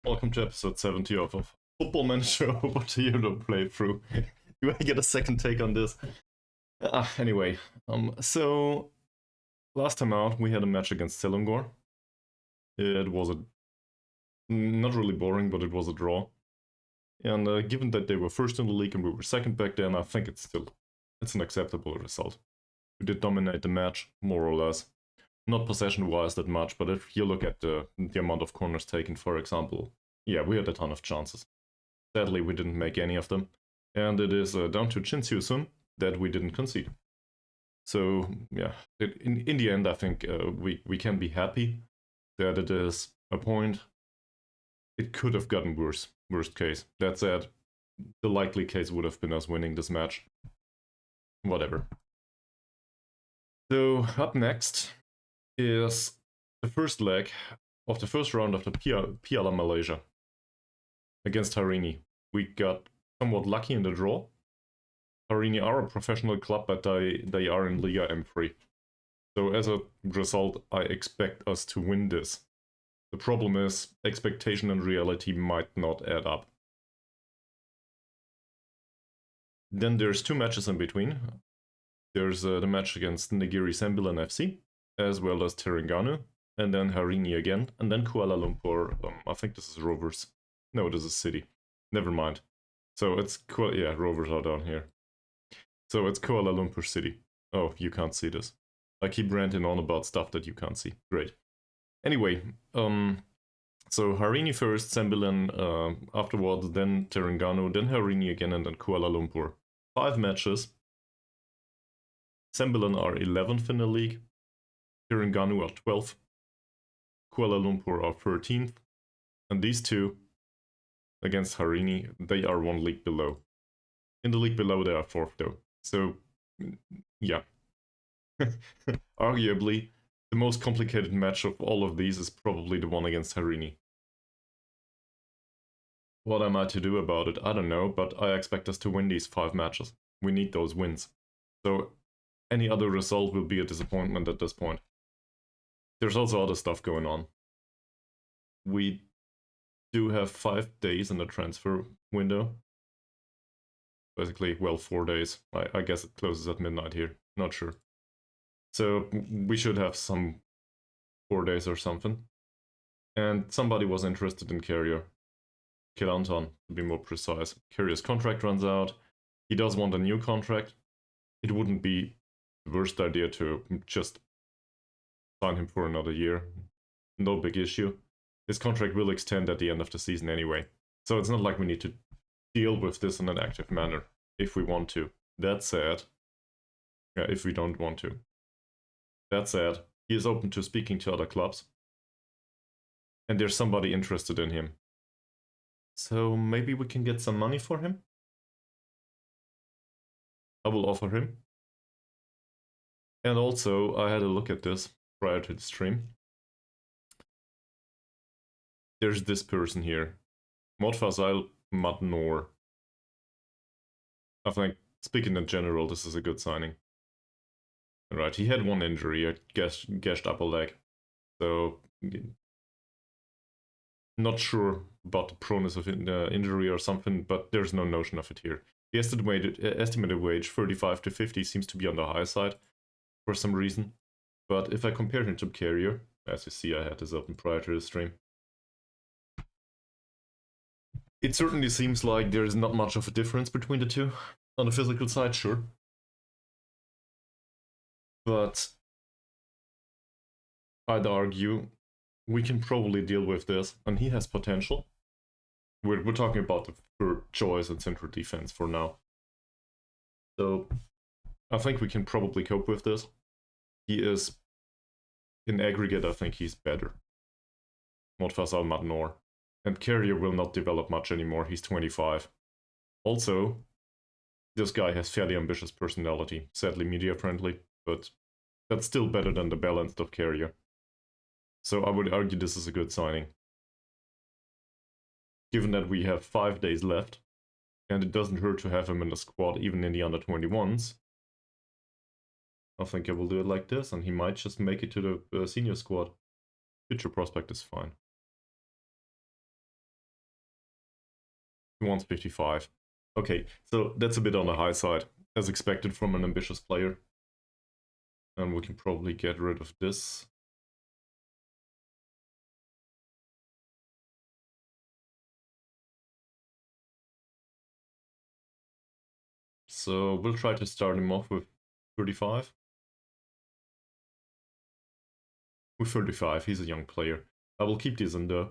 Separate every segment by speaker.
Speaker 1: Welcome to episode 70 of Football Manager Hobo playthrough. Do I get a second take on this? Anyway, so last time out we had a match against Selangor. It was not really boring, but it was a draw. And given that they were first in the league and we were second back then, I think it's an acceptable result. We did dominate the match, more or less. Not possession-wise that much, but if you look at the amount of corners taken, for example, yeah, we had a ton of chances. Sadly, we didn't make any of them. And it is down to Chin Siu-sun that we didn't concede. So, yeah, in the end, I think we can be happy that it is a point. It could have gotten worse, worst case. That said, the likely case would have been us winning this match. Whatever. So, up next is the first leg of the first round of the Piala Malaysia against Harini. We got somewhat lucky in the draw. Harini are a professional club, but they are in Liga M3. So as a result, I expect us to win this. The problem is, expectation and reality might not add up. Then there's two matches in between. There's the match against Negeri Sembilan FC, as well as Terengganu, and then Harini again, and then Kuala Lumpur. I think this is Rovers. No, this is City. Never mind. So it's Rovers are down here. So it's Kuala Lumpur City. Oh, you can't see this. I keep ranting on about stuff that you can't see. Great. Anyway, so Harini first, Sembilan afterwards, then Terengganu, then Harini again, and then Kuala Lumpur. 5 matches. Sembilan are 11th in the league. Terengganu are 12th, Kuala Lumpur are 13th, and these two, against Harini, they are one league below. In the league below, they are 4th though. So, yeah. Arguably, the most complicated match of all of these is probably the one against Harini. What am I to do about it? I don't know, but I expect us to win these 5 matches. We need those wins. So, any other result will be a disappointment at this point. There's also other stuff going on. We do have 5 days in the transfer window. Basically, well, 4 days. I guess it closes at midnight here. Not sure. So we should have some 4 days or something. And somebody was interested in Keryer. Kelantan, to be more precise. Kerryer's contract runs out. He does want a new contract. It wouldn't be the worst idea to just sign him for another year. No big issue. His contract will extend at the end of the season anyway. So it's not like we need to deal with this in an active manner if we want to. That said, if we don't want to. That said, he is open to speaking to other clubs. And there's somebody interested in him. So maybe we can get some money for him? I will offer him. And also, I had a look at this prior to the stream. There's this person here. Mohd Faizal Mat Noor. I think, speaking in general, this is a good signing. Right, he had one injury, a gashed upper leg. So, not sure about the proneness of injury or something, but there's no notion of it here. The estimated wage, 35 to 50, seems to be on the high side for some reason. But if I compare him to Keryer, as you see, I had this open prior to the stream. It certainly seems like there is not much of a difference between the two. On the physical side, sure. But I'd argue we can probably deal with this, and he has potential. We're talking about the third choice in central defense for now. So I think we can probably cope with this. He is, in aggregate, I think he's better. Mohd Faizal Mat Noor. And Keryer will not develop much anymore, he's 25. Also, this guy has fairly ambitious personality, sadly media friendly, but that's still better than the balanced of Keryer. So I would argue this is a good signing. Given that we have 5 days left, and it doesn't hurt to have him in the squad even in the under-21s, I think I will do it like this, and he might just make it to the senior squad. Future prospect is fine. He wants 55. Okay, so that's a bit on the high side, as expected from an ambitious player. And we can probably get rid of this. So we'll try to start him off with 35. With 35, he's a young player. I will keep these in there.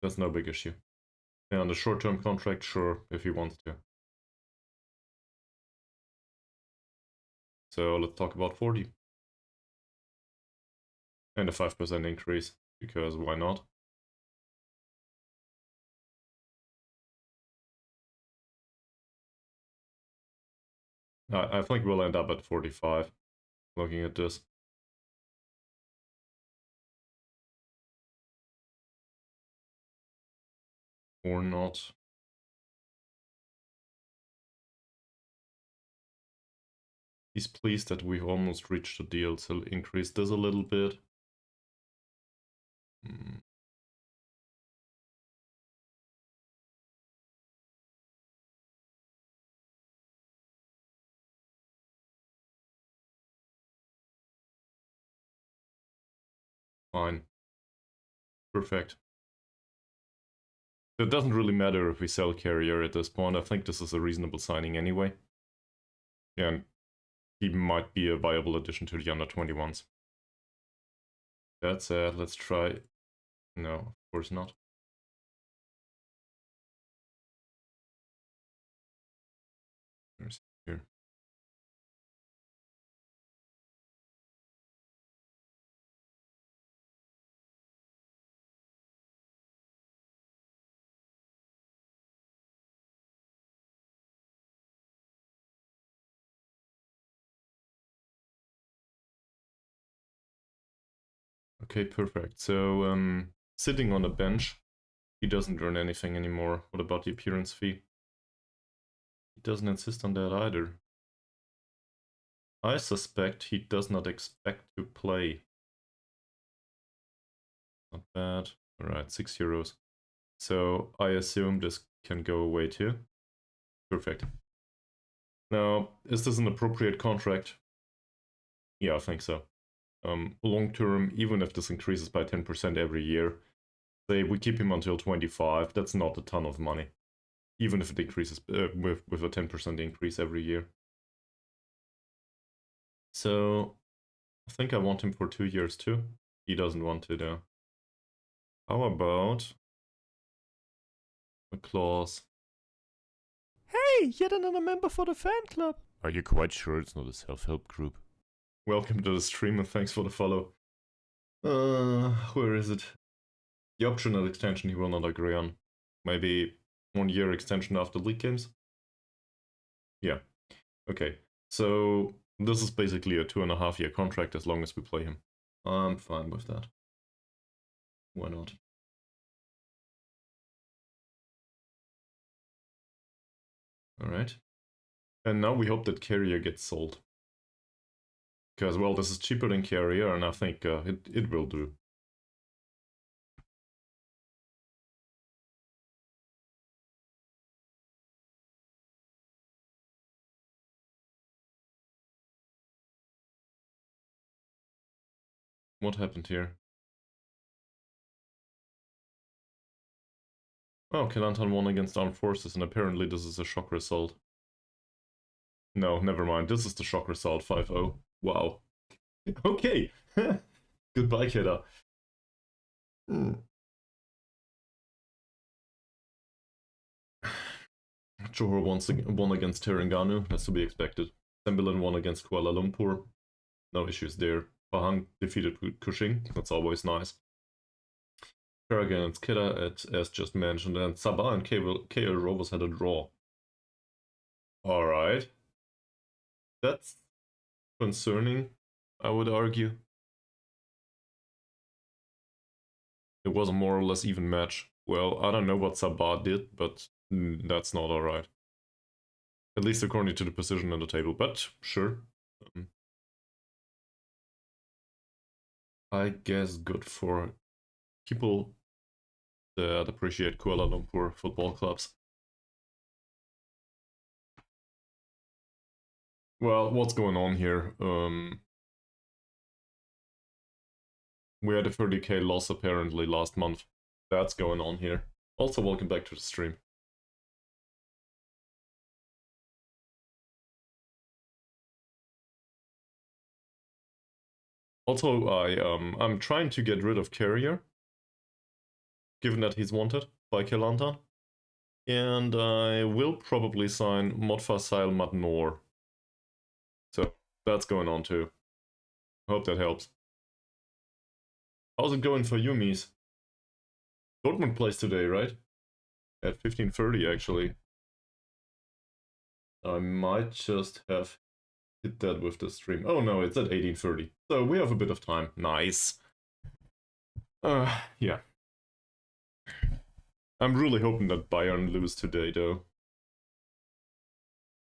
Speaker 1: That's no big issue. And on the short-term contract, sure, if he wants to. So let's talk about 40. And a 5% increase, because why not? I think we'll end up at 45, looking at this. Or not. He's pleased that we've almost reached the deal, so increase this a little bit. Fine. Perfect. It doesn't really matter if we sell Keryer at this point. I think this is a reasonable signing anyway. And he might be a viable addition to the under-21s. That said, let's try... No, of course not. Here. Okay, perfect. So, sitting on a bench, he doesn't earn anything anymore. What about the appearance fee? He doesn't insist on that either. I suspect he does not expect to play. Not bad. Alright, €6. So I assume this can go away too. Perfect. Now, is this an appropriate contract? Yeah, I think so. Long term, even if this increases by 10% every year, say we keep him until 25, that's not a ton of money. Even if it increases with a 10% increase every year. So I think I want him for 2 years too. He doesn't want to though. How about a clause?
Speaker 2: Hey, yet another member for the fan club.
Speaker 3: Are you quite sure it's not a self-help group?
Speaker 1: Welcome to the stream and thanks for the follow. Where is it? The optional extension he will not agree on. Maybe 1 year extension after league games? Yeah. Okay. So this is basically a 2.5 year contract as long as we play him. I'm fine with that. Why not? Alright. And now we hope that Keryer gets sold. Because, well, this is cheaper than Keryer, and I think it will do. What happened here? Oh, Kelantan won against Armed Forces, and apparently this is a shock result. No, never mind. This is the shock result, 5-0. Wow. Okay. Goodbye, Keda. Johor won against Terengganu, that's to be expected. Sembilan won against Kuala Lumpur. No issues there. Pahang defeated Kuching, that's always nice. Perak against Kedah, as just mentioned, and Sabah and KL Rovers had a draw. Alright. That's concerning, I would argue. It was a more or less even match. Well, I don't know what Sabah did, but that's not alright. At least according to the position on the table, but sure. I guess good for people that appreciate Kuala Lumpur football clubs. Well, what's going on here? We had a 30k loss apparently last month. That's going on here. Also, welcome back to the stream. Also, I'm trying to get rid of Keryer, given that he's wanted by Kelantan. And I will probably sign Mohd Faizal Mat Noor. So that's going on too. Hope that helps. How's it going for you, Mies? Dortmund plays today, right? At 15:30 actually. I might just have hit that with the stream. Oh no, it's at 18:30. So we have a bit of time. Nice. Yeah. I'm really hoping that Bayern lose today, though.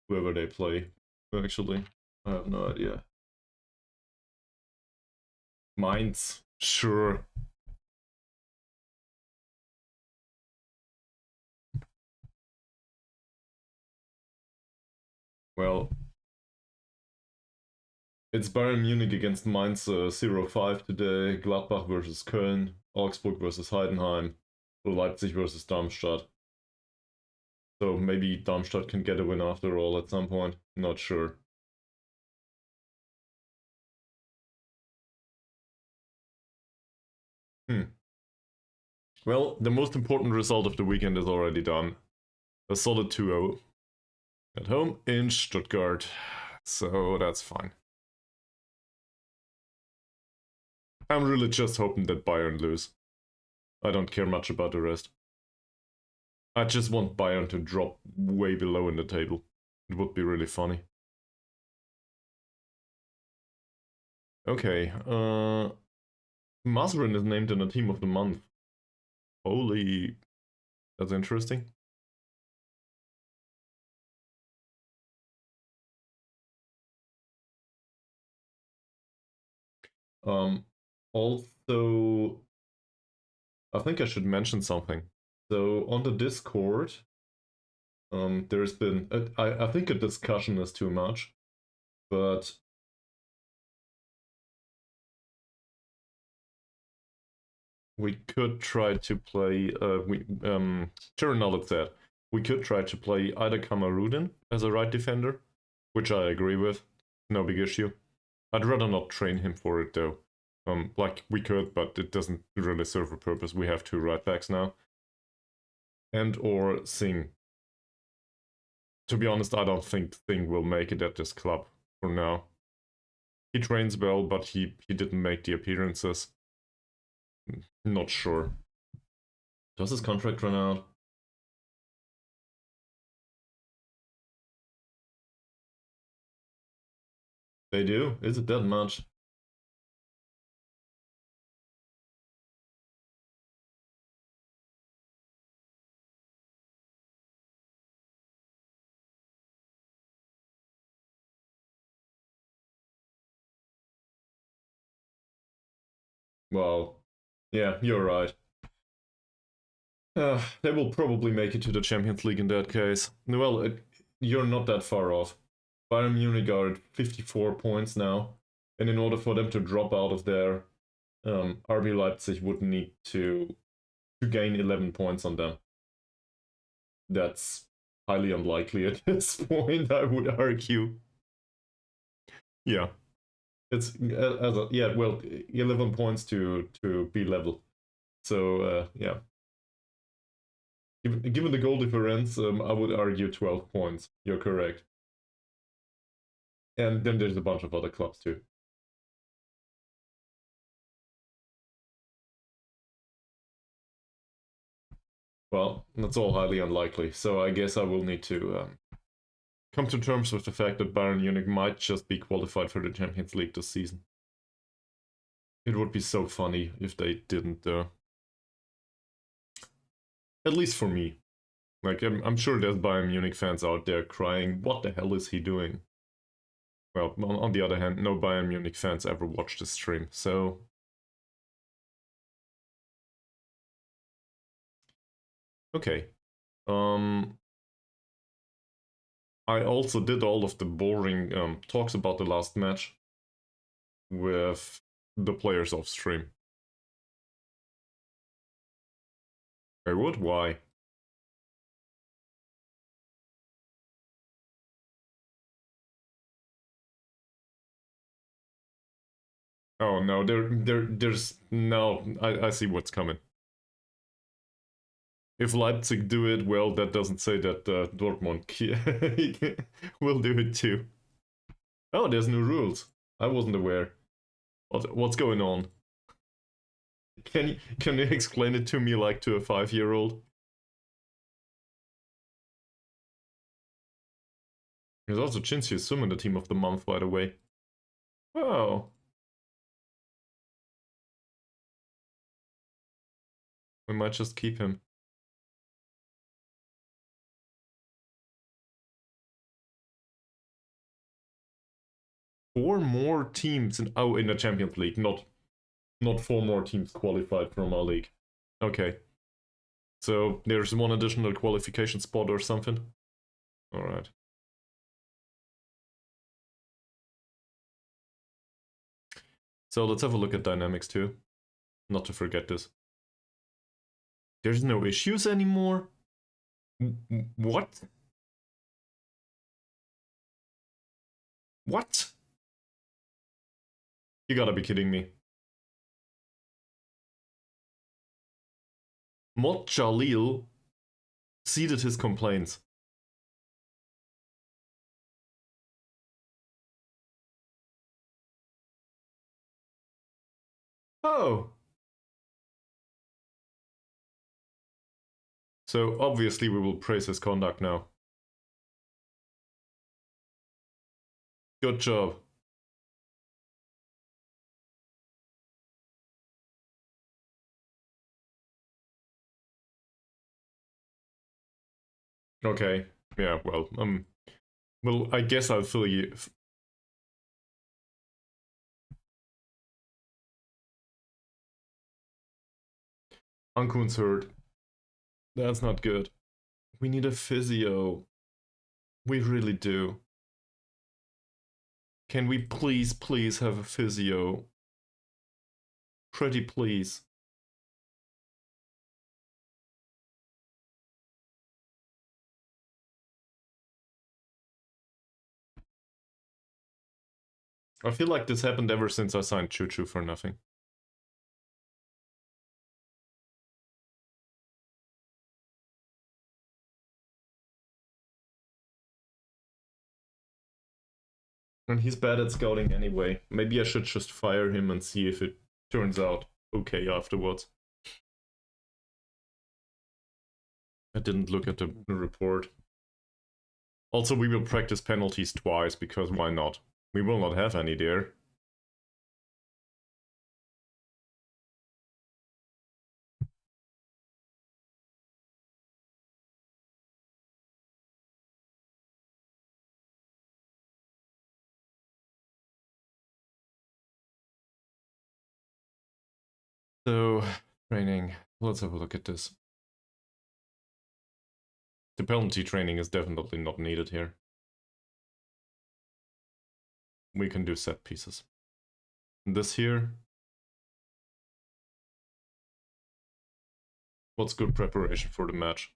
Speaker 1: Whoever they play, actually. I have no idea. Mainz, sure. Well, it's Bayern Munich against Mainz 0-5 today, Gladbach versus Köln, Augsburg versus Heidenheim, Leipzig versus Darmstadt. So maybe Darmstadt can get a win after all at some point, not sure. Well, the most important result of the weekend is already done. A solid 2-0 at home in Stuttgart, so that's fine. I'm really just hoping that Bayern lose. I don't care much about the rest. I just want Bayern to drop way below in the table. It would be really funny. Okay, Mazrin is named in the team of the month. Holy, that's interesting. Also, I think I should mention something. So on the Discord, there's been, I think a discussion is too much, but we could try to play, Chirinal said, we could try to play either Kamarudin as a right defender, which I agree with, no big issue. I'd rather not train him for it though. Like we could, but it doesn't really serve a purpose. We have 2 right backs now. And or Singh. To be honest, I don't think Singh will make it at this club for now. He trains well, but he didn't make the appearances. Not sure. Does his contract run out? They do? Is it that much? Well, yeah, you're right. They will probably make it to the Champions League in that case. Well, you're not that far off. Bayern Munich are at 54 points now, and in order for them to drop out of there, RB Leipzig would need to gain 11 points on them. That's highly unlikely at this point, I would argue. Yeah. It's yeah, well, 11 points to be level. So yeah. Given the goal difference, I would argue 12 points. You're correct. And then there's a bunch of other clubs too. Well, that's all highly unlikely. So I guess I will need to come to terms with the fact that Bayern Munich might just be qualified for the Champions League this season. It would be so funny if they didn't, though. At least for me. Like, I'm sure there's Bayern Munich fans out there crying, what the hell is he doing? Well, on the other hand, no Bayern Munich fans ever watched the stream, so... Okay. I also did all of the boring talks about the last match with the players off stream. I would? Why? Oh no, there's no. I see what's coming. If Leipzig do it, well, that doesn't say that Dortmund will do it too. Oh, there's new rules. I wasn't aware. What's going on? Can you explain it to me like to a 5-year-old? There's also Chinsu Sum in the team of the month, by the way. Oh. We might just keep him. Four more teams in the Champions League, not 4 more teams qualified from our league. Okay. So there's one additional qualification spot or something. Alright. So let's have a look at dynamics too. Not to forget this. There's no issues anymore? What? What? You gotta be kidding me. Mohd Jalil ceded his complaints. Oh. So obviously we will praise his conduct now. Good job. Okay. Yeah, well, I guess I'll fill you. Ankun's hurt. That's not good. We need a physio. We really do. Can we please have a physio? Pretty please. I feel like this happened ever since I signed Choo Choo for nothing. And he's bad at scouting anyway. Maybe I should just fire him and see if it turns out okay afterwards. I didn't look at the report. Also, we will practice penalties twice, because why not? We will not have any there. So, training. Let's have a look at this. The penalty training is definitely not needed here. We can do set pieces. This here. What's good preparation for the match?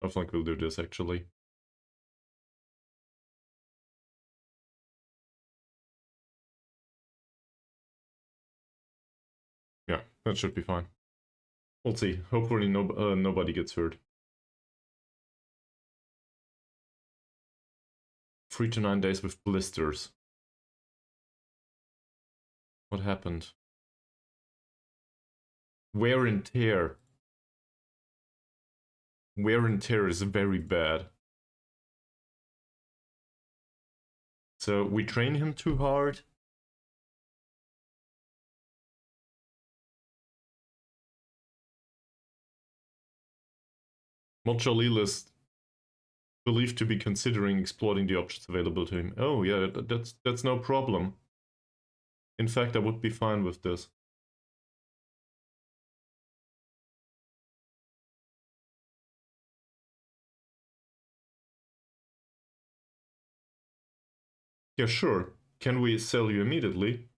Speaker 1: I think we'll do this actually. Yeah, that should be fine. We'll see. Hopefully nobody gets hurt. 3 to 9 days with blisters. What happened? Wear and tear. Wear and tear is very bad. So we train him too hard. Mohd Jalil is believed to be considering exploiting the options available to him. Oh yeah, that's no problem. In fact, I would be fine with this. Yeah, sure. Can we sell you immediately?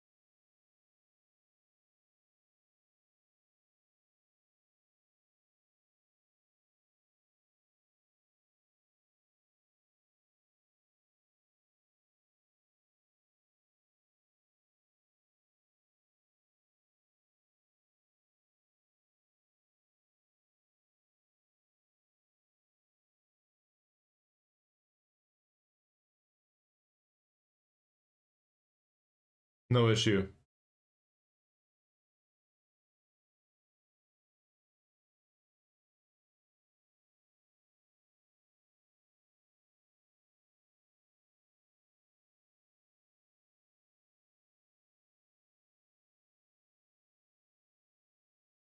Speaker 1: No issue.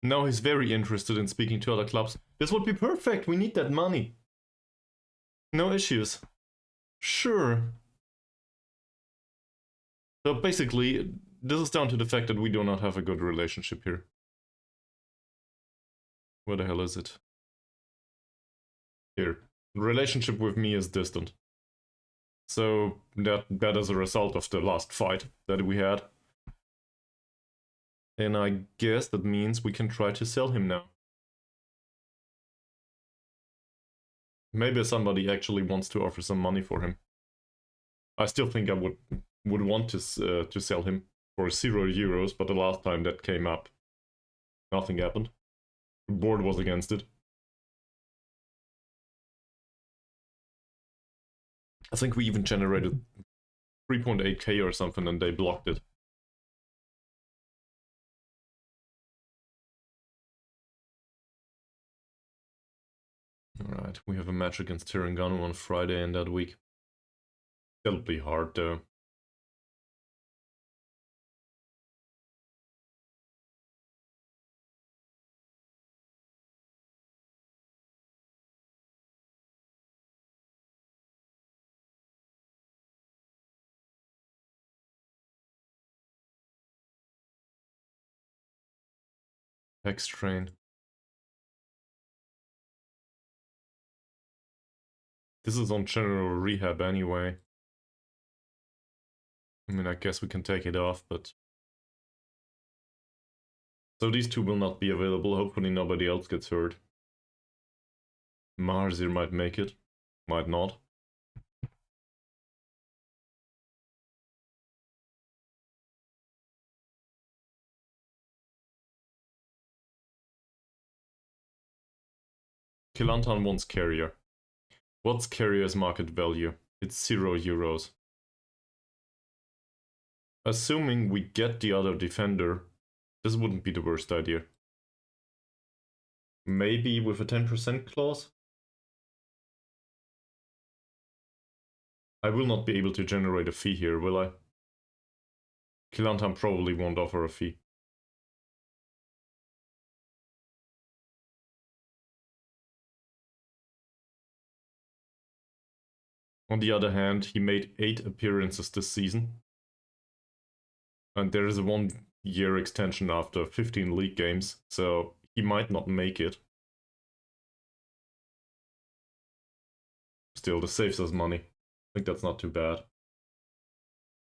Speaker 1: Now he's very interested in speaking to other clubs. This would be perfect. We need that money. No issues. Sure. So basically, this is down to the fact that we do not have a good relationship here. Where the hell is it? Here. The relationship with me is distant. So that is a result of the last fight that we had. And I guess that means we can try to sell him now. Maybe somebody actually wants to offer some money for him. I still think I would want to sell him for €0, but the last time that came up, nothing happened. The board was against it. I think we even generated 3.8k or something and they blocked it. Alright, we have a match against Terengganu on Friday in that week. That'll be hard though. Hex train. This is on general rehab anyway. I mean, I guess we can take it off, but... So these two will not be available, hopefully nobody else gets hurt. Marzir might make it, might not. Kelantan wants Keryer. What's Kerrier's market value? It's €0. Assuming we get the other defender, this wouldn't be the worst idea. Maybe with a 10% clause? I will not be able to generate a fee here, will I? Kelantan probably won't offer a fee. On the other hand, he made 8 appearances this season. And there is a 1-year extension after 15 league games, so he might not make it. Still, this saves us money. I think that's not too bad.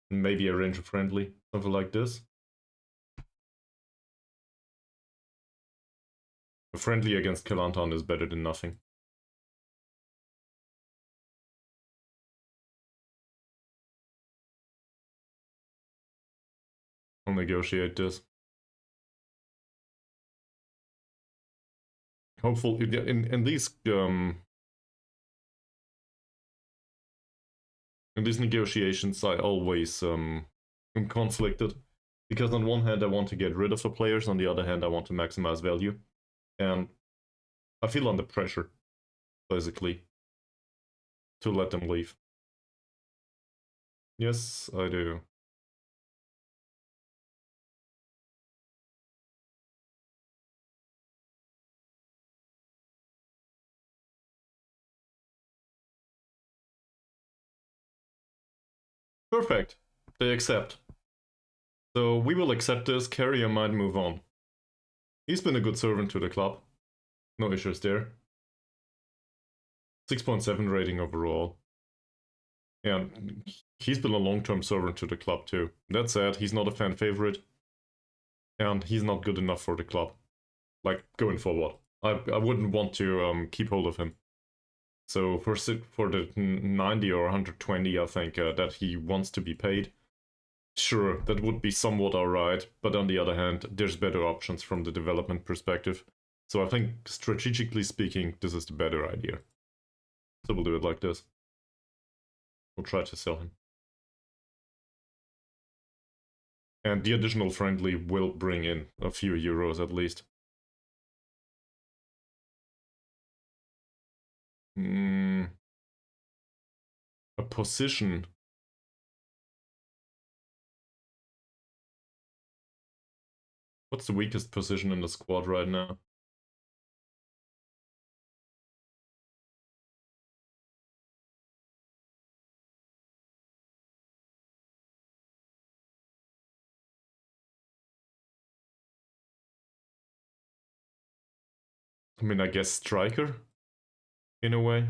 Speaker 1: Maybe arrange a friendly, something like this. A friendly against Kelantan is better than nothing. I'll negotiate this. Hopefully, in these negotiations, I always am conflicted, because on one hand I want to get rid of the players, on the other hand I want to maximize value, and I feel under pressure, basically, to let them leave. Yes, I do. Perfect. They accept. So we will accept this. Keryer might move on. He's been a good servant to the club. No issues there. 6.7 rating overall. And he's been a long-term servant to the club too. That said, he's not a fan favorite. And he's not good enough for the club. Like, going forward. I wouldn't want to keep hold of him. So for the 90 or 120, I think that he wants to be paid. Sure, that would be somewhat alright, but on the other hand, there's better options from the development perspective. So I think, strategically speaking, this is the better idea. So we'll do it like this. We'll try to sell him. And the additional friendly will bring in a few euros at least. A position. What's the weakest position in the squad right now? I mean, I guess striker, in a way.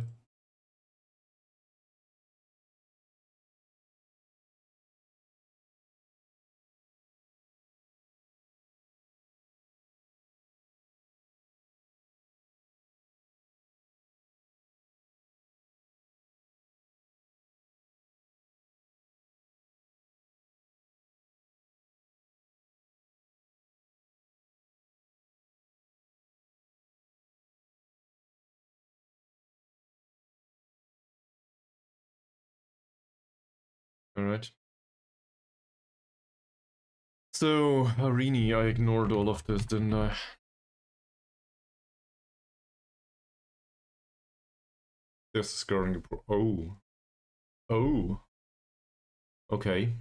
Speaker 1: Alright. So, Harini, I ignored all of this, didn't I? This is going... Oh. Oh. Okay.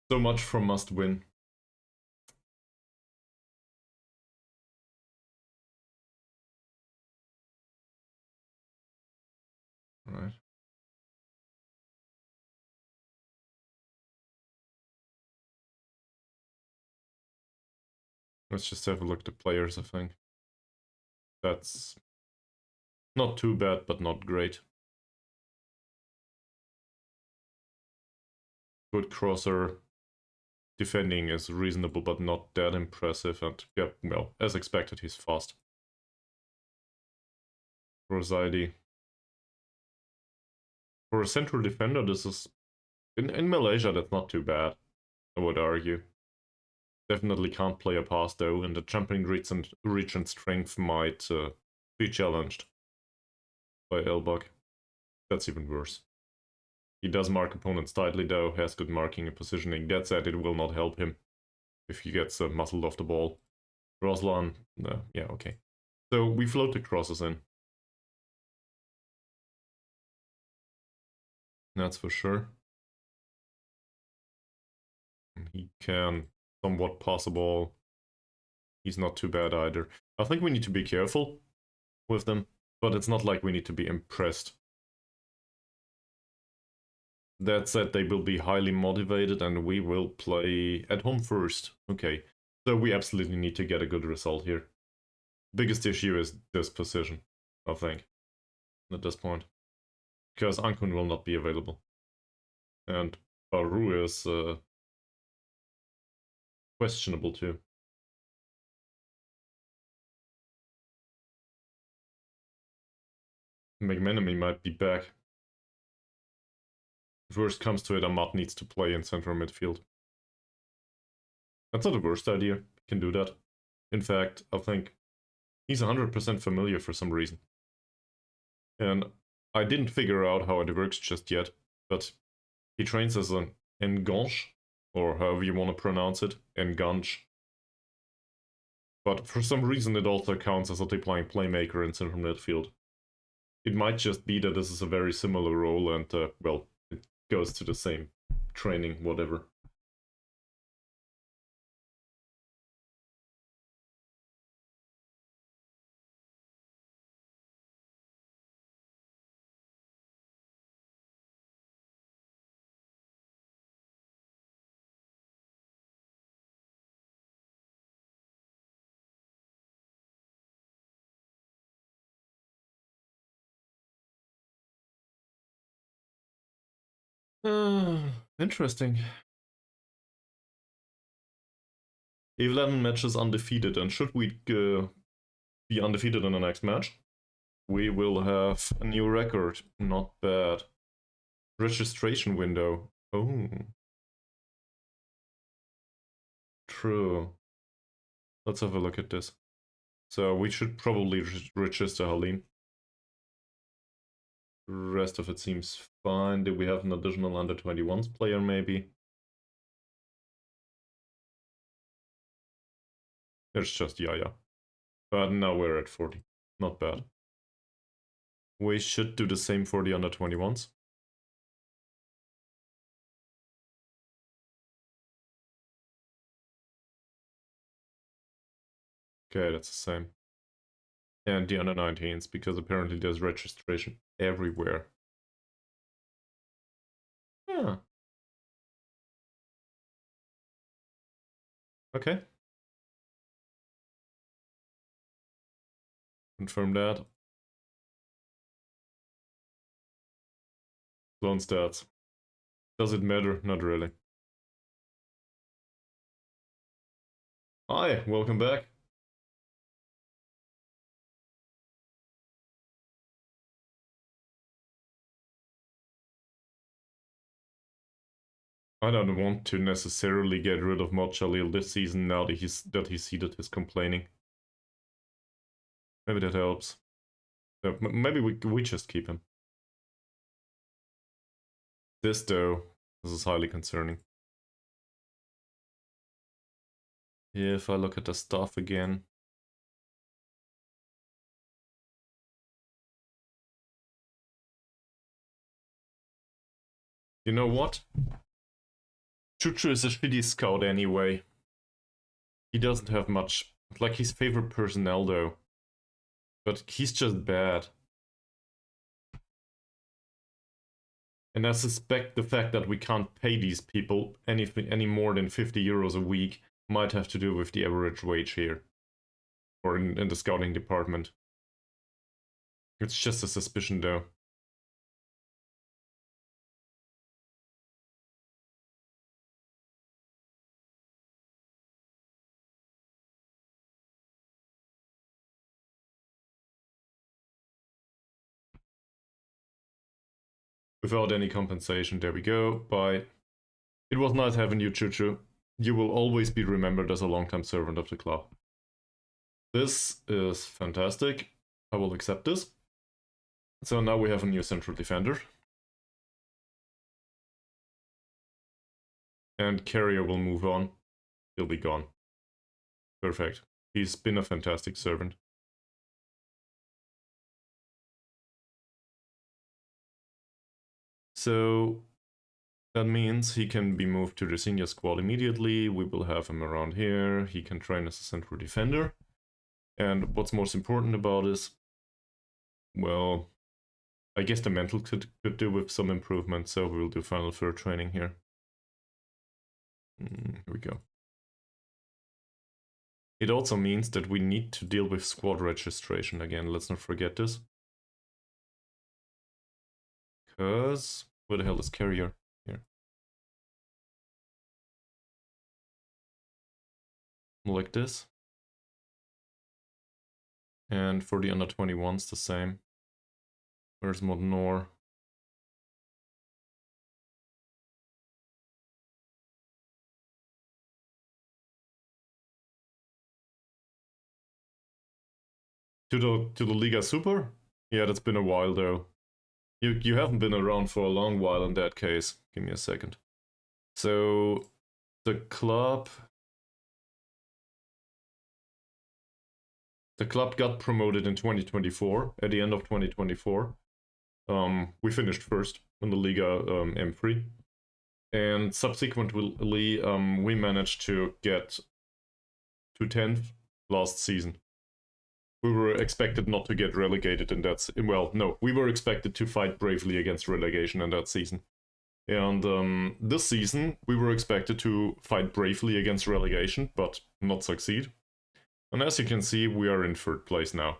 Speaker 1: So much for must win. Right. Let's just have a look at the players, I think. That's not too bad, but not great. Good crosser. Defending is reasonable, but not that impressive. And yeah, well, as expected, he's fast. Rosidi. For a central defender, this is... In Malaysia, that's not too bad, I would argue. Definitely can't play a pass though, and the jumping reach and strength might be challenged by Elbug. That's even worse. He does mark opponents tightly though, has good marking and positioning. That said, it will not help him if he gets muzzled off the ball. Roslan, yeah, okay. So we float the crosses in. That's for sure. He can somewhat pass a ball. He's not too bad either. I think we need to be careful with them, but it's not like we need to be impressed. That said, they will be highly motivated and we will play at home first. Okay, so we absolutely need to get a good result here. Biggest issue is this position, I think, at this point. Because Ankun will not be available. And Baru is questionable too. McManamy might be back. If worst comes to it, Ahmad needs to play in central midfield. That's not the worst idea. He can do that. In fact, I think he's 100% familiar for some reason. And I didn't figure out how it works just yet, but he trains as an Enganche, or however you want to pronounce it, Enganche. But for some reason it also counts as a deploying playmaker in central midfield. It might just be that this is a very similar role and, well, it goes to the same training, whatever. Interesting. 11 matches undefeated, and should we be undefeated in the next match, we will have a new record. Not bad. Registration window. Oh. True. Let's have a look at this. So we should probably register Halim. The rest of it seems fine. Did we have an additional under-21s player maybe? There's just Yaya. But now we're at 40. Not bad. We should do the same for the under-21s. Okay, that's the same. And the under-19s, because apparently there's registration everywhere. Yeah. Okay. Confirm that. Clone stats. Does it matter? Not really. Hi, welcome back. I don't want to necessarily get rid of Mohd Khalil this season now that he's seeded his complaining. Maybe that helps. Maybe we just keep him. This though, this is highly concerning. If I look at the stuff again. You know what? Chuchu is a shitty scout anyway. He doesn't have much, like his favorite personnel though. But he's just bad. And I suspect the fact that we can't pay these people any more than 50 euros a week might have to do with the average wage here. Or in the scouting department. It's just a suspicion though. Without any compensation, there we go. Bye. It was nice having you, Chuchu. You will always be remembered as a long-time servant of the club. This is fantastic. I will accept this. So now we have a new central defender. And Keryer will move on. He'll be gone. Perfect. He's been a fantastic servant. So that means he can be moved to the senior squad immediately. We will have him around here. He can train as a central defender. And what's most important about this? Well, I guess the mental could do with some improvement, so we'll do final third training here. Here we go. It also means that we need to deal with squad registration again. Let's not forget this. Because where the hell is Keryer? Here. Like this. And for the under-21s, the same. Where's Mohd Noor? To the Liga Super? Yeah, that's been a while though. You haven't been around for a long while in that case. Give me a second. So the club got promoted in 2024, at the end of 2024. We finished first in the Liga M3. And subsequently, we managed to get to 10th last season. We were expected not to get relegated in that... Well, no, we were expected to fight bravely against relegation in that season. And this season, we were expected to fight bravely against relegation, but not succeed. And as you can see, we are in third place now.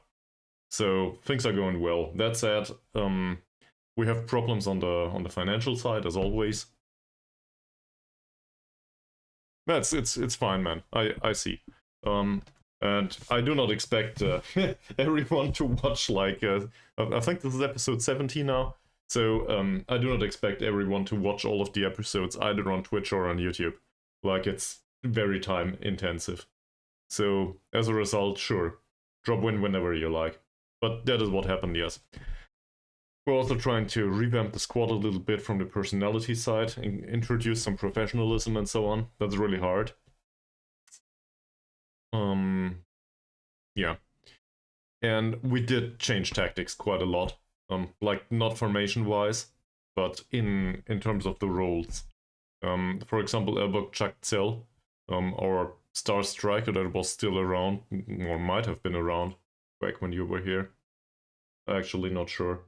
Speaker 1: So things are going well. That said, We have problems on the financial side as always. It's fine, man. I see. And I do not expect everyone to watch like I think this is episode 70 now. So I do not expect everyone to watch all of the episodes either on Twitch or on YouTube. Like, it's very time intensive. So as a result, sure, drop in whenever you like. But that is what happened, yes. We're also trying to revamp the squad a little bit from the personality side, and introduce some professionalism and so on. That's really hard. Yeah. And we did change tactics quite a lot. Like, not formation-wise, but in terms of the roles. For example, Elbug Chagtsel, our star striker that was still around, or might have been around back when you were here. Actually, not sure.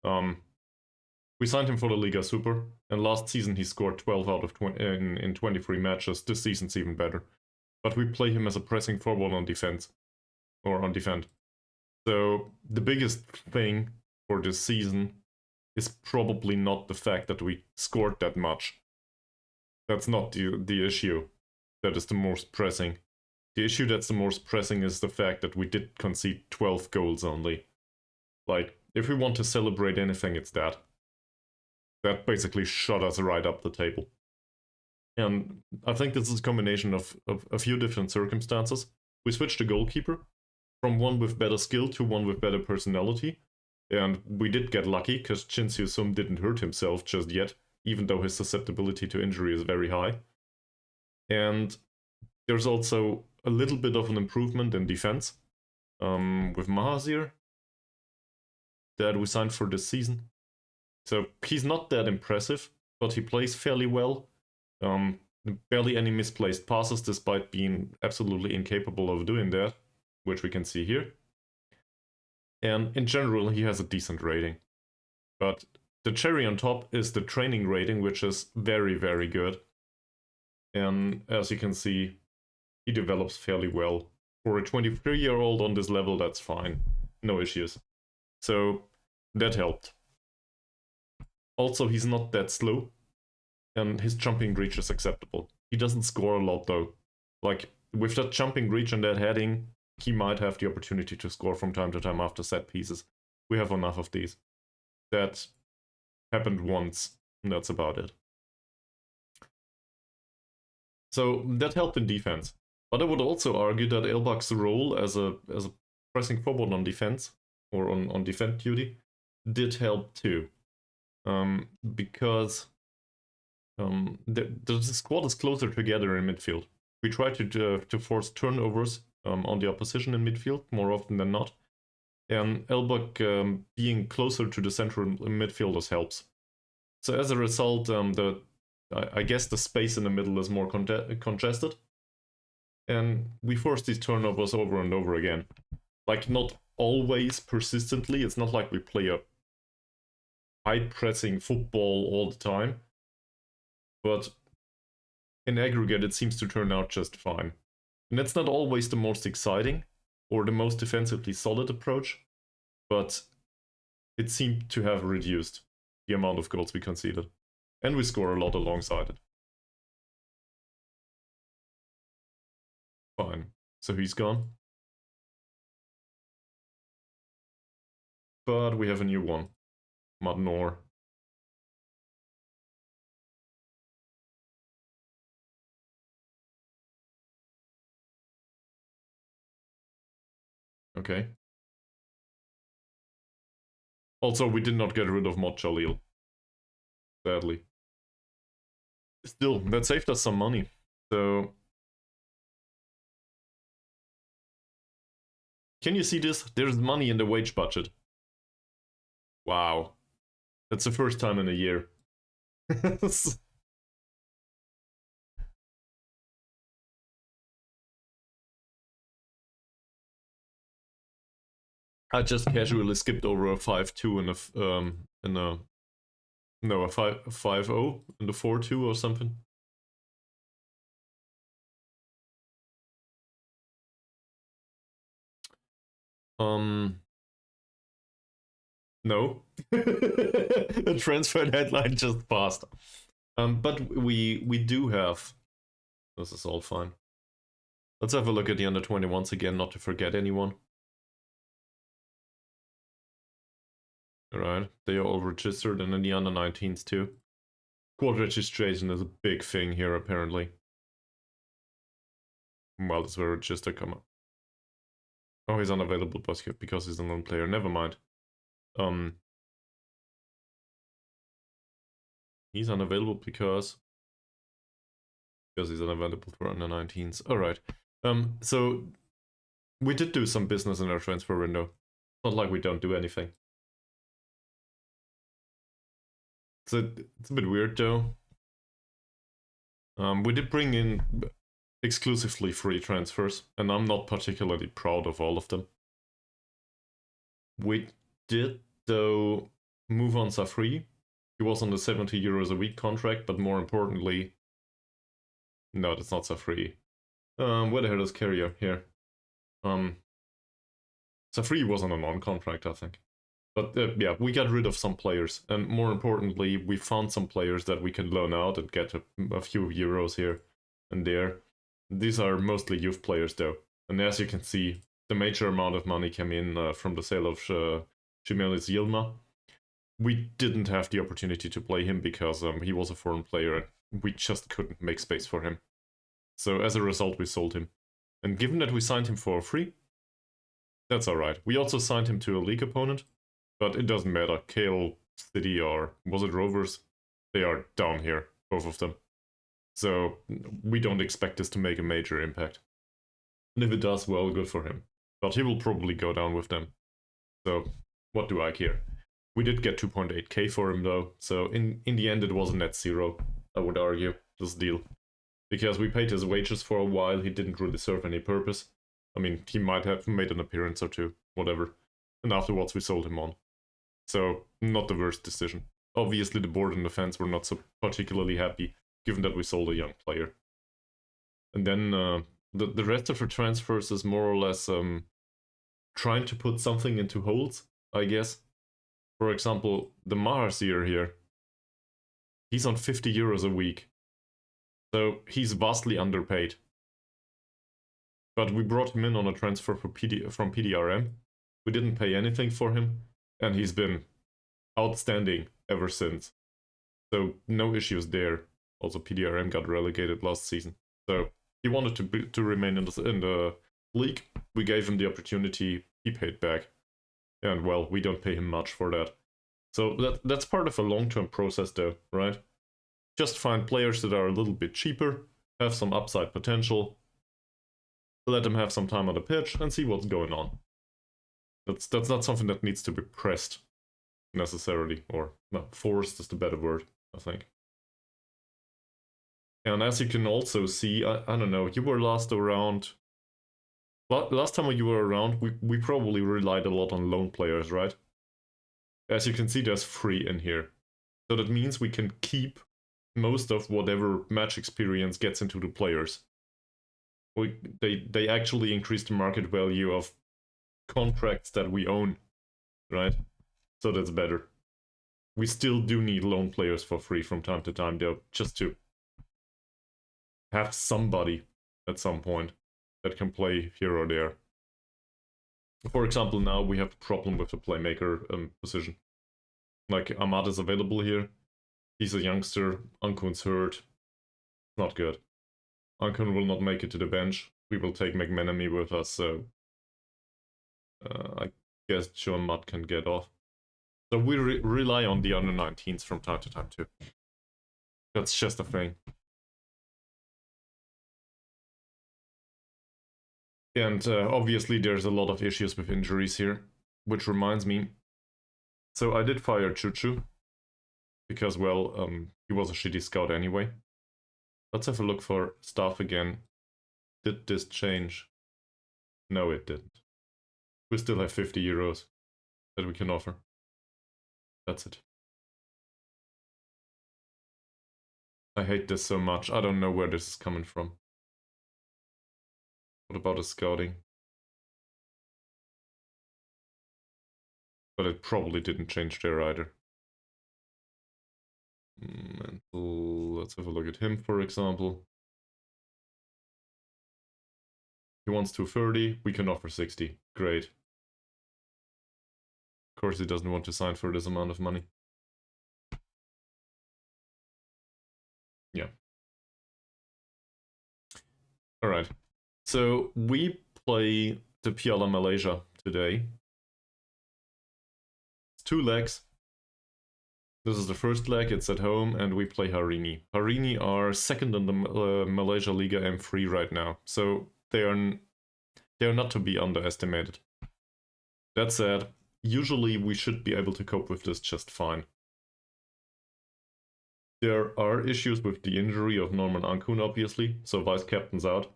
Speaker 1: We signed him for the Liga Super, and last season he scored 12 out of 20 in 23 matches. This season's even better. But we play him as a pressing forward on defense, or on defend. So the biggest thing for this season is probably not the fact that we scored that much. That's not the issue that is the most pressing. The issue that's the most pressing is the fact that we did concede 12 goals only. Like, if we want to celebrate anything, it's that. That basically shot us right up the table. And I think this is a combination of a few different circumstances. We switched the goalkeeper from one with better skill to one with better personality. And we did get lucky, because Chin Siu Sum didn't hurt himself just yet, even though his susceptibility to injury is very high. And there's also a little bit of an improvement in defense with Mahazir that we signed for this season. So he's not that impressive, but he plays fairly well. Barely any misplaced passes, despite being absolutely incapable of doing that, which we can see here. And in general, he has a decent rating. But the cherry on top is the training rating, which is very, very good. And as you can see, he develops fairly well. For a 23-year-old on this level, that's fine. No issues. So that helped. Also, he's not that slow, and his jumping reach is acceptable. He doesn't score a lot though. Like, with that jumping reach and that heading, he might have the opportunity to score from time to time after set pieces. We have enough of these. That happened once, and that's about it. So that helped in defense. But I would also argue that Elbug's role as a pressing forward on defense, or on defend duty, did help too. Because the squad is closer together in midfield. We try to force turnovers on the opposition in midfield more often than not. And Elbug being closer to the central midfielders helps. So as a result, I guess the space in the middle is more congested. And we force these turnovers over and over again. Like, not always persistently. It's not like we play a high-pressing football all the time. But in aggregate, it seems to turn out just fine. And it's not always the most exciting or the most defensively solid approach, but it seemed to have reduced the amount of goals we conceded. And we score a lot alongside it. Fine. So he's gone. But we have a new one. Mat Noor. Okay. Also, we did not get rid of Mohd Jalil. Sadly. Still, that saved us some money. So... Can you see this? There's money in the wage budget. Wow. That's the first time in a year. I just casually skipped over a 5-2 and a 5-0 and a 4-2 or something. No. The transfer deadline just passed. But we do have... This is all fine. Let's have a look at the under-21s again, not to forget anyone. Alright, they are all registered, and then the under-19s too. Squad registration is a big thing here, apparently. Well, that's where register come up. Oh, he's unavailable because he's a non-player. Never mind. He's unavailable because he's unavailable for under-19s. Alright. So we did do some business in our transfer window. Not like we don't do anything. It's a bit weird though. We did bring in exclusively free transfers, and I'm not particularly proud of all of them. We did though move on Safri. He was on the 70 euros a week contract, but more importantly, no, that's not Safri. Where the hell is Keryer here? Safri was on a non-contract, I think. But yeah, we got rid of some players, and more importantly, we found some players that we can loan out and get a few euros here and there. These are mostly youth players though, and as you can see, the major amount of money came in from the sale of Jimenez Yilma. We didn't have the opportunity to play him because he was a foreign player and we just couldn't make space for him. So as a result, we sold him. And given that we signed him for free, that's alright. We also signed him to a league opponent, but it doesn't matter. Kale City or was it Rovers? They are down here, both of them. So we don't expect this to make a major impact. And if it does, well, good for him. But he will probably go down with them. So what do I care? We did get 2.8k for him though, so in the end it was a net zero, I would argue, this deal. Because we paid his wages for a while, he didn't really serve any purpose. I mean, he might have made an appearance or two, whatever. And afterwards we sold him on. So, not the worst decision. Obviously the board and the fans were not so particularly happy, given that we sold a young player. And then the rest of the transfers is more or less trying to put something into holes, I guess. For example, the Maharseer here, he's on 50 euros a week. So he's vastly underpaid. But we brought him in on a transfer from PDRM. We didn't pay anything for him, and he's been outstanding ever since. So no issues there. Also PDRM got relegated last season. So he wanted to remain in the league. We gave him the opportunity, he paid back. And well, we don't pay him much for that. So that's part of a long-term process though, right? Just find players that are a little bit cheaper, have some upside potential, let them have some time on the pitch and see what's going on. That's not something that needs to be pressed necessarily, or no, forced is the better word, I think. And as you can also see, I don't know, you were last around... Last time you were around, we probably relied a lot on loan players, right? As you can see, there's free in here. So that means we can keep most of whatever match experience gets into the players. They actually increase the market value of contracts that we own, right? So that's better. We still do need loan players for free from time to time, though, just to have somebody at some point that can play here or there. For example, now we have a problem with the playmaker position. Like, Ahmad is available here. He's a youngster. Ankun's hurt. Not good. Ankun will not make it to the bench. We will take McManamy with us, so... I guess John Mudd can get off. So we rely on the under-19s from time to time too. That's just a thing. And obviously there's a lot of issues with injuries here, which reminds me. So I did fire Chuchu, because, well, he was a shitty scout anyway. Let's have a look for staff again. Did this change? No, it didn't. We still have 50 euros that we can offer. That's it. I hate this so much. I don't know where this is coming from. What about the scouting? But it probably didn't change there either. And let's have a look at him, for example. He wants 230, we can offer 60. Great. Of course he doesn't want to sign for this amount of money. Yeah. Alright. So we play the Piala Malaysia today. It's 2 legs. This is the first leg, it's at home, and we play Harini. Harini are second in the Malaysia Liga M3 right now, so they are not to be underestimated. That said, usually we should be able to cope with this just fine. There are issues with the injury of Norman Ankun, obviously, so vice-captain's out.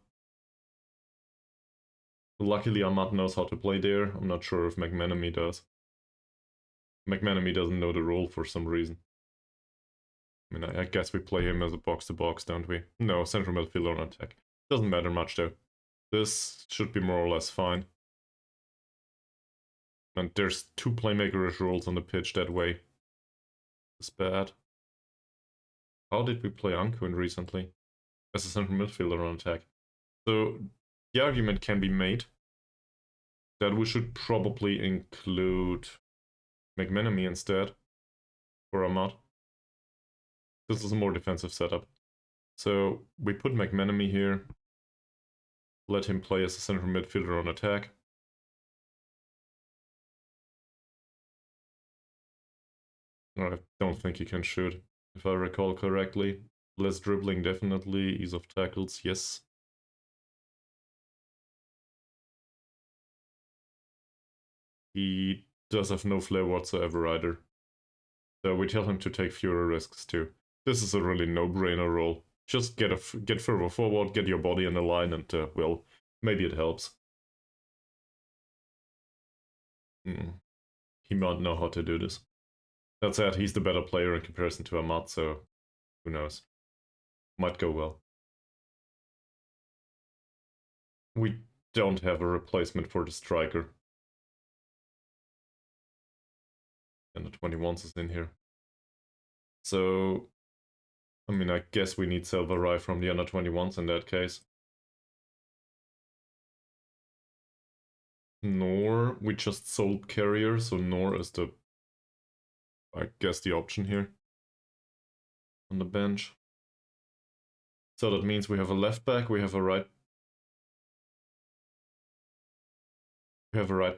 Speaker 1: Luckily Ahmad knows how to play there, I'm not sure if McManamy does. McManamy doesn't know the role for some reason. I mean, I guess we play him as a box-to-box, don't we? No, central midfielder on attack. Doesn't matter much though. This should be more or less fine. And there's 2 playmakerish roles on the pitch that way. It's bad. How did we play Ankun recently? As a central midfielder on attack. So the argument can be made that we should probably include McManamy instead for Ahmad. This is a more defensive setup. So we put McManamy here, let him play as a central midfielder on attack. I don't think he can shoot, if I recall correctly. Less dribbling definitely, ease of tackles, yes. He does have no flair whatsoever either. So we tell him to take fewer risks too. This is a really no-brainer role. Just get further forward, get your body in the line, and well, maybe it helps. He might know how to do this. That said, he's the better player in comparison to Ahmad, so who knows. Might go well. We don't have a replacement for the striker. And the 21s is in here. So, I mean, I guess we need Selvarai from the under 21s in that case. Noor, we just sold Keryer, so Noor is the, I guess, the option here on the bench. So that means we have a left back, we have a right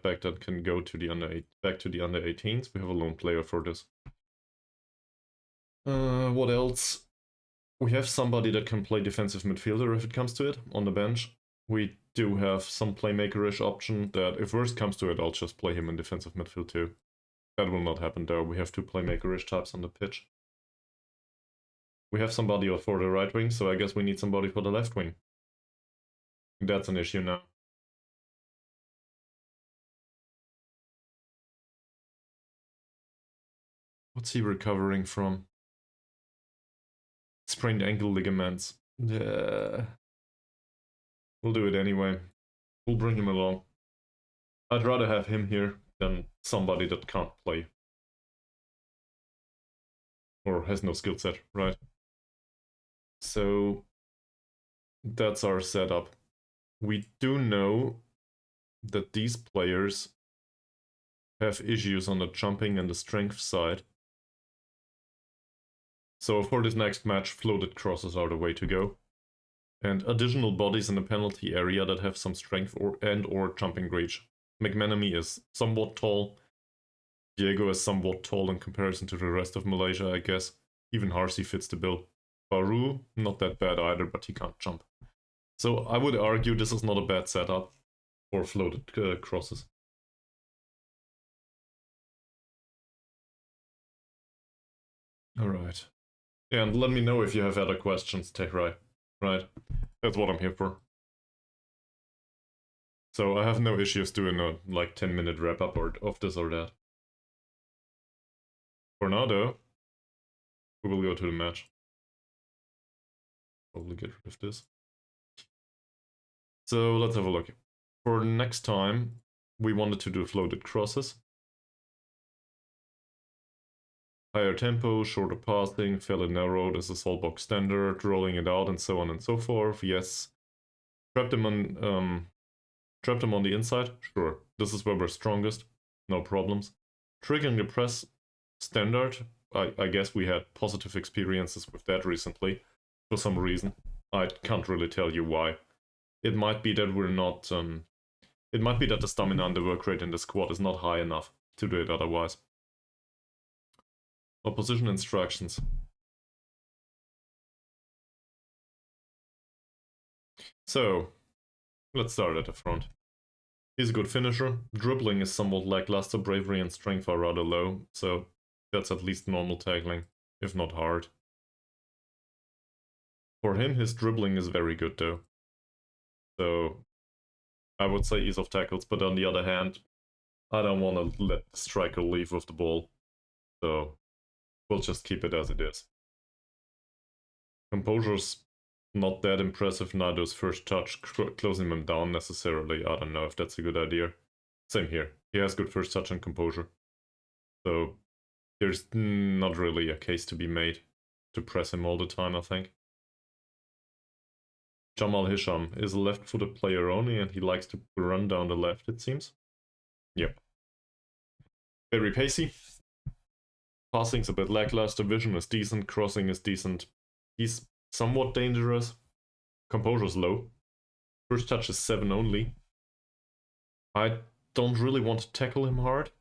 Speaker 1: back that can go to the back to the under 18s. We have a lone player for this. What else? We have somebody that can play defensive midfielder if it comes to it on the bench. We do have some playmakerish option that if worst comes to it, I'll just play him in defensive midfield too. That will not happen though. We have 2 playmakerish types on the pitch. We have somebody for the right wing, so I guess we need somebody for the left wing. That's an issue now. What's he recovering from? Sprained ankle ligaments. We'll do it anyway. We'll bring him along. I'd rather have him here than somebody that can't play. Or has no skill set, right? So that's our setup. We do know that these players have issues on the jumping and the strength side. So for this next match, floated crosses are the way to go. And additional bodies in the penalty area that have some strength or jumping reach. McManamy is somewhat tall. Diego is somewhat tall in comparison to the rest of Malaysia, I guess. Even Harsey fits the bill. Baru, not that bad either, but he can't jump. So I would argue this is not a bad setup for floated crosses. Alright. And let me know if you have other questions, Techrai. Right? That's what I'm here for. So I have no issues doing a like 10-minute wrap-up of this or that. For now though, we will go to the match. Probably get rid of this. So let's have a look. For next time, we wanted to do floated crosses. Higher tempo, shorter passing, fairly narrow, this is all box standard, rolling it out and so on and so forth, yes. Trapped him on the inside, sure. This is where we're strongest, no problems. Triggering the press, standard. I guess we had positive experiences with that recently, for some reason. I can't really tell you why. It might be that we're not, it might be that the stamina and the work rate in the squad is not high enough to do it otherwise. Opposition instructions. So, let's start at the front. He's a good finisher. Dribbling is somewhat lackluster, bravery and strength are rather low, so that's at least normal tackling, if not hard. For him, his dribbling is very good though. So, I would say ease of tackles, but on the other hand, I don't want to let the striker leave with the ball. So, we'll just keep it as it is. Composure's not that impressive, neither is first touch, closing him down necessarily. I don't know if that's a good idea. Same here. He has good first touch and composure. So there's not really a case to be made to press him all the time, I think. Jamal Hisham is a left-footed player only, and he likes to run down the left, it seems. Yep. Very pacey. Passing's a bit lackluster, vision is decent, crossing is decent. He's somewhat dangerous. Composure's low. First touch is 7 only. I don't really want to tackle him hard,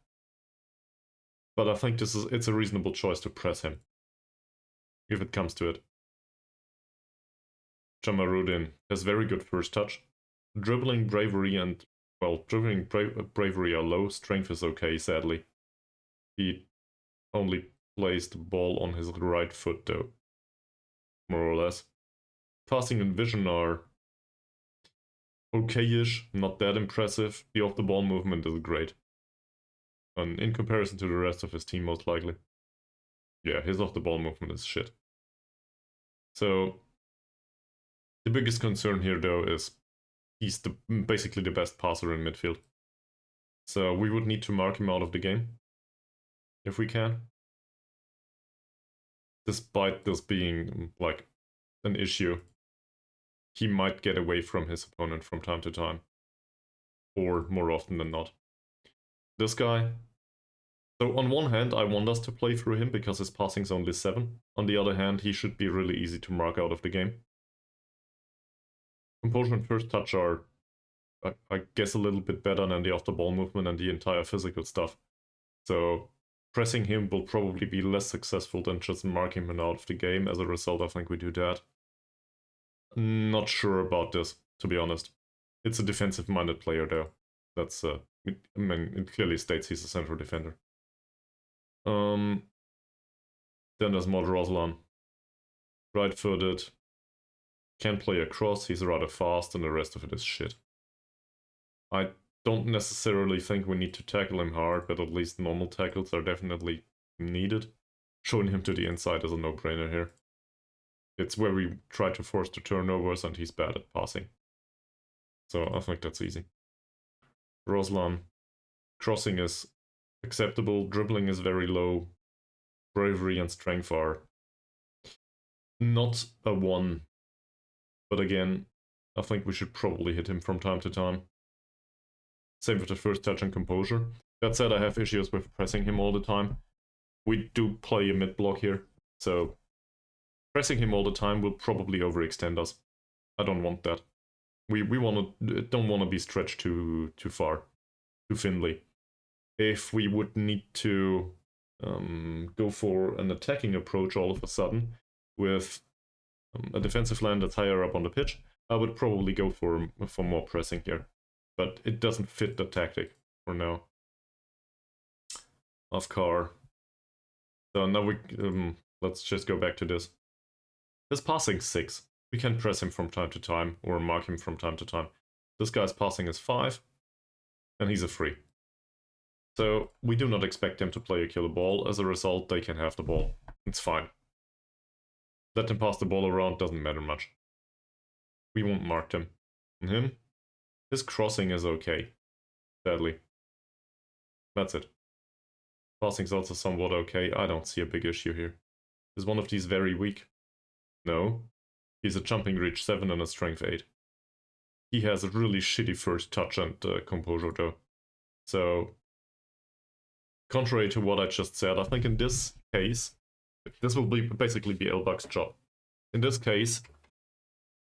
Speaker 1: but I think it's a reasonable choice to press him, if it comes to it. Jamaruddin has very good first touch. Dribbling, bravery, and, well, dribbling, bravery are low. Strength is okay, sadly. He only plays the ball on his right foot, though, more or less. Passing and vision are okay-ish, not that impressive. The off-the-ball movement is great. And in comparison to the rest of his team, most likely. Yeah, his off-the-ball movement is shit. So, the biggest concern here, though, is he's basically the best passer in midfield. So we would need to mark him out of the game, if we can. Despite this being, like, an issue, he might get away from his opponent from time to time. Or more often than not. This guy. So on one hand, I want us to play through him because his passing's only 7. On the other hand, he should be really easy to mark out of the game. Composure and first touch are, I guess, a little bit better than the off-the-ball movement and the entire physical stuff. So pressing him will probably be less successful than just marking him out of the game. As a result, I think we do that. Not sure about this, to be honest. It's a defensive-minded player, though. That's, I mean, it clearly states he's a central defender. Then there's Mohd Faizal. Right-footed. Can play across, he's rather fast, and the rest of it is shit. I don't necessarily think we need to tackle him hard, but at least normal tackles are definitely needed. Showing him to the inside is a no-brainer here. It's where we try to force the turnovers, and he's bad at passing. So I think that's easy. Roslan. Crossing is acceptable, dribbling is very low. Bravery and strength are not a 1. But again, I think we should probably hit him from time to time. Same with the first touch and composure. That said, I have issues with pressing him all the time. We do play a mid-block here, so pressing him all the time will probably overextend us. I don't want that. We don't want to be stretched too far, too thinly. If we would need to go for an attacking approach all of a sudden with a defensive line that's higher up on the pitch, I would probably go for more pressing here. But it doesn't fit the tactic for now. Afkar. So now let's just go back to this. His passing 6. We can press him from time to time, or mark him from time to time. This guy's passing is 5, and he's a 3. So we do not expect them to play a killer ball. As a result, they can have the ball. It's fine. Let him pass the ball around, doesn't matter much. We won't mark him. And him? His crossing is okay. Sadly. That's it. Passing's also somewhat okay. I don't see a big issue here. Is one of these very weak? No. He's a jumping reach 7 and a strength 8. He has a really shitty first touch and composure though. So, contrary to what I just said, I think in this case, this will basically be Elbug's job. In this case,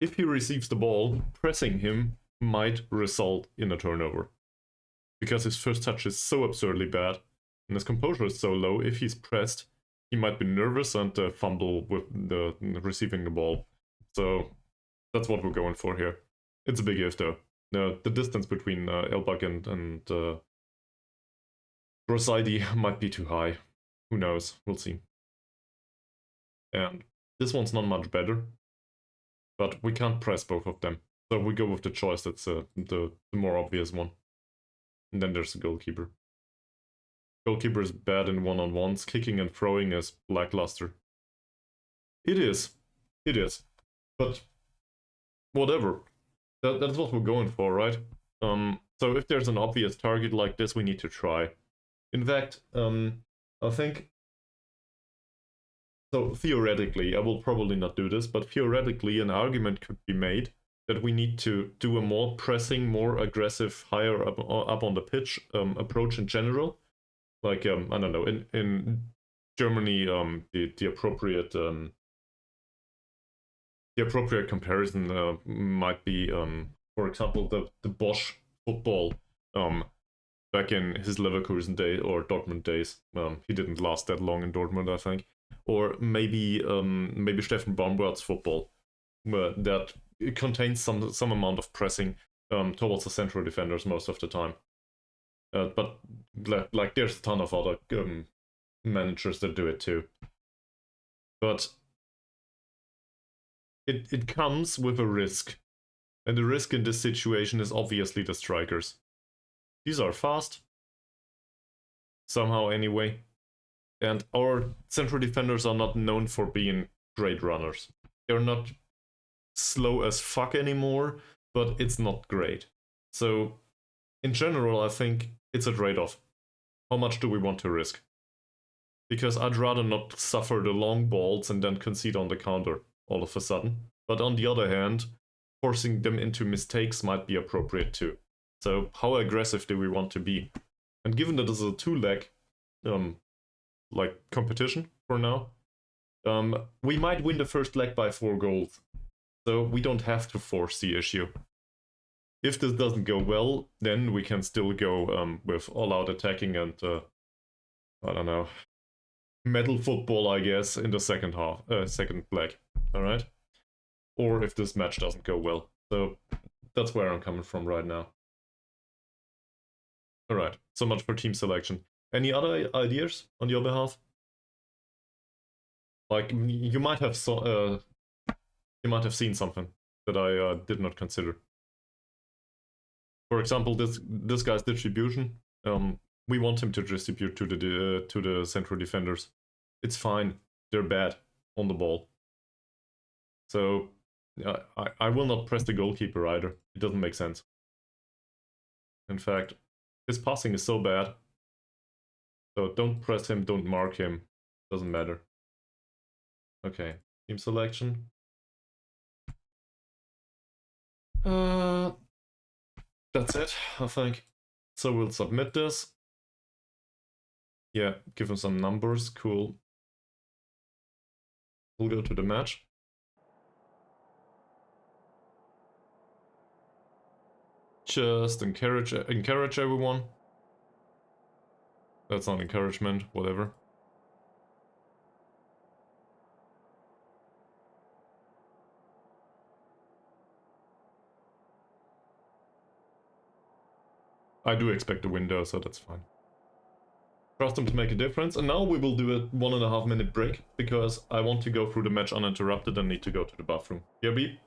Speaker 1: if he receives the ball, pressing him might result in a turnover. Because his first touch is so absurdly bad, and his composure is so low, if he's pressed, he might be nervous and fumble with the receiving the ball. So that's what we're going for here. It's a big if though. The distance between Elbug and Rosidi might be too high. Who knows? We'll see. And this one's not much better, but we can't press both of them. So we go with the choice that's the more obvious one. And then there's the goalkeeper. Goalkeeper is bad in one-on-ones. Kicking and throwing is lackluster. It is. It is. But whatever. That's what we're going for, right? So if there's an obvious target like this, we need to try. In fact, I think... So theoretically, I will probably not do this, but theoretically an argument could be made that we need to do a more pressing, more aggressive, higher up on the pitch approach in general. Like, I don't know, in Germany, the appropriate comparison might be, for example, the Bosch football back in his Leverkusen day or Dortmund days. He didn't last that long in Dortmund, I think. Or maybe Steffen Baumgart's football, that it contains some amount of pressing towards the central defenders most of the time. But like there's a ton of other managers that do it too. But it comes with a risk. And the risk in this situation is obviously the strikers. These are fast. Somehow anyway. And our central defenders are not known for being great runners. They're not slow as fuck anymore, but it's not great. So, in general, I think it's a trade-off. How much do we want to risk? Because I'd rather not suffer the long balls and then concede on the counter all of a sudden. But on the other hand, forcing them into mistakes might be appropriate too. So, how aggressive do we want to be? And given that this is a two-leg like competition for now, we might win the first leg by 4 goals. So we don't have to force the issue. If this doesn't go well, then we can still go with all-out attacking and, I don't know, metal football, I guess, in the second leg. Alright? Or if this match doesn't go well. So that's where I'm coming from right now. Alright, so much for team selection. Any other ideas on your behalf? Like, you might have seen something that I did not consider. For example, this guy's distribution. We want him to distribute to the central defenders. It's fine. They're bad on the ball. So I will not press the goalkeeper either. It doesn't make sense. In fact, his passing is so bad. So don't press him, don't mark him. Doesn't matter. Okay, team selection. That's it, I think. So we'll submit this. Yeah, give him some numbers, cool. We'll go to the match. Just encourage everyone. That's not encouragement, whatever. I do expect a window, so that's fine. Trust them to make a difference, and now we will do a 1.5 minute break, because I want to go through the match uninterrupted and need to go to the bathroom. Yeah, beep.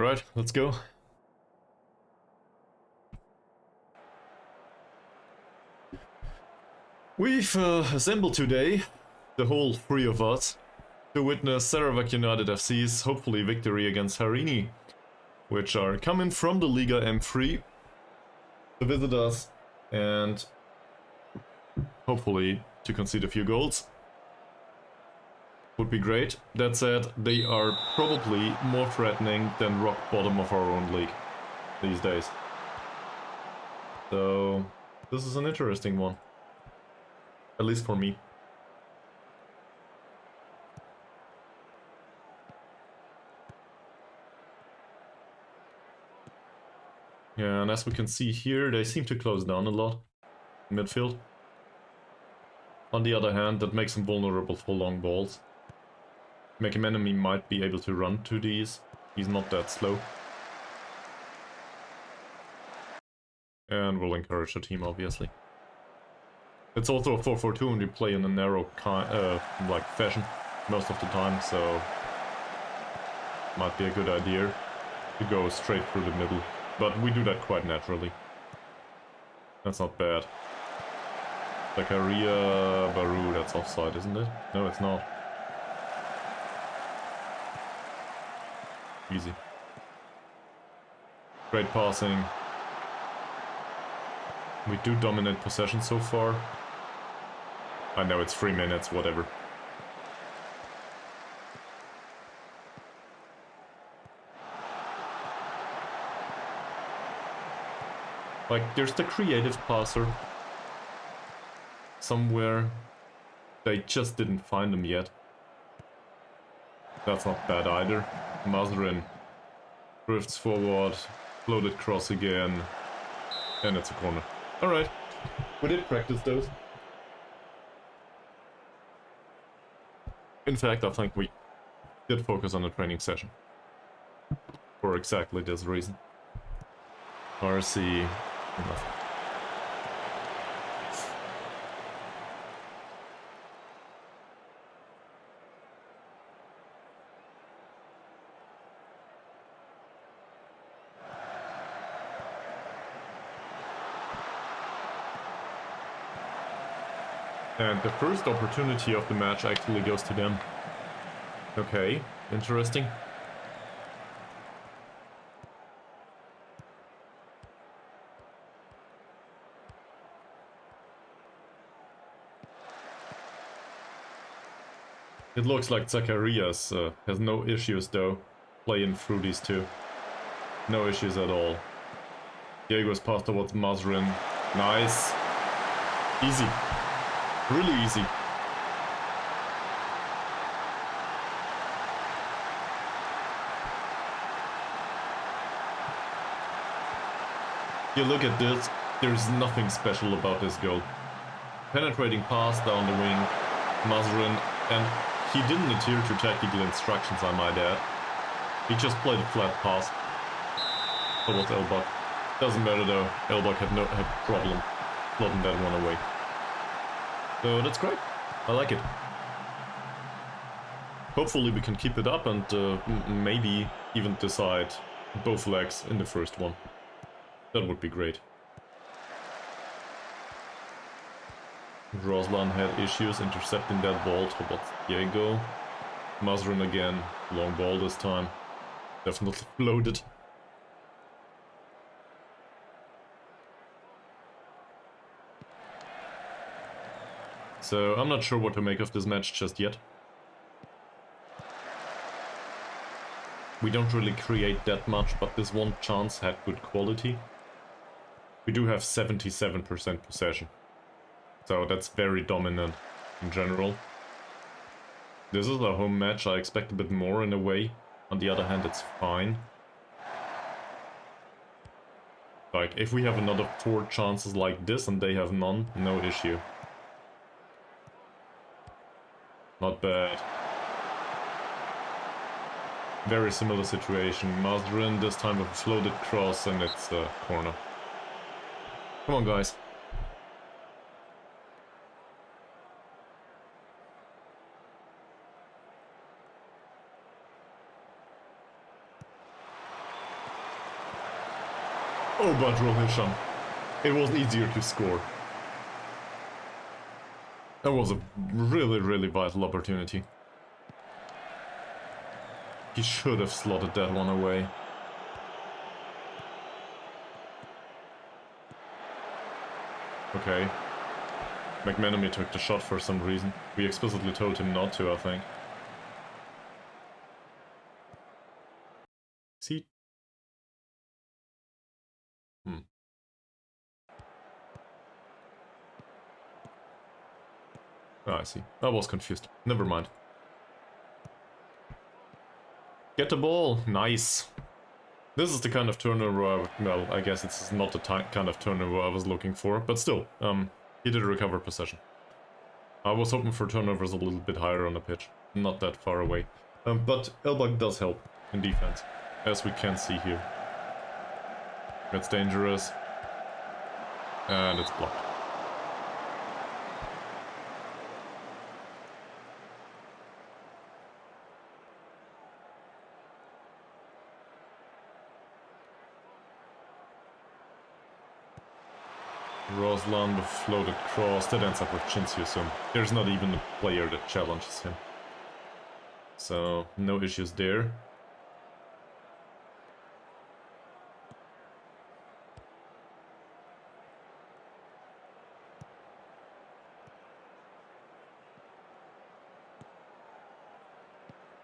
Speaker 1: Alright, let's go. We've assembled today, the whole three of us, to witness Sarawak United FC's hopefully victory against Harini, which are coming from the Liga M3 to visit us and hopefully to concede a few goals. Would be great. That said, they are probably more threatening than rock bottom of our own league these days. So this is an interesting one. At least for me. Yeah, and as we can see here, they seem to close down a lot in midfield. On the other hand, that makes them vulnerable for long balls. McMenemy might be able to run to these. He's not that slow. And we'll encourage the team, obviously. It's also a 4-4-2 and we play in a narrow like fashion most of the time, so might be a good idea to go straight through the middle. But we do that quite naturally. That's not bad. Zakaria Baru, that's offside, isn't it? No, it's not. Easy. Great passing. We do dominate possession so far. I know it's 3 minutes, whatever. Like, there's the creative passer somewhere. They just didn't find him yet. That's not bad either. Mazrin drifts forward, floated cross again, and it's a corner. Alright, we did practice those. In fact, I think we did focus on a training session. For exactly this reason. RC... enough. And the first opportunity of the match actually goes to them. Okay, interesting. It looks like Zacharias has no issues though, playing through these two. No issues at all. Diego's pass towards Mazrin. Nice. Easy. Really easy. You look at this, there's nothing special about this goal. Penetrating pass down the wing, Mazrin, and he didn't adhere to tactical instructions, I might add. He just played a flat pass towards Elbug. Doesn't matter though, Elbug had no problem slotting that one away. So that's great. I like it. Hopefully we can keep it up and maybe even decide both legs in the first one. That would be great. Roslan had issues intercepting that ball towards Diego. Mazrin again, long ball this time. Definitely loaded. So I'm not sure what to make of this match just yet. We don't really create that much, but this one chance had good quality. We do have 77% possession. So that's very dominant in general. This is a home match, I expect a bit more in a way. On the other hand, it's fine. Like, if we have another 4 chances like this and they have none, no issue. Not bad. Very similar situation. Mazrin, this time with a floated cross, and it's a corner. Come on, guys. Oh, Badrul Hisham. It was easier to score. That was a really, really vital opportunity. He should have slotted that one away. Okay. McManamy took the shot for some reason. We explicitly told him not to, I think. See? Oh, I see. I was confused. Never mind. Get the ball. Nice. This is the kind of turnover, well, I guess it's not the kind of turnover I was looking for, but still, he did recover possession. I was hoping for turnovers a little bit higher on the pitch, not that far away. But Elbug does help in defense, as we can see here. That's dangerous. And it's blocked. Roslan, the floated cross, that ends up with Chinsiusum. There's not even a player that challenges him. So, no issues there.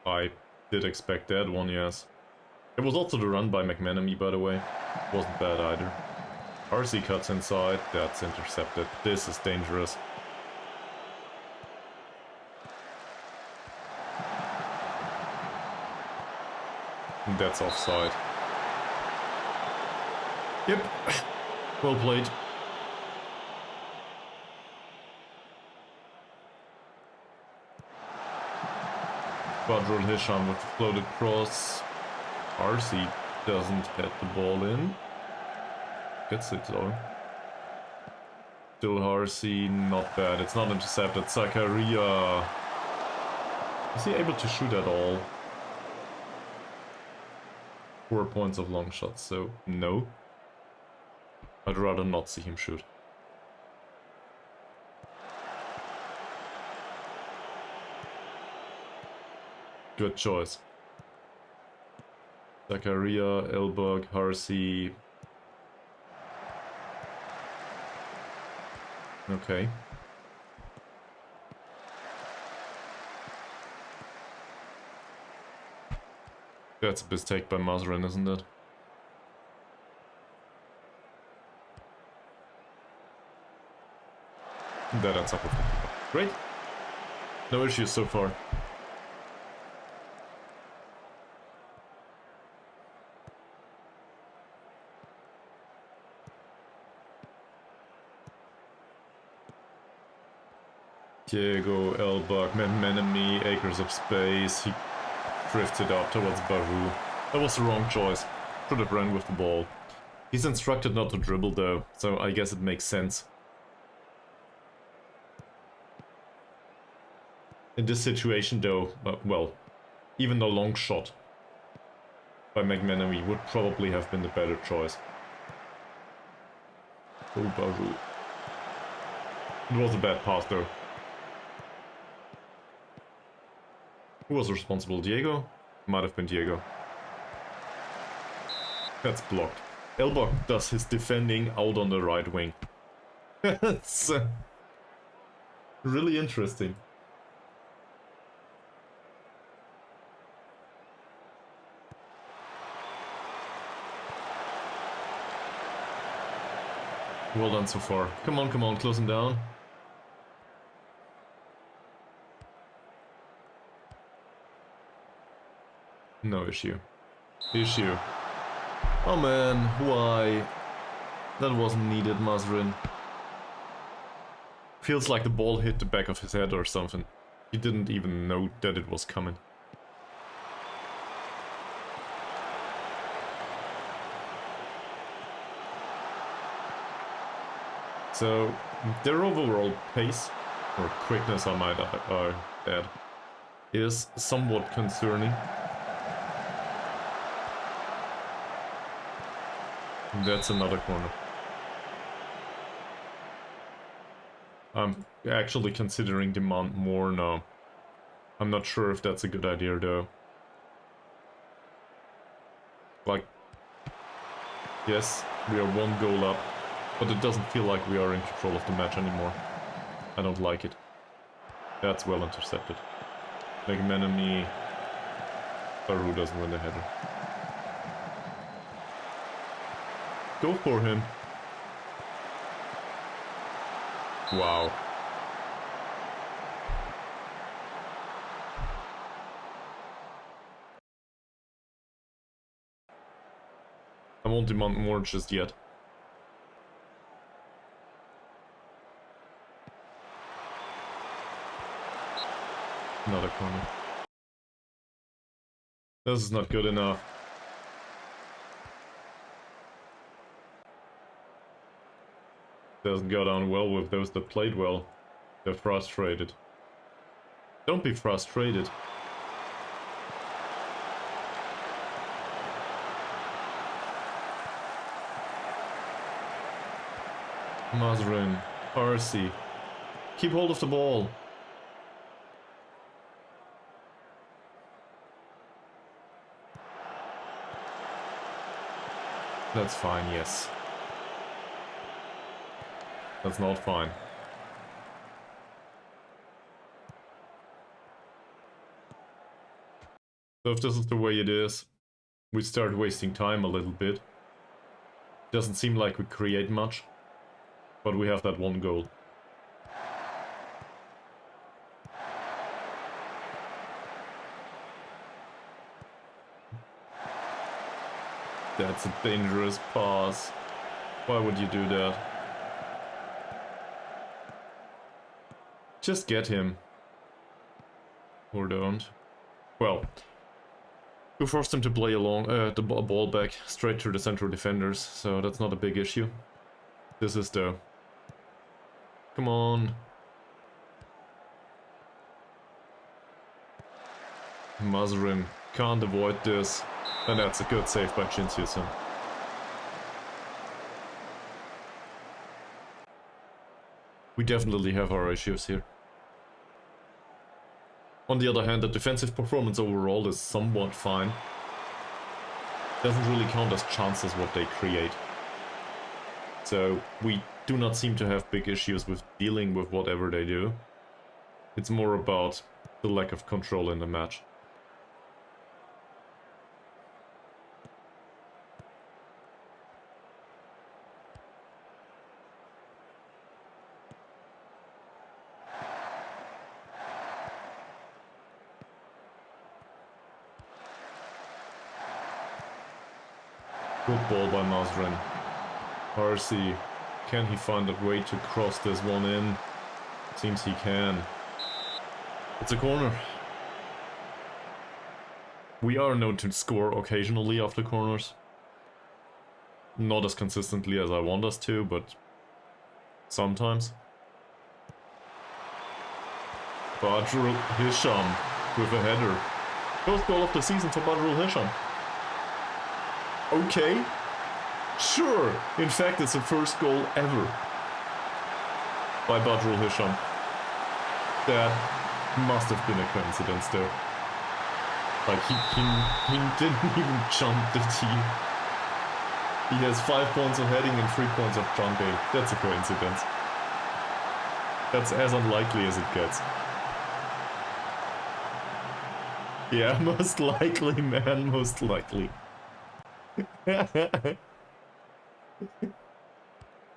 Speaker 1: I did expect that one, yes. It was also the run by McManamy, by the way. Wasn't bad either. RC cuts inside, that's intercepted. This is dangerous. And that's offside. Yep. Well played. Badrul Hisham with the floated cross. RC doesn't hit the ball in. Gets it though. Still RC, not bad. It's not intercepted. Zakaria. Is he able to shoot at all? 4 points of long shots, so no. I'd rather not see him shoot. Good choice. Zakaria, Elbug, Harsi. Okay. That's a mistake by Mazrin, isn't it? That ends up with the keeper. Great. No issues so far. Diego, Elbug, McManamy, acres of space. He drifted up towards Baru. That was the wrong choice. Should have ran with the ball. He's instructed not to dribble though, so I guess it makes sense. In this situation though, well, even the long shot by McManamy would probably have been the better choice. Oh, Baru. It was a bad pass though. Who was responsible? Diego? Might have been Diego. That's blocked. Elbug does his defending out on the right wing. That's really interesting. Well done so far. Come on, close him down. No issue. Issue. Oh man, why? That wasn't needed, Mazrin. Feels like the ball hit the back of his head or something. He didn't even know that it was coming. So, their overall pace, or quickness I might add, is somewhat concerning. That's another corner. I'm actually considering demand more now. I'm not sure if that's a good idea though. Like, yes, we are 1 goal up, but it doesn't feel like we are in control of the match anymore. I don't like it. That's well intercepted. Megmanemy. Baru doesn't win the header. Go for him. Wow. I won't demand more just yet. Another corner. This is not good enough. Doesn't go down well with those that played well. They're frustrated. Don't be frustrated. Mazrin, RC. Keep hold of the ball. That's fine, yes. That's not fine. So if this is the way it is, we start wasting time a little bit. Doesn't seem like we create much, but we have that 1 goal. That's a dangerous pass. Why would you do that? Just get him. Or don't. Well, we forced him to play along the ball back straight to the central defenders, so that's not a big issue. This is though. Come on. Mazrin can't avoid this. And that's a good save by Jinsusen. We definitely have our issues here. On the other hand, the defensive performance overall is somewhat fine. Doesn't really count as chances what they create. So we do not seem to have big issues with dealing with whatever they do. It's more about the lack of control in the match. Good ball by Mazrin. RC, can he find a way to cross this one in? Seems he can. It's a corner. We are known to score occasionally off the corners. Not as consistently as I want us to, but sometimes. Badrul Hisham with a header. First goal of the season for Badrul Hisham. Okay, sure. In fact, it's the first goal ever by Badrul Hisham. That must have been a coincidence, though. Like, he didn't even jump the team. He has 5 points of heading and 3 points of jumping. That's a coincidence. That's as unlikely as it gets. Yeah, most likely, man, most likely.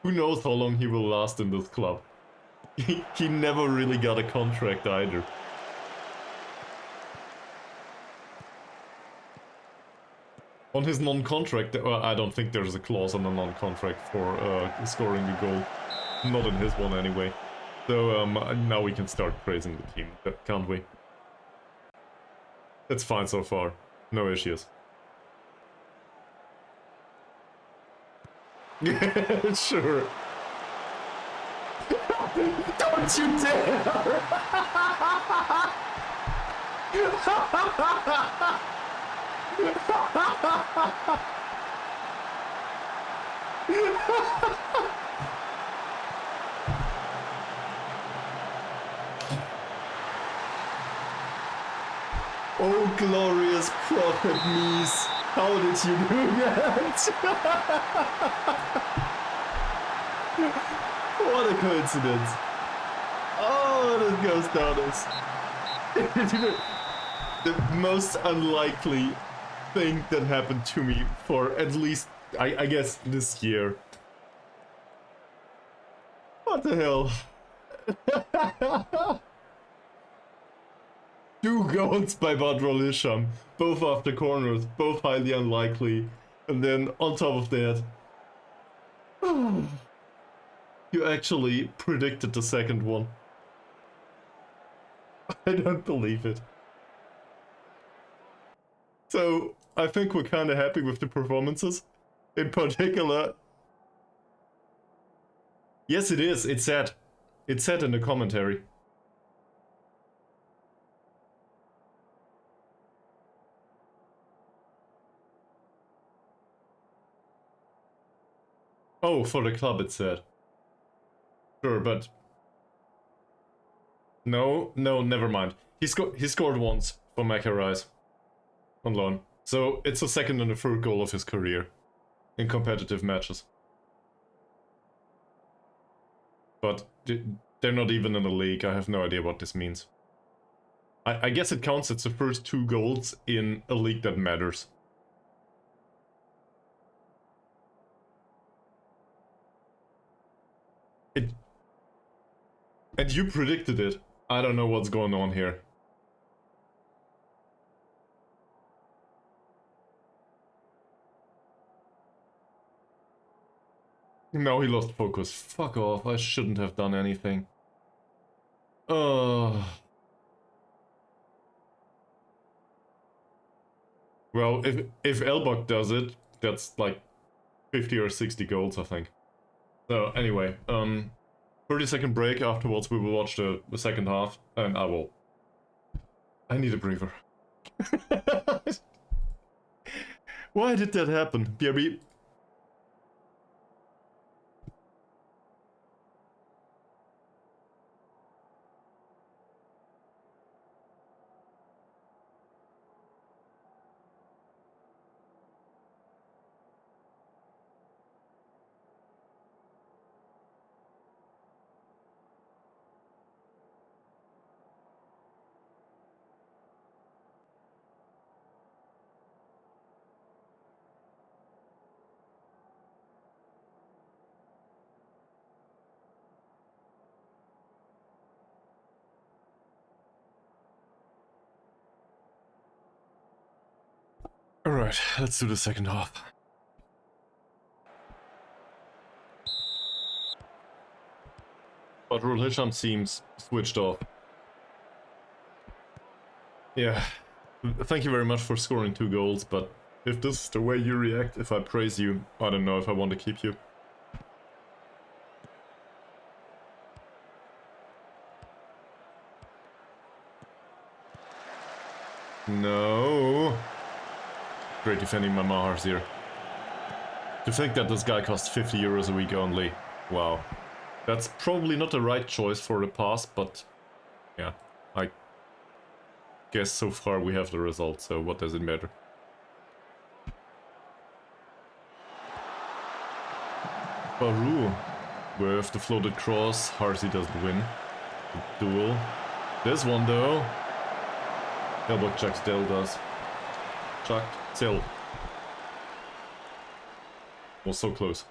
Speaker 1: Who knows how long he will last in this club. He never really got a contract either. On his non-contract, I don't think there's a clause on the non-contract for scoring the goal. Not in his one anyway. So now we can start praising the team, can't we? It's fine so far. No issues. Sure. Don't you dare! Oh, glorious prophet Mies. How did you do that? What a coincidence. Oh, this goes down as the most unlikely thing that happened to me for at least, I guess, this year. What the hell? 2 goals by Badrul Hisham, both after corners, both highly unlikely. And then on top of that, you actually predicted the second one. I don't believe it. So, I think we're kind of happy with the performances. In particular... Yes, it is. It's sad. It's said in the commentary. Oh, for the club it said. Sure, but... No, never mind. He scored once for Macarais on loan. So it's the second and the third goal of his career in competitive matches. But they're not even in the league. I have no idea what this means. I guess it counts as the first 2 goals in a league that matters. And you predicted it. I don't know what's going on here. No, he lost focus. Fuck off. I shouldn't have done anything. Well, if Elbug does it, that's like 50 or 60 goals, I think. So anyway, 30-second break. Afterwards, we will watch the second half, and I need a breather. Why did that happen, BRB? Alright, let's do the second half. But Badrul Hisham seems switched off. Yeah, thank you very much for scoring 2 goals, but if this is the way you react, if I praise you, I don't know if I want to keep you. No. Great defending my Mahars here. To think that this guy costs 50 euros a week only. Wow. That's probably not the right choice for the pass, but yeah, I guess so far we have the result, so what does it matter? Baru with the floated cross. Harsey doesn't win the duel. This one though, Elbug Chagtsel does. Chagtsel. Was so close.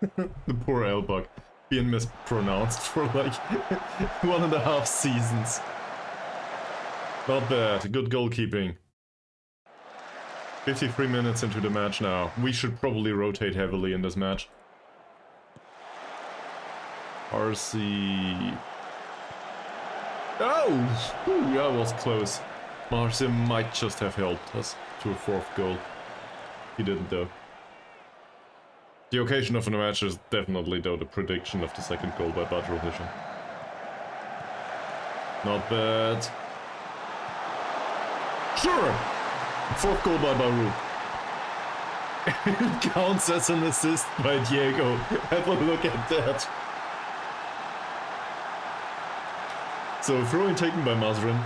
Speaker 1: The poor Elbug being mispronounced for like 1.5 seasons. Not bad, good goalkeeping. 53 minutes into the match now. We should probably rotate heavily in this match. RC... Oh! Ooh, that was close. Marcy might just have helped us to a 4th goal. He didn't though. The occasion of the match is definitely though the prediction of the 2nd goal by Badrul Hisham. Not bad. Sure! 4th goal by Baru. It counts as an assist by Diego. Have a look at that. So throwing taken by Mazrin.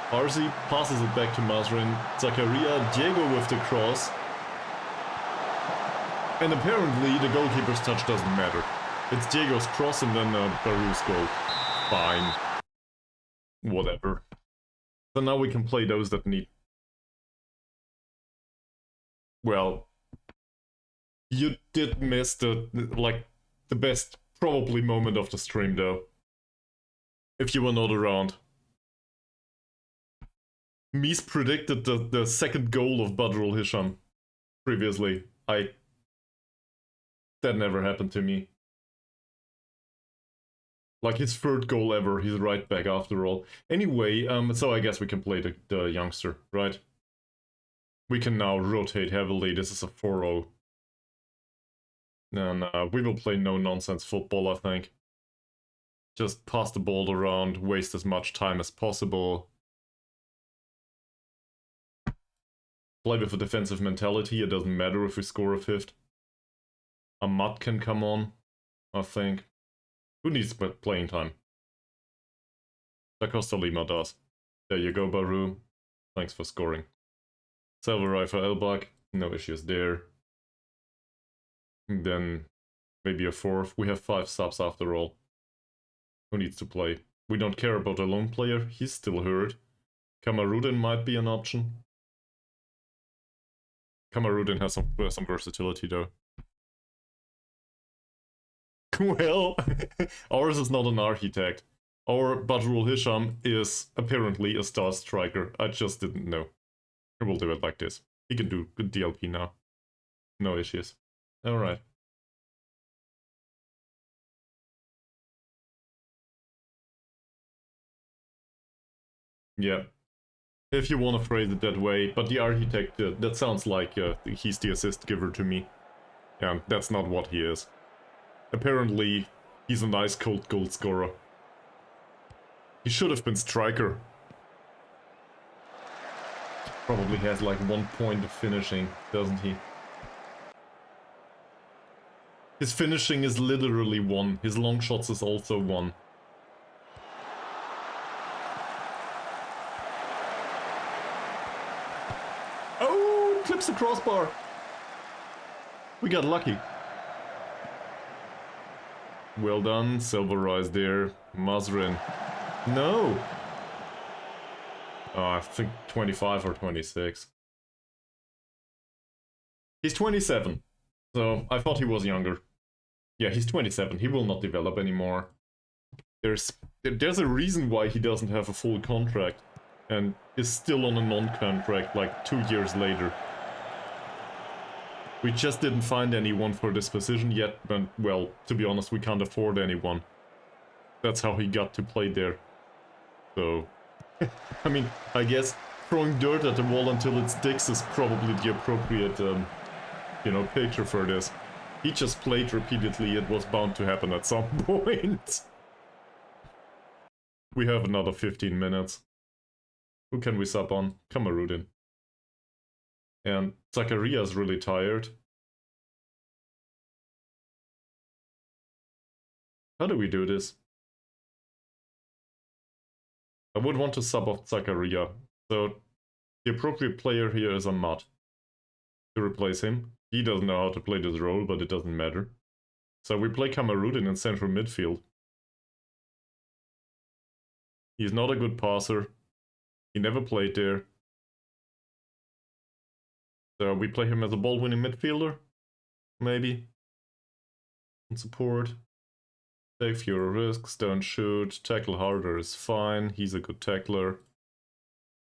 Speaker 1: Arzi passes it back to Mazrin. Zakaria, Diego with the cross. And apparently the goalkeeper's touch doesn't matter. It's Diego's cross and then Baru's goal. Fine. Whatever. So now we can play those that need... Well... You did miss the best, probably, moment of the stream though. If you were not around. Mies predicted the second goal of Badrul Hisham previously. That never happened to me. Like his third goal ever, he's right back after all. Anyway, so I guess we can play the youngster, right? We can now rotate heavily. This is a 4-0. And we will play no-nonsense football, I think. Just pass the ball around, waste as much time as possible. Play with a defensive mentality, it doesn't matter if we score a fifth. Ahmad can come on, I think. Who needs playing time? Da Costa Lima does. There you go, Baru. Thanks for scoring. Salvarai for Elbug, no issues there. And then maybe a fourth. We have 5 subs after all. Who needs to play? We don't care about a lone player, he's still hurt. Kamarudin might be an option. Kamarudin has some versatility though. Well, ours is not an architect. Our Badrul Hisham is apparently a star striker. I just didn't know. We'll do it like this. He can do good DLP now. No issues. Alright. Yeah. If you want to phrase it that way, but the architect, that sounds like he's the assist giver to me. And that's not what he is. Apparently, he's a nice cold goal scorer. He should have been striker. Probably has like 1 point of finishing, doesn't he? His finishing is literally 1. His long shots is also 1. Oh, clips the crossbar. We got lucky. Well done, Silverrise there. Mazrin. No! Oh, I think 25 or 26. He's 27. So, I thought he was younger. Yeah, he's 27. He will not develop anymore. There's a reason why he doesn't have a full contract. And is still on a non-contract like 2 years later. We just didn't find anyone for this position yet, but, well, to be honest, we can't afford anyone. That's how he got to play there. So, I mean, I guess throwing dirt at the wall until it sticks is probably the appropriate, you know, picture for this. He just played repeatedly, it was bound to happen at some point. We have another 15 minutes. Who can we sub on? Kamarudin. And Zachariah's really tired. How do we do this? I would want to sub off Zachariah. So the appropriate player here is Ahmad. To replace him. He doesn't know how to play this role, but it doesn't matter. So we play Kamarudin in central midfield. He's not a good passer. He never played there. So we play him as a ball-winning midfielder, maybe. And support. Take fewer risks, don't shoot. Tackle harder is fine, he's a good tackler.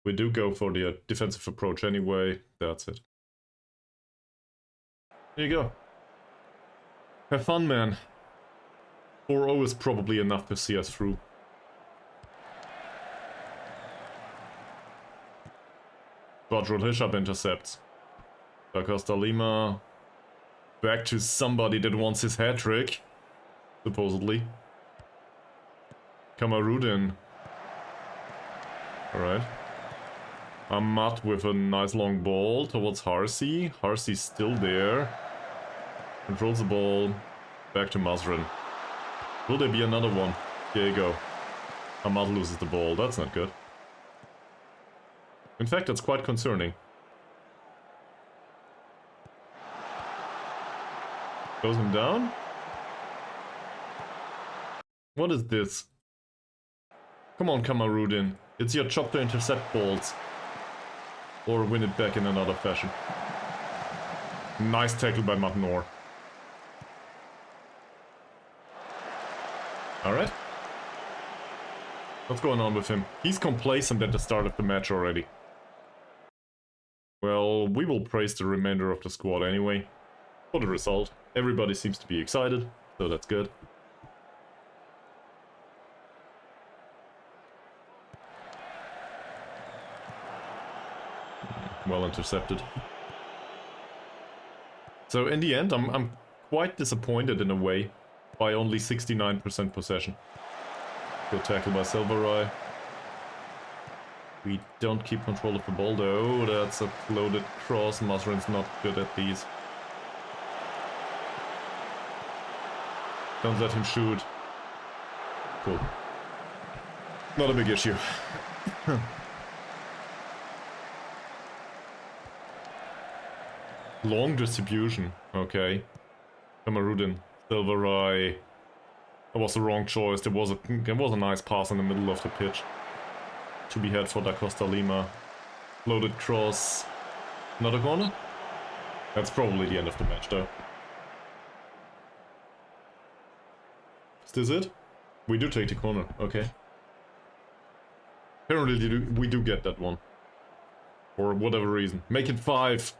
Speaker 1: We do go for the defensive approach anyway, that's it. There you go. Have fun, man. 4-0 is probably enough to see us through. Badrul Hisham intercepts. Da Costa Lima. Back to somebody that wants his hat-trick. Supposedly. Kamarudin. Alright. Ahmad with a nice long ball towards Harsey. Harsey's still there. Controls the ball. Back to Mazrin. Will there be another one? There you go. Ahmad loses the ball. That's not good. In fact, that's quite concerning. Close him down. What is this? Come on, Kamarudin. It's your job to intercept balls. Or win it back in another fashion. Nice tackle by Mat Noor. Alright. What's going on with him? He's complacent at the start of the match already. Well, we will praise the remainder of the squad anyway. For the result. Everybody seems to be excited, so that's good. Well intercepted. So in the end, I'm quite disappointed in a way by only 69% possession. Good tackle by Silverai. We don't keep control of the ball though. That's a floated cross. Mazrin's not good at these. Don't let him shoot. Cool. Not a big issue. Long distribution. Okay. Kamarudin. Silverai. That was the wrong choice. There was a nice pass in the middle of the pitch. To be had for Da Costa Lima. Loaded cross. Not a corner? That's probably the end of the match though. Is this it? We do take the corner, okay. Apparently we do get that one. For whatever reason. Make it 5.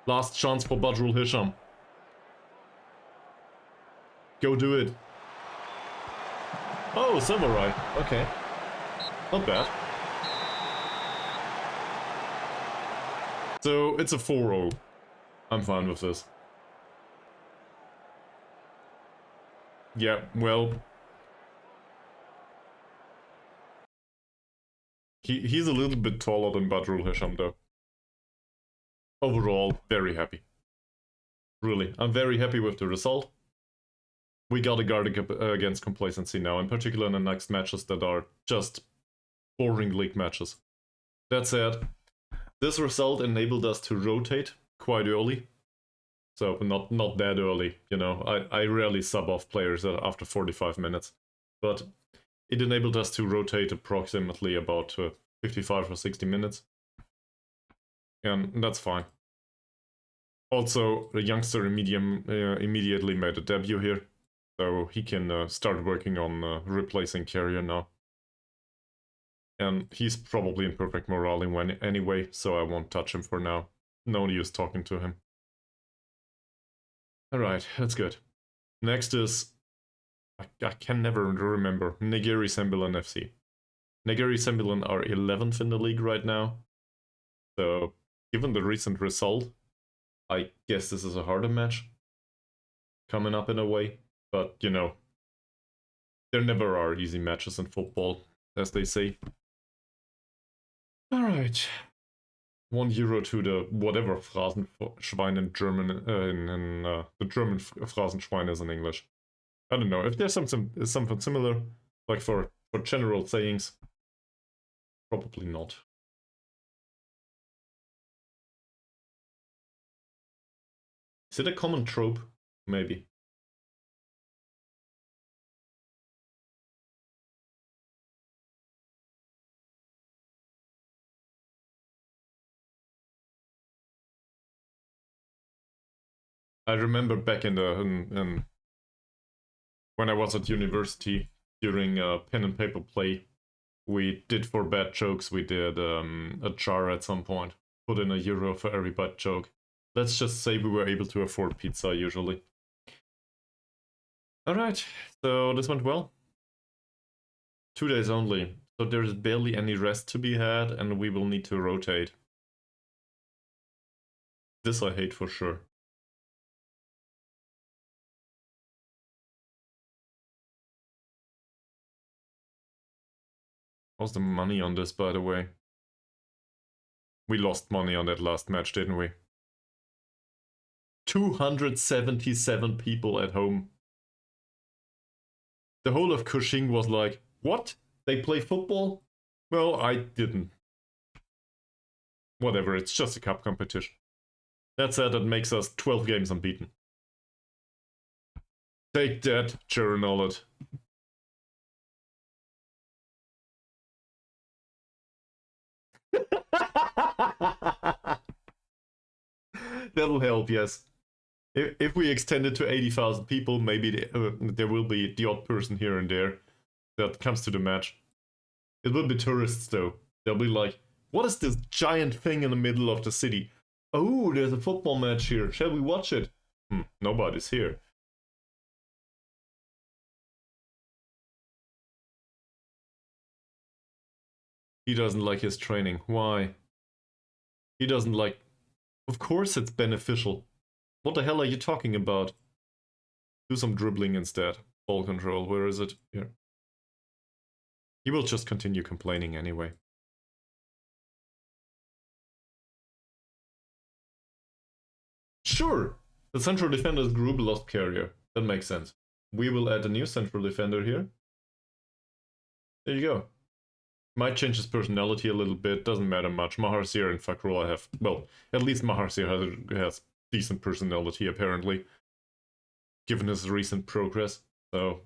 Speaker 1: Last chance for Badrul Hisham. Go do it. Oh, Silverai. Okay. Not bad. So, it's a 4-0. I'm fine with this. Yeah, well... He's a little bit taller than Badrul Hisham, though. Overall, very happy. Really, I'm very happy with the result. We got a guard against complacency now, in particular in the next matches that are just boring league matches. That said, this result enabled us to rotate quite early. So, not that early, you know. I rarely sub off players after 45 minutes. But it enabled us to rotate approximately about 55 or 60 minutes. And that's fine. Also, the youngster immediately made a debut here. So he can start working on replacing Keryer now. And he's probably in perfect morale anyway, so I won't touch him for now. No use talking to him. Alright, that's good. Next is... I can never remember. Negeri Sembilan FC. Negeri Sembilan are 11th in the league right now. So, given the recent result, I guess this is a harder match. Coming up in a way. But, you know, there never are easy matches in football, as they say. Alright. €1 to the whatever Phrasenschwein in German, the German Phrasenschwein is in English. I don't know, if there's something similar, like for general sayings, probably not. Is it a common trope? Maybe. I remember back in the when I was at university during pen and paper play, we did for bad jokes. We did a jar at some point, put in €1 for every bad joke. Let's just say we were able to afford pizza usually. All right, so this went well. 2 days only, so there's barely any rest to be had, and we will need to rotate. This I hate for sure. How's the money on this, by the way? We lost money on that last match, didn't we? 277 people at home. The whole of Kuching was like, what? They play football? Well, I didn't. Whatever, it's just a cup competition. That said, that makes us 12 games unbeaten. Take that, Journal. That'll help, yes. If we extend it to 80,000 people, maybe there will be the odd person here and there that comes to the match. It will be tourists, though. They'll be like, what is this giant thing in the middle of the city? Oh, there's a football match here. Shall we watch it? Nobody's here. He doesn't like his training. Why? He doesn't like... Of course it's beneficial. What the hell are you talking about? Do some dribbling instead. Ball control, where is it? Here. He will just continue complaining anyway. Sure! The central defenders group lost Keryer. That makes sense. We will add a new central defender here. There you go. Might change his personality a little bit, doesn't matter much. Maharsir and Fakrullah have... Well, at least Maharsir has decent personality, apparently. Given his recent progress. So,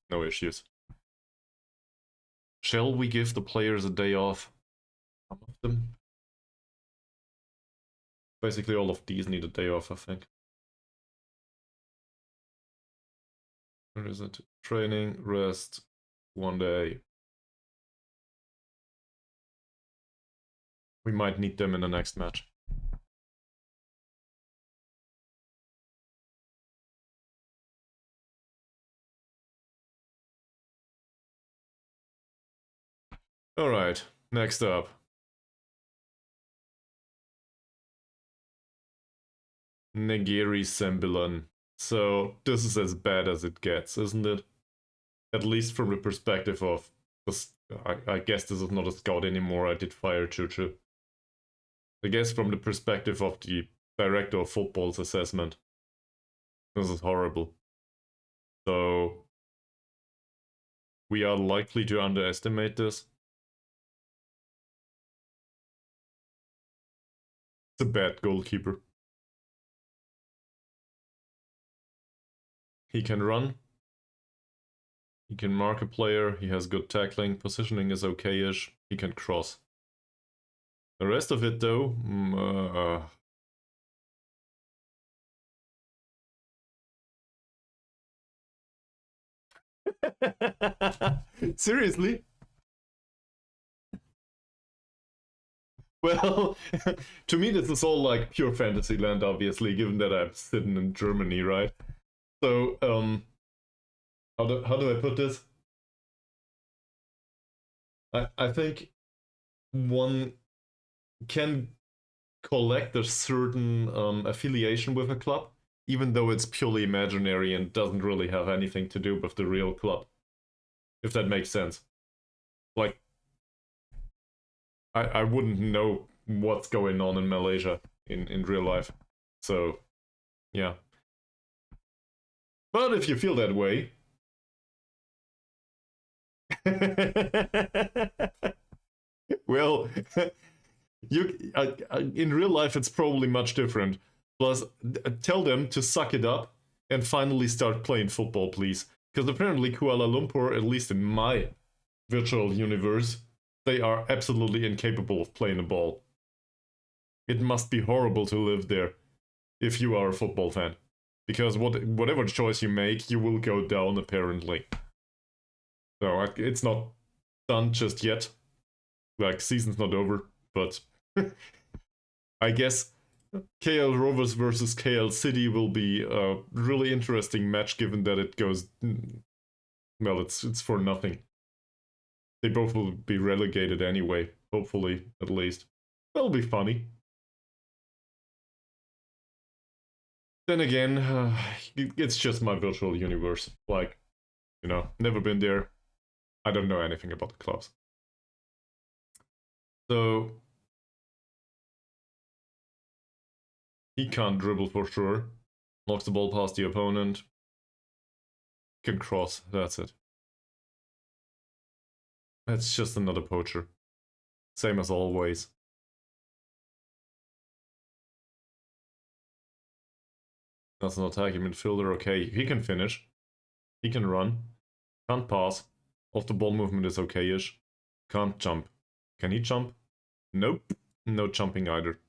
Speaker 1: no issues. Shall we give the players a day off? Some of them? Basically all of these need a day off, I think. Where is it? Training, rest, 1 day. We might need them in the next match. Alright, next up. Negeri Sembilan. So, this is as bad as it gets, isn't it? At least from the perspective of... I guess this is not a scout anymore, I did fire Chuchu. I guess from the perspective of the director of football's assessment. This is horrible. So... we are likely to underestimate this. It's a bad goalkeeper. He can run. He can mark a player. He has good tackling. Positioning is okay-ish. He can cross. The rest of it, though... Seriously? Well, to me this is all like pure fantasy land, obviously, given that I'm sitting in Germany, right? So, how do I put this? I think one can collect a certain affiliation with a club, even though it's purely imaginary and doesn't really have anything to do with the real club. If that makes sense. Like, I wouldn't know what's going on in Malaysia in real life. So, yeah. But if you feel that way... well, in real life it's probably much different. Plus, tell them to suck it up and finally start playing football, please. Because apparently Kuala Lumpur, at least in my virtual universe, they are absolutely incapable of playing a ball. It must be horrible to live there if you are a football fan. Because whatever choice you make, you will go down, apparently. So, it's not done just yet. Like, season's not over, but... I guess KL Rovers versus KL City will be a really interesting match, given that it goes... well, it's for nothing. They both will be relegated anyway, hopefully, at least. That'll be funny. Then again, it's just my virtual universe. Like, you know, never been there. I don't know anything about the clubs. So, He can't dribble for sure. Knocks the ball past the opponent. Can cross, that's it. It's just another poacher. Same as always. That's an attacking midfielder. Okay, he can finish. He can run. Can't pass. Off the ball movement is okay-ish. Can't jump. Can he jump? Nope. No jumping either.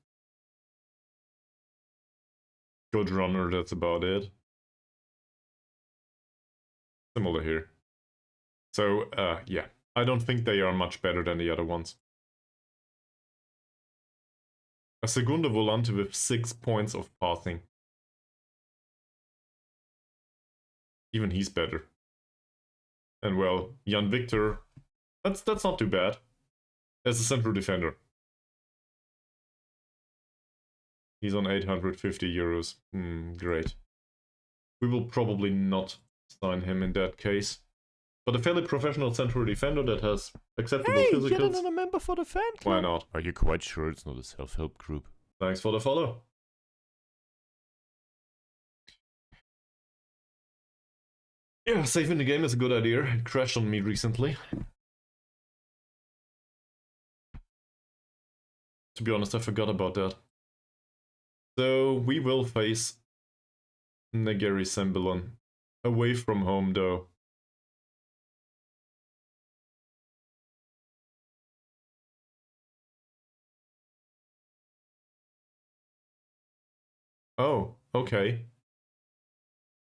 Speaker 1: Good runner, that's about it. Similar here. So, yeah. I don't think they are much better than the other ones. A Segunda Volante with 6 points of passing. Even he's better. And well, Jan Victor, that's not too bad. As a central defender. He's on 850 euros. Great. We will probably not sign him in that case. But a fairly professional central defender that has acceptable
Speaker 2: Hey,
Speaker 1: physicals.
Speaker 2: yet another member for the fan club.
Speaker 1: Why not?
Speaker 3: Are you quite sure it's not a self-help group?
Speaker 1: Thanks for the follow. Yeah, saving the game is a good idea. It crashed on me recently. To be honest, I forgot about that. So we will face Negeri Sembilan. Away from home though. Oh, okay.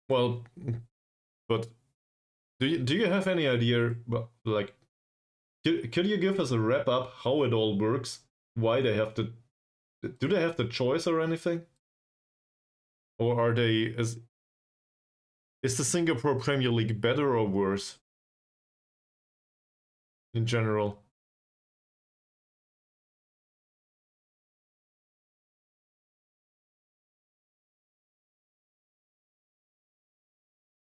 Speaker 1: Well, but do you have any idea, like, could you give us a wrap up how it all works? Why they have to, do they have the choice or anything? Or are they, is the Singapore Premier League better or worse? In general.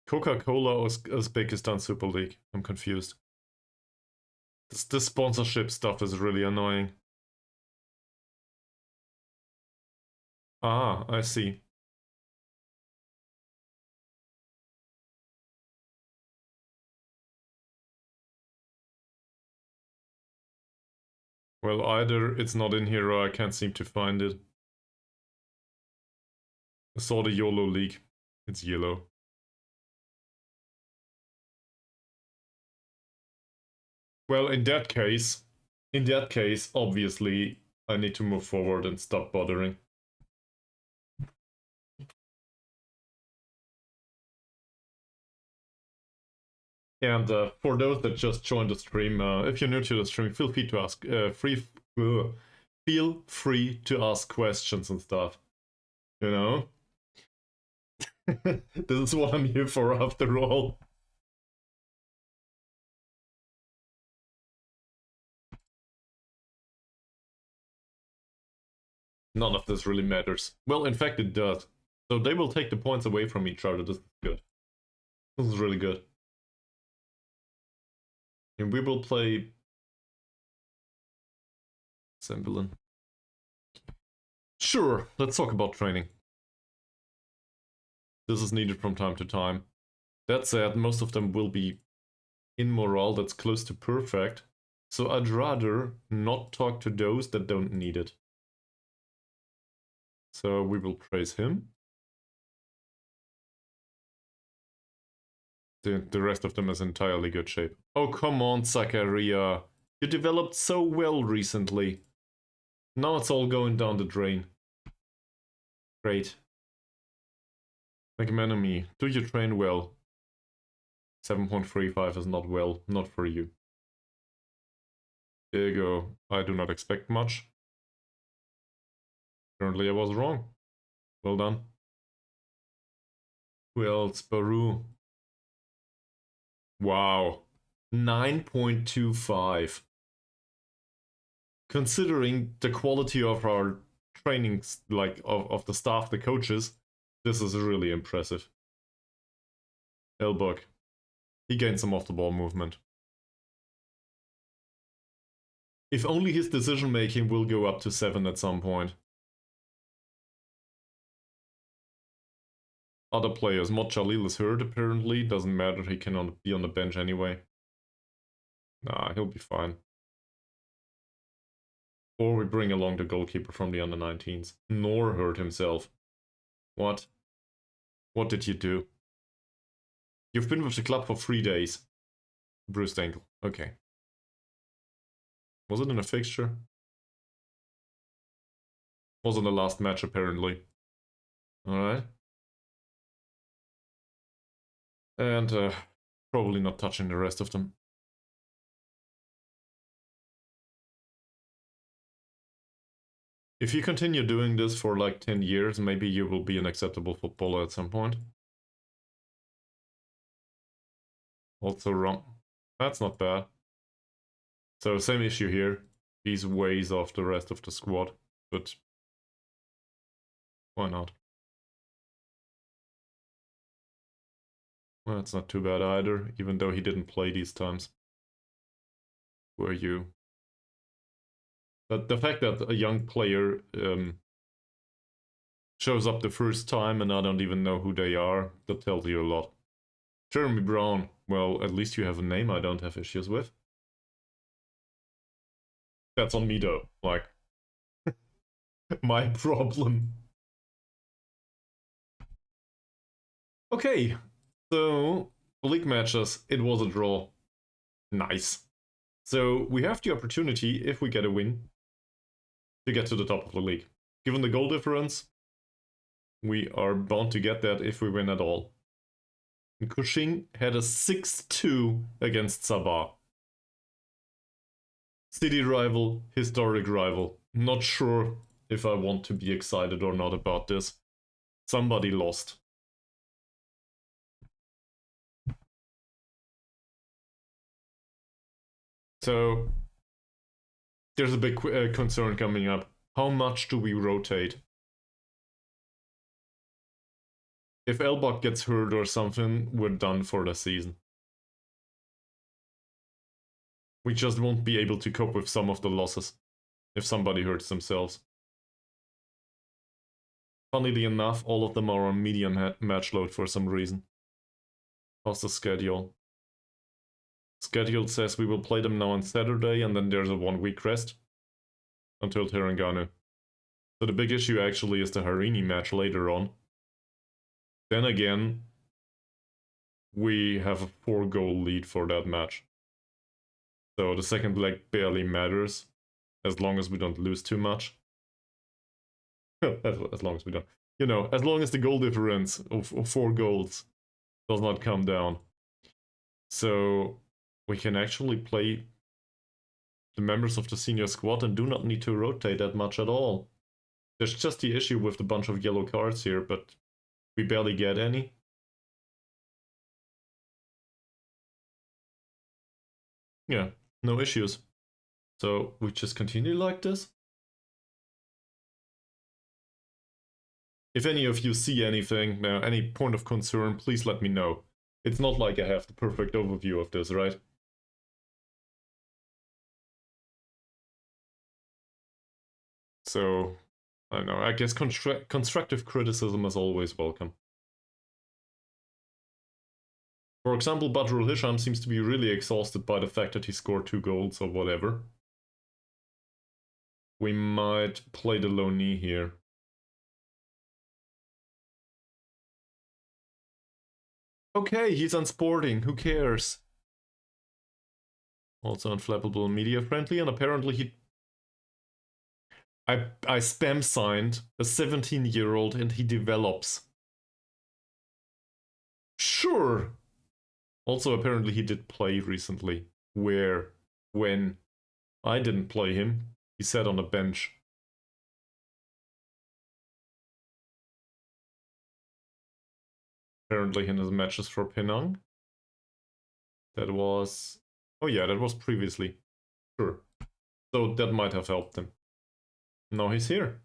Speaker 1: Coca-Cola or Uzbekistan Super League? I'm confused. This sponsorship stuff is really annoying. Ah, I see. Well, either it's not in here or I can't seem to find it. I saw the YOLO League. It's yellow. Well, in that case, obviously, I need to move forward and stop bothering. And for those that just joined the stream, if you're new to the stream, feel free to ask, feel free to ask questions and stuff. You know, this is what I'm here for, after all. None of this really matters. Well, in fact, it does. So they will take the points away from each other. This is good. This is really good. And we will play Sembilan. Sure, let's talk about training. This is needed from time to time. That said, most of them will be in morale that's close to perfect. So I'd rather not talk to those that don't need it. So we will praise him. The rest of them is entirely good shape. Oh, come on, Zakaria. You developed so well recently. Now it's all going down the drain. Great. McManamy, do you train well? 7.35 is not well, not for you. Diego, I do not expect much. Currently I was wrong. Well done. Who else? Baru. Wow. 9.25. Considering the quality of our trainings, like of the staff, the coaches, this is really impressive. Elbug. He gained some off the ball movement. If only his decision making will go up to 7 at some point. other players. Mohd Jalil is hurt apparently. Doesn't matter, he cannot be on the bench anyway. Nah, he'll be fine. Or we bring along the goalkeeper from the under-19s. Noor hurt himself. What? What did you do? You've been with the club for 3 days. Bruised ankle. Okay. Was it in a fixture? Was in the last match apparently. Alright. And probably not touching the rest of them. If you continue doing this for like 10 years, maybe you will be an acceptable footballer at some point. Also wrong. That's not bad. So same issue here. He's ways off the rest of the squad, but why not? Well, it's not too bad either, even though he didn't play these times. Were you? But the fact that a young player shows up the first time and I don't even know who they are, that tells you a lot. Jeremy Brown, well, at least you have a name I don't have issues with. That's on me though, like, my problem. Okay, so, league matches, it was a draw. Nice. So, we have the opportunity, if we get a win, to get to the top of the league. Given the goal difference, we are bound to get that if we win at all. Kuching had a 6-2 against Sabah. City rival, historic rival. Not sure if I want to be excited or not about this. Somebody lost. So, there's a big concern coming up. How much do we rotate? If Elbug gets hurt or something, we're done for the season. We just won't be able to cope with some of the losses if somebody hurts themselves. Funnily enough, all of them are on medium match load for some reason. How's the schedule? Schedule says we will play them now on Saturday and then there's a 1-week rest until Terengganu. So the big issue actually is the Harini match later on. Then again, we have a 4-goal lead for that match. So the second leg barely matters, as long as we don't lose too much. As long as we don't. You know, as long as the goal difference of 4 goals does not come down. So we can actually play the members of the senior squad and do not need to rotate that much at all. There's just the issue with the bunch of yellow cards here, but we barely get any. Yeah, no issues. So we just continue like this. If any of you see anything, any point of concern, please let me know. It's not like I have the perfect overview of this, right? So, I don't know, I guess constructive criticism is always welcome. For example, Badrul Hisham seems to be really exhausted by the fact that he scored 2 goals or whatever. We might play the low knee here. Okay, he's unsporting, who cares? Also unflappable, media friendly, and apparently he... I spam signed a 17-year-old and he develops. Sure! Also, apparently he did play recently. Where? When? I didn't play him. He sat on a bench. Apparently in his matches for Penang. That was... Oh yeah, that was previously. Sure. So that might have helped him. Now he's here.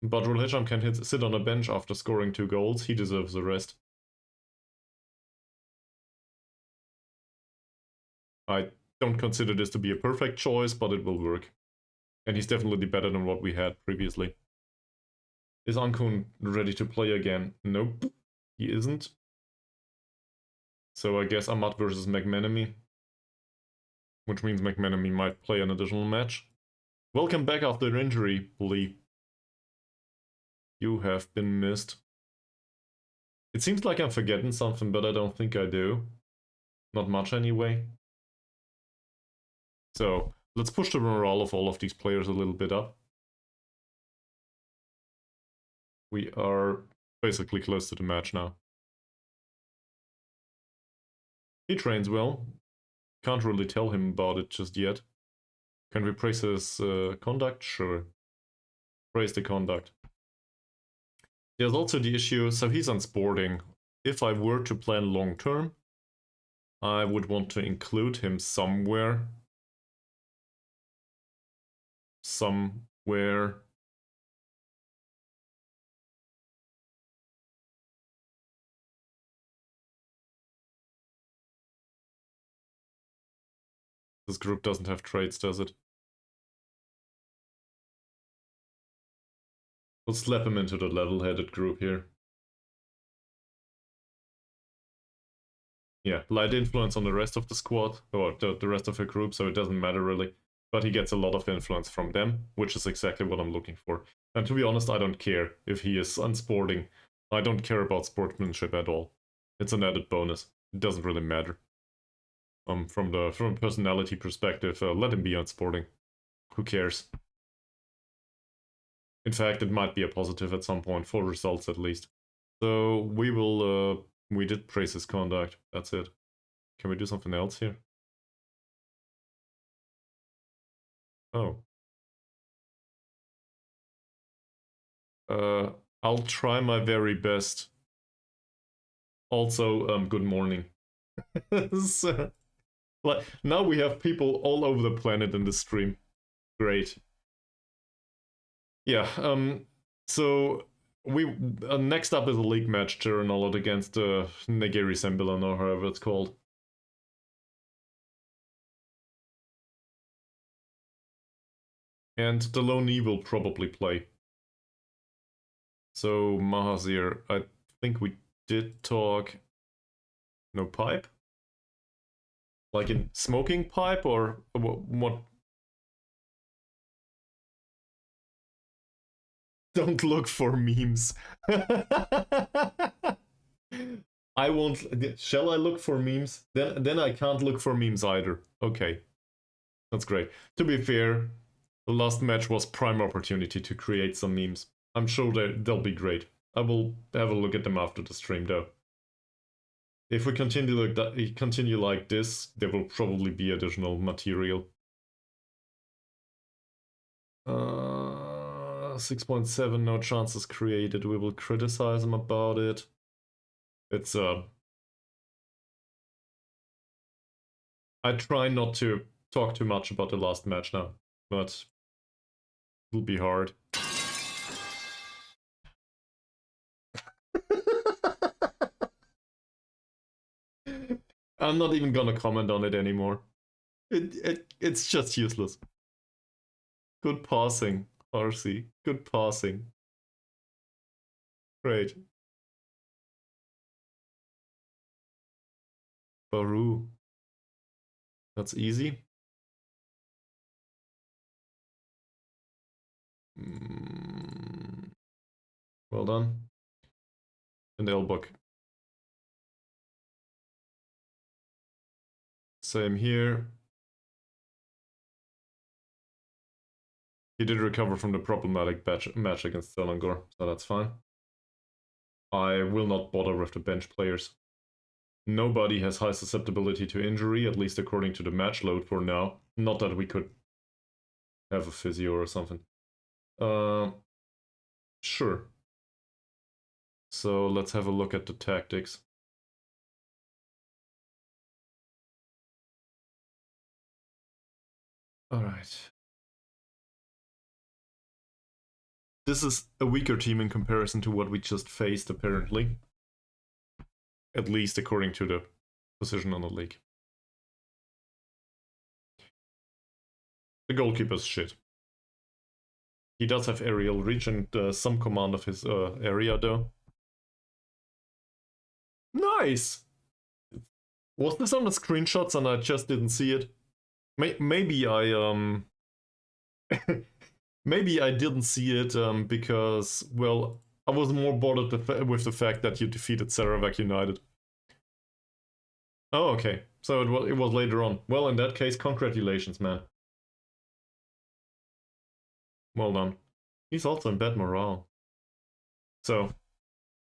Speaker 1: Badrul Hisham can sit on a bench after scoring 2 goals. He deserves the rest. I don't consider this to be a perfect choice, but it will work. And he's definitely better than what we had previously. Is Ankun ready to play again? Nope. he isn't. So I guess Ahmad versus McManamy, which means McManamy might play an additional match. Welcome back after injury, Lee. You have been missed. It seems like I'm forgetting something, but I don't think I do. Not much anyway. So let's push the morale of all of these players a little bit up. We are basically close to the match now. He trains well. Can't really tell him about it just yet. Can we praise his conduct? Sure. Praise the conduct. There's also the issue, so he's on sporting. If I were to plan long term, I would want to include him somewhere. This group doesn't have traits, does it? We'll slap him into the level-headed group here. Yeah, light influence on the rest of the squad, or the rest of the group, so it doesn't matter really. But he gets a lot of influence from them, which is exactly what I'm looking for. And to be honest, I don't care if he is unsporting. I don't care about sportsmanship at all. It's an added bonus. It doesn't really matter. From a personality perspective, let him be unsporting. Who cares? In fact, it might be a positive at some point, for results at least. So we will, we did praise his conduct, that's it. Can we do something else here? Oh. I'll try my very best. Also, good morning. So, like, now we have people all over the planet in the stream. Great. Yeah, so we next up is a league match, Terengganu against Negeri Sembilan, or however it's called. And the Loney will probably play. So Mahazir, I think we did talk. No pipe? Like in smoking pipe, or what? Don't look for memes. I won't. Shall I look for memes? Then I can't look for memes either. Okay. That's great. To be fair, the last match was prime opportunity to create some memes. I'm sure they'll be great. I will have a look at them after the stream though. If we continue like this, there will probably be additional material. 6.7, no chances created. We will criticize him about it. It's I try not to talk too much about the last match now, but it'll be hard. I'm not even gonna comment on it anymore. It's just useless. Good passing, RC. Good passing. Great. Baru. That's easy. Well done. And Elbug. Same here. He did recover from the problematic match against Selangor, so that's fine. I will not bother with the bench players. Nobody has high susceptibility to injury, at least according to the match load for now. Not that we could have a physio or something. Sure. So let's have a look at the tactics. Alright. This is a weaker team in comparison to what we just faced, apparently. At least according to the position on the league. The goalkeeper's shit. He does have aerial reach and some command of his area, though. Nice! Was this on the screenshots and I just didn't see it? Maybe I, maybe I didn't see it because, well, I was more bothered with the fact that you defeated Sarawak United. Oh, okay. So it was later on. Well, in that case, congratulations, man. Well done. He's also in bad morale. So,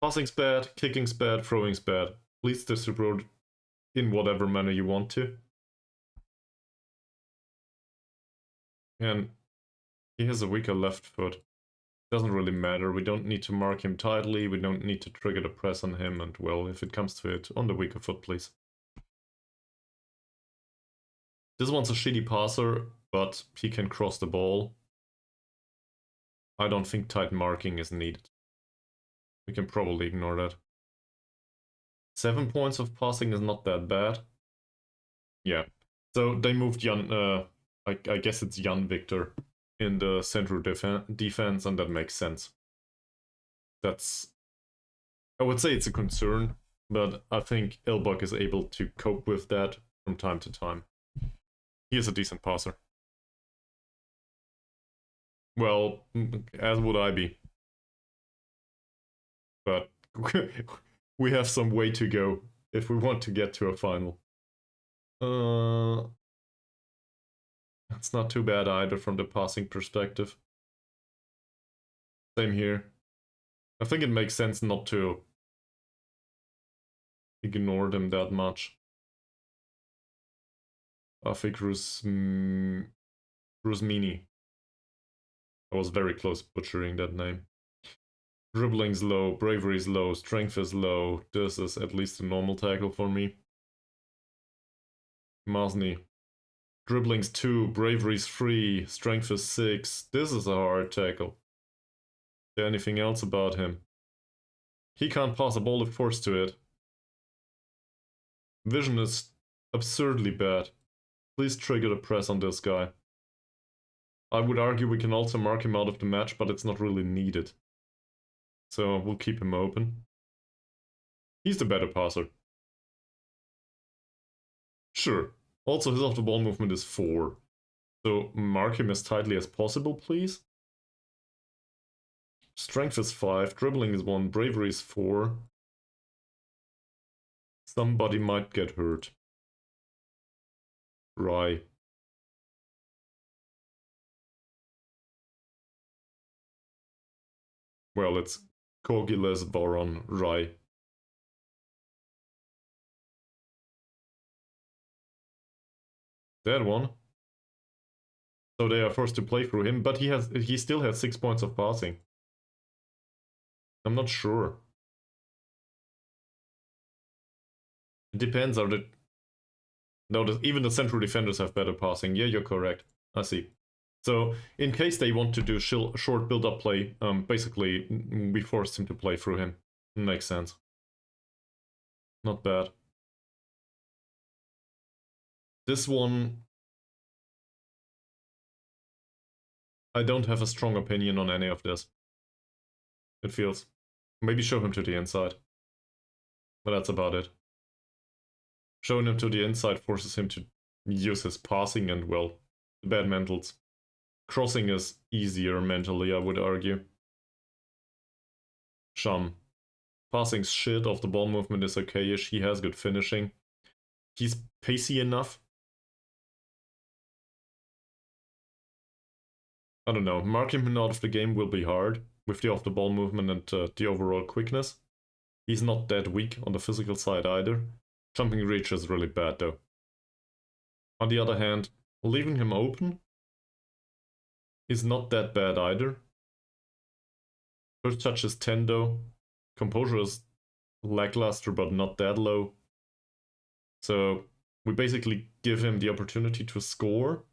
Speaker 1: passing's bad, kicking's bad, throwing's bad. Please distribute in whatever manner you want to. And he has a weaker left foot. Doesn't really matter. We don't need to mark him tightly. We don't need to trigger the press on him. And, well, if it comes to it, on the weaker foot, please. This one's a shitty passer, but he can cross the ball. I don't think tight marking is needed. We can probably ignore that. 7 points of passing is not that bad. Yeah. So they moved Jan, I guess it's Jan Victor in the central defense, and that makes sense. That's, I would say it's a concern, but I think Elbug is able to cope with that from time to time. He is a decent passer. Well, as would I be. But we have some way to go if we want to get to a final. It's not too bad either from the passing perspective. Same here. I think it makes sense not to ignore them that much. Afik Rusmini. I was very close butchering that name. Dribbling's low, bravery's low, strength is low. This is at least a normal tackle for me. Masni. Dribbling's 2, bravery's 3, strength is 6. This is a hard tackle. Is there anything else about him? He can't pass a ball if forced to it. Vision is absurdly bad. Please trigger the press on this guy. I would argue we can also mark him out of the match, but it's not really needed. So we'll keep him open. He's the better passer. Sure. Also, his off-the-ball movement is 4. So mark him as tightly as possible, please. Strength is 5, dribbling is 1, bravery is 4. Somebody might get hurt. Right. Well, it's goalless, Voron, Rai. That one. So they are forced to play through him, but he still has 6 points of passing. I'm not sure. It depends. No, even the central defenders have better passing. Yeah, you're correct. I see. So in case they want to do short build-up play, basically we forced him to play through him. Makes sense. Not bad. This one, I don't have a strong opinion on any of this. It feels. Maybe show him to the inside. But that's about it. Showing him to the inside forces him to use his passing and, well, the bad mentals. Crossing is easier mentally, I would argue. Sham. Passing's shit, off the ball movement is okay-ish, he has good finishing. He's pacey enough. I don't know, marking him out of the game will be hard, with the off-the-ball movement and the overall quickness. He's not that weak on the physical side either. Jumping reach is really bad though. On the other hand, leaving him open is not that bad either. First touch is 10 though. Composure is lackluster but not that low. So we basically give him the opportunity to score,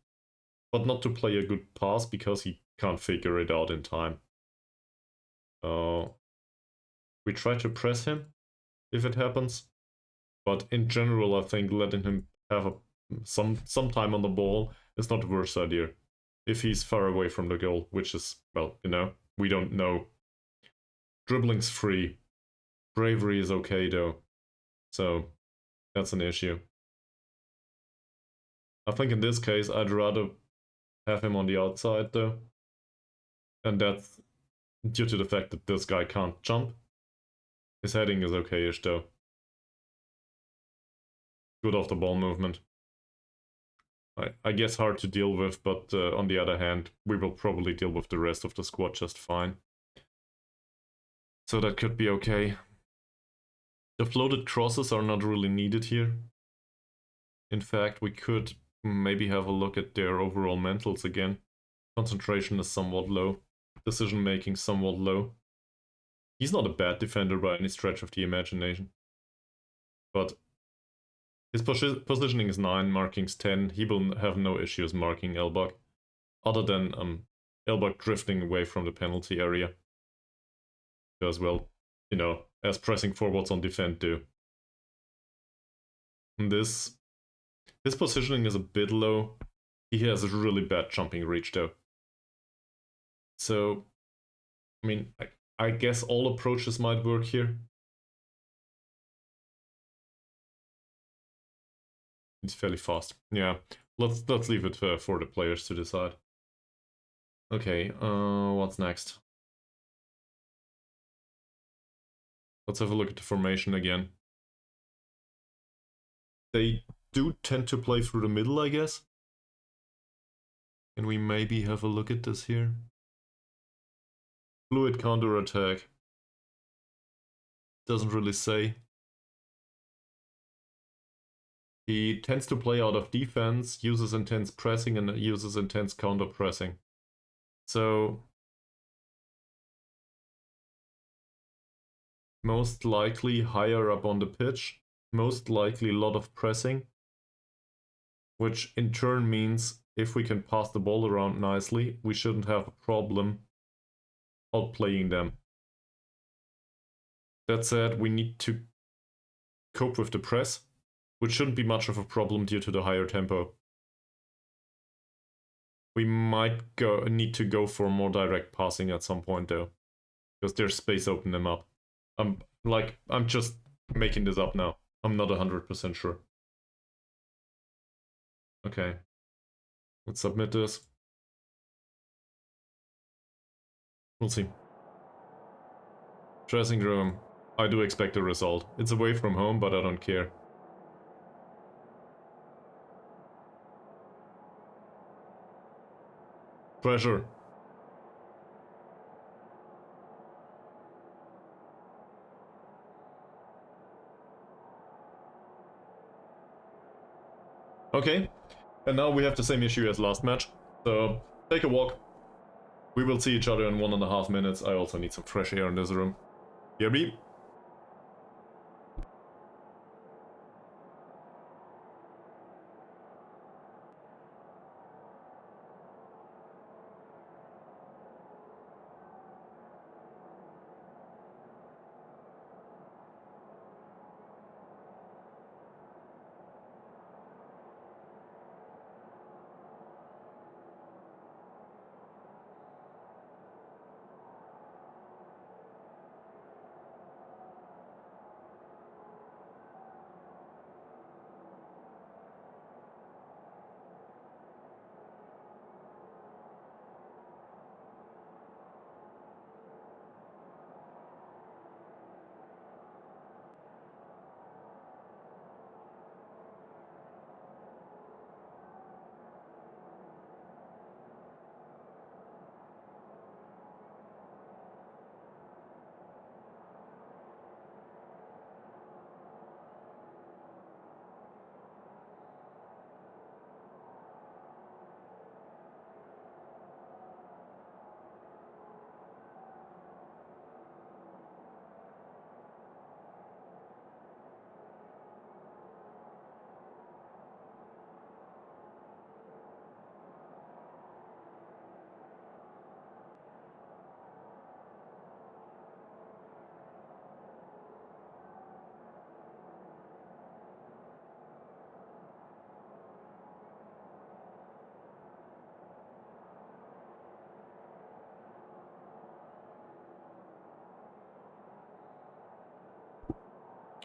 Speaker 1: but not to play a good pass because he can't figure it out in time. We try to press him if it happens, but in general I think letting him have some time on the ball is not the worst idea. If he's far away from the goal, which is, well, you know, we don't know. Dribbling's free. Bravery is okay though. So that's an issue. I think in this case, I'd rather have him on the outside though. And that's due to the fact that this guy can't jump. His heading is okay-ish though. Good off the ball movement. I guess hard to deal with, but on the other hand, we will probably deal with the rest of the squad just fine. So that could be okay. The floated crosses are not really needed here. In fact, we could maybe have a look at their overall mentals again. Concentration is somewhat low. Decision making somewhat low. He's not a bad defender by any stretch of the imagination. But his positioning is 9, marking's 10. He will have no issues marking Elbug. Other than Elbug drifting away from the penalty area. Because, well, you know, as pressing forwards on defend do. And his positioning is a bit low. He has a really bad jumping reach though. So, I mean, I guess all approaches might work here. It's fairly fast. Yeah, let's leave it for the players to decide. Okay, what's next? Let's have a look at the formation again. They do tend to play through the middle, I guess. Can we maybe have a look at this here? Fluid counter-attack. Doesn't really say. He tends to play out of defense, uses intense pressing, and uses intense counter-pressing. So most likely higher up on the pitch, most likely a lot of pressing, which in turn means if we can pass the ball around nicely, we shouldn't have a problem outplaying them. That said, we need to cope with the press, which shouldn't be much of a problem due to the higher tempo. We might need to go for more direct passing at some point though, because there's space open them up. I'm just making this up now. I'm not 100% sure. Okay. Let's submit this. We'll see. Dressing room. I do expect a result. It's away from home, but I don't care. Pressure. Okay, and now we have the same issue as last match, so take a walk. We will see each other in 1.5 minutes. I also need some fresh air in this room. Hear me?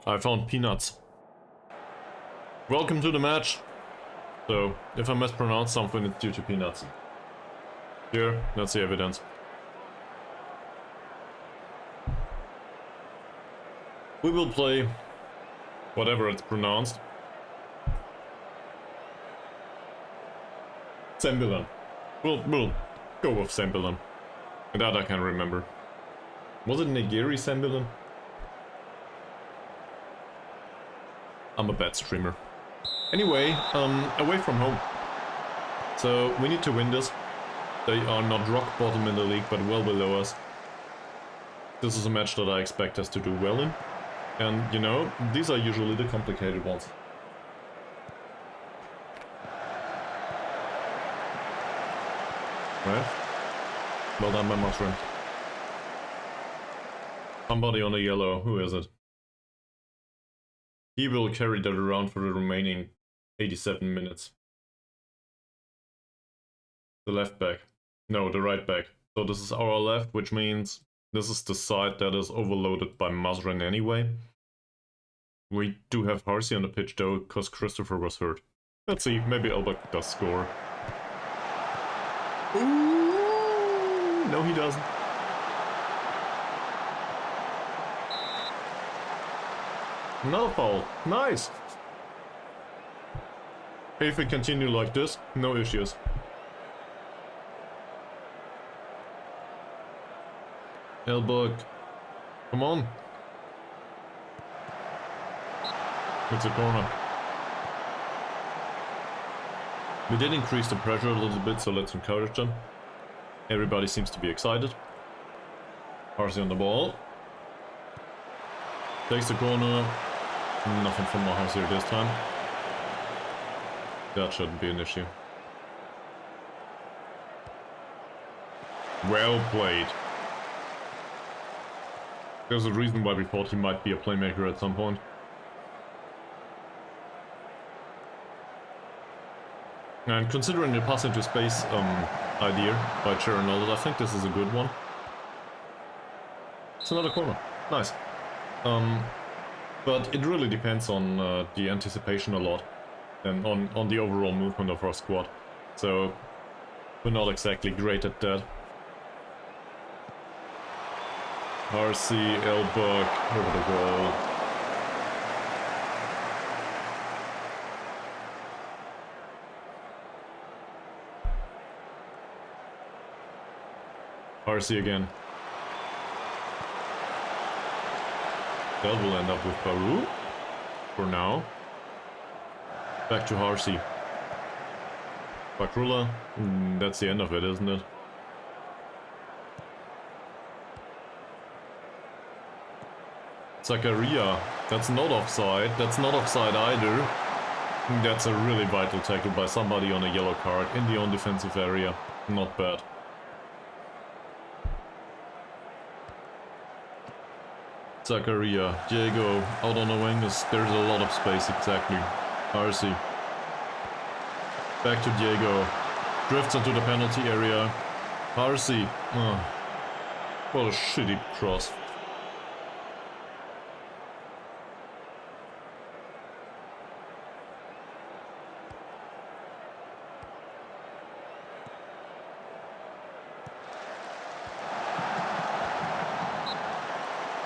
Speaker 1: I found peanuts. Welcome to the match. So, if I mispronounce something, it's due to peanuts. Here, that's the evidence. We will play whatever it's pronounced. Sembilan. We'll go with Sembilan. That I can remember. Was it Negeri Sembilan? I'm a bad streamer. Anyway, away from home. So we need to win this. They are not rock bottom in the league, but well below us. This is a match that I expect us to do well in. And, you know, these are usually the complicated ones. Right? Well done, my mushroom. Somebody on a yellow. Who is it? He will carry that around for the remaining 87 minutes. The left back. No, the right back. So this is our left, which means this is the side that is overloaded by Mazrin anyway. We do have Harsey on the pitch though, because Christopher was hurt. Let's see, maybe Elbug does score. Ooh, no he doesn't. Another foul. Nice! If we continue like this, no issues. Elbug. Come on. It's a corner. We did increase the pressure a little bit, so let's encourage them. Everybody seems to be excited. Harsey on the ball. Takes the corner. Nothing from Harsey this time. That shouldn't be an issue. Well played. There's a reason why we thought he might be a playmaker at some point. And considering the pass into space idea by Chernold, I think this is a good one. It's another corner. Nice. But it really depends on the anticipation a lot. And on the overall movement of our squad. So we're not exactly great at that. Harsey, Elbug, over the goal. Harsey again. That will end up with Baru. For now. Back to Harsey. Bakrula. That's the end of it, isn't it? Zakaria. That's not offside. That's not offside either. That's a really vital tackle by somebody on a yellow card in the own defensive area. Not bad. Zakaria. Diego out on the wing. There's a lot of space, exactly. Harsey. Back to Diego. Drifts into the penalty area. Harsey. Oh, what a shitty cross.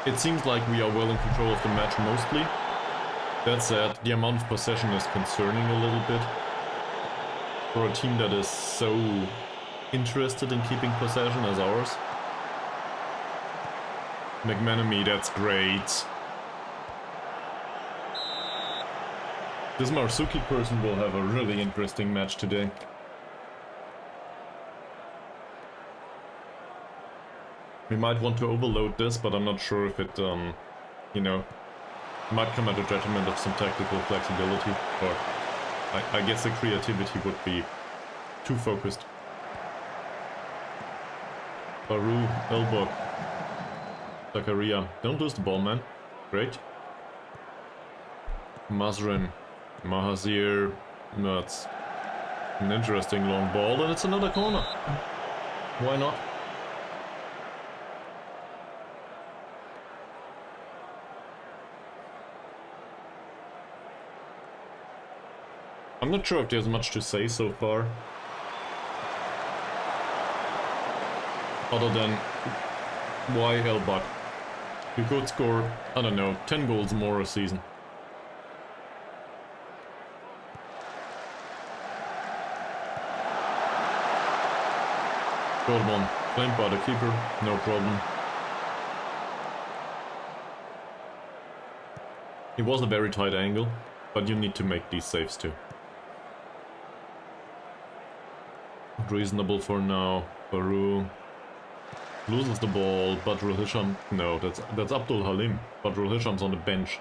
Speaker 1: It seems like we are well in control of the match mostly. That said, the amount of possession is concerning a little bit. For a team that is so interested in keeping possession as ours. McManamy, that's great. This Marsuki person will have a really interesting match today. We might want to overload this, but I'm not sure if it, you know, might come at the detriment of some tactical flexibility, or I guess the creativity would be too focused. Baru, Elbug, Zakaria. Don't lose the ball, man. Great. Mazrin, Mahazir. That's an interesting long ball, and it's another corner. Why not? I'm not sure if there's much to say so far. Other than, why Elbug? You could score, I don't know, 10 goals more a season. Good one. Claimed by the keeper, no problem. It was a very tight angle, but you need to make these saves too. Reasonable for now. Baru loses the ball. Badrul Hisham. No, that's Abdul Halim. Badrul Hisham's on the bench.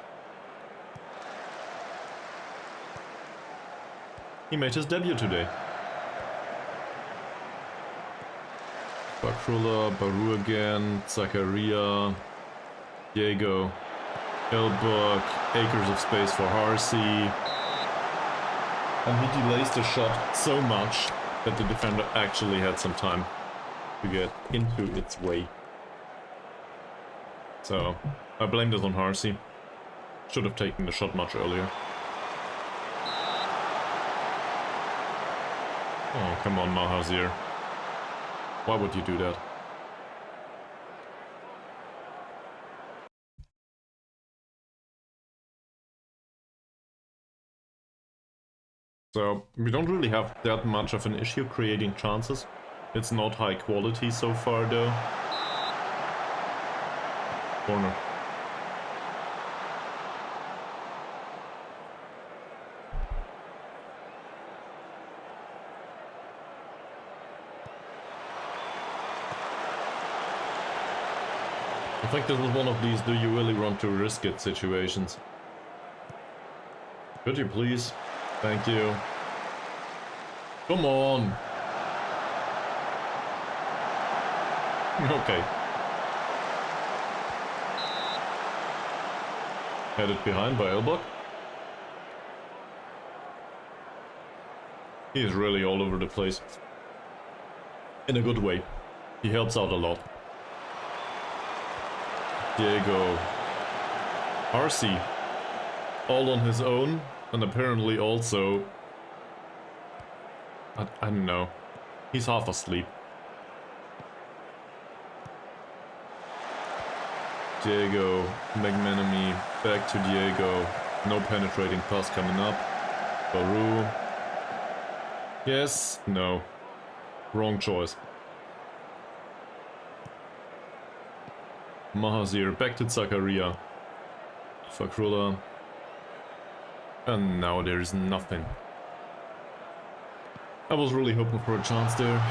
Speaker 1: He made his debut today. Bakrula, Baru again, Zakaria, Diego, Elbug, acres of space for Harsey. And he delays the shot so much that the defender actually had some time to get into its way. So, I blame this on Harsey. Should have taken the shot much earlier. Oh, come on, Mahazir. Why would you do that? So, we don't really have that much of an issue creating chances. It's not high quality so far though. Corner. I think this is one of these do you really want to risk it situations. Could you please? Thank you. Come on. Okay. Headed behind by Elbug. He is really all over the place. In a good way. He helps out a lot. Diego. Harsey. All on his own. And apparently also... I don't know. He's half asleep. Diego. McManamy. Back to Diego. No penetrating pass coming up. Baru. Yes. No. Wrong choice. Mahazir, back to Zakaria. Fakrula. And now there's nothing. I was really hoping for a chance there.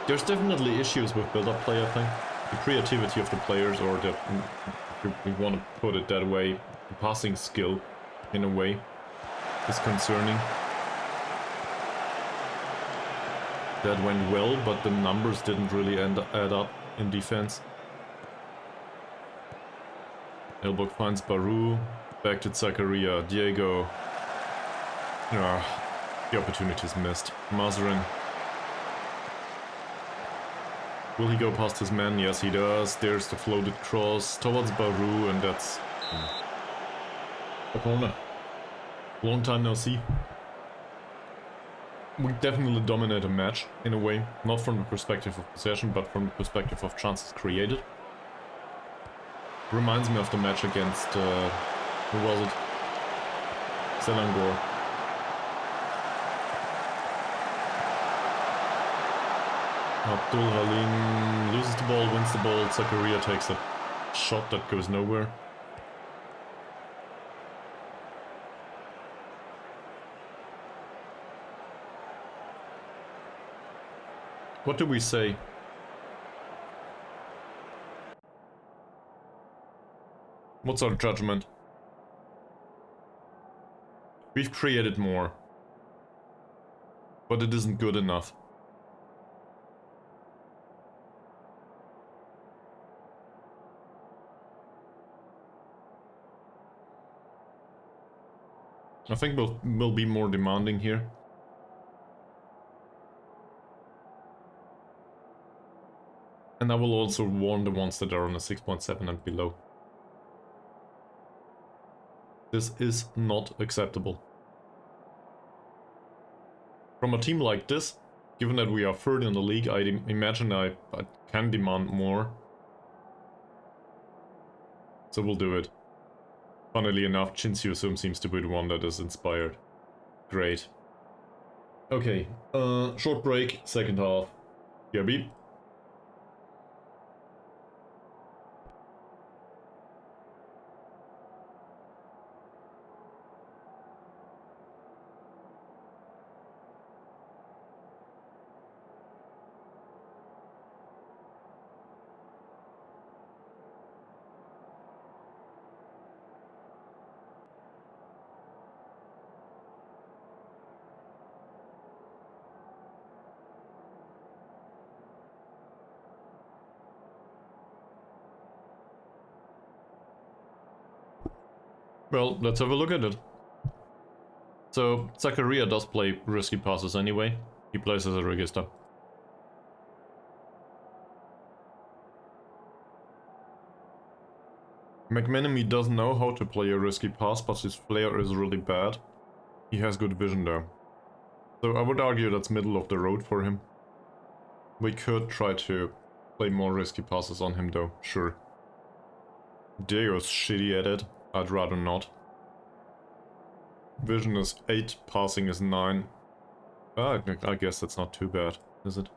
Speaker 1: There's definitely issues with build-up play, I think. The creativity of the players, or the, if we want to put it that way, the passing skill, in a way, is concerning. That went well, but the numbers didn't really add up in defense. Elbug finds Baru. Back to Zakaria. Diego. The opportunity's missed. Mazarin. Will he go past his man? Yes, he does. There's the floated cross towards Baru, and that's a corner. Long time no see. We definitely dominate a match, in a way. Not from the perspective of possession, but from the perspective of chances created. Reminds me of the match against, who was it? Selangor. Abdul Halim loses the ball, wins the ball. Zakaria takes a shot that goes nowhere. What do we say? What's our judgment? We've created more. But it isn't good enough. I think we'll be more demanding here. And I will also warn the ones that are on a 6.7 and below. This is not acceptable. From a team like this, given that we are third in the league, I imagine I can demand more. So we'll do it. Funnily enough, Chin Sum seems to be the one that is inspired. Great. Okay, short break, second half. BRB. Well, let's have a look at it. So, Zakaria does play risky passes anyway. He plays as a register. McManamy doesn't know how to play a risky pass, but his flair is really bad. He has good vision though. So I would argue that's middle of the road for him. We could try to play more risky passes on him though, sure. Diego's shitty at it. I'd rather not. Vision is 8, passing is 9. I guess that's not too bad, is it?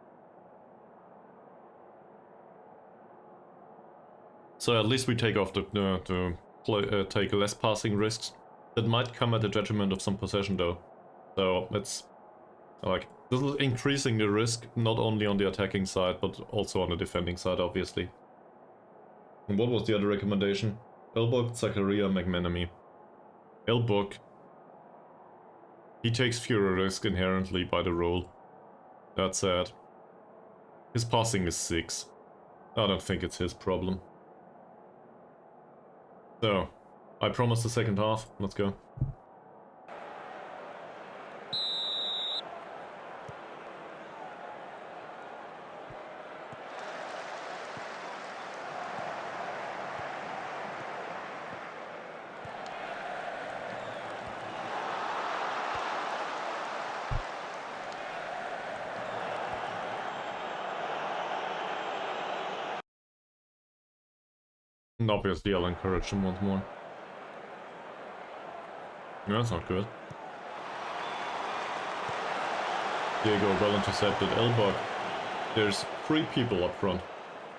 Speaker 1: So at least we take off take less passing risks. That might come at the detriment of some possession though. So it's like, this is increasing the risk not only on the attacking side but also on the defending side obviously. And what was the other recommendation? Elbug, Zakaria, McManamy. Elbug. He takes fewer risk inherently by the role. That said, his passing is 6. I don't think it's his problem. So, I promised the second half. Let's go. And obviously I'll encourage him once more. No, that's not good. Diego well intercepted. Elbug. There's 3 people up front.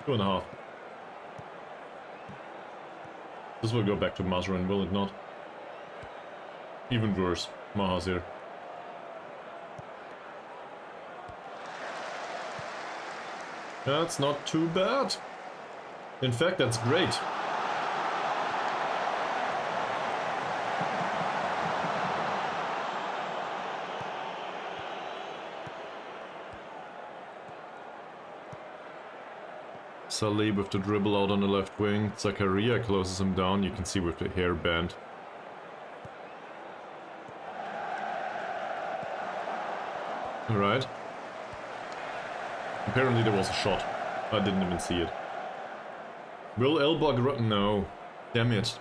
Speaker 1: 2.5. This will go back to Mazrin, will it not? Even worse. Mahazir. That's not too bad. In fact, that's great. Saleh with the dribble out on the left wing. Zakaria closes him down. You can see with the hair band. Alright. Apparently there was a shot. I didn't even see it. Will Elbug run? No. Damn it.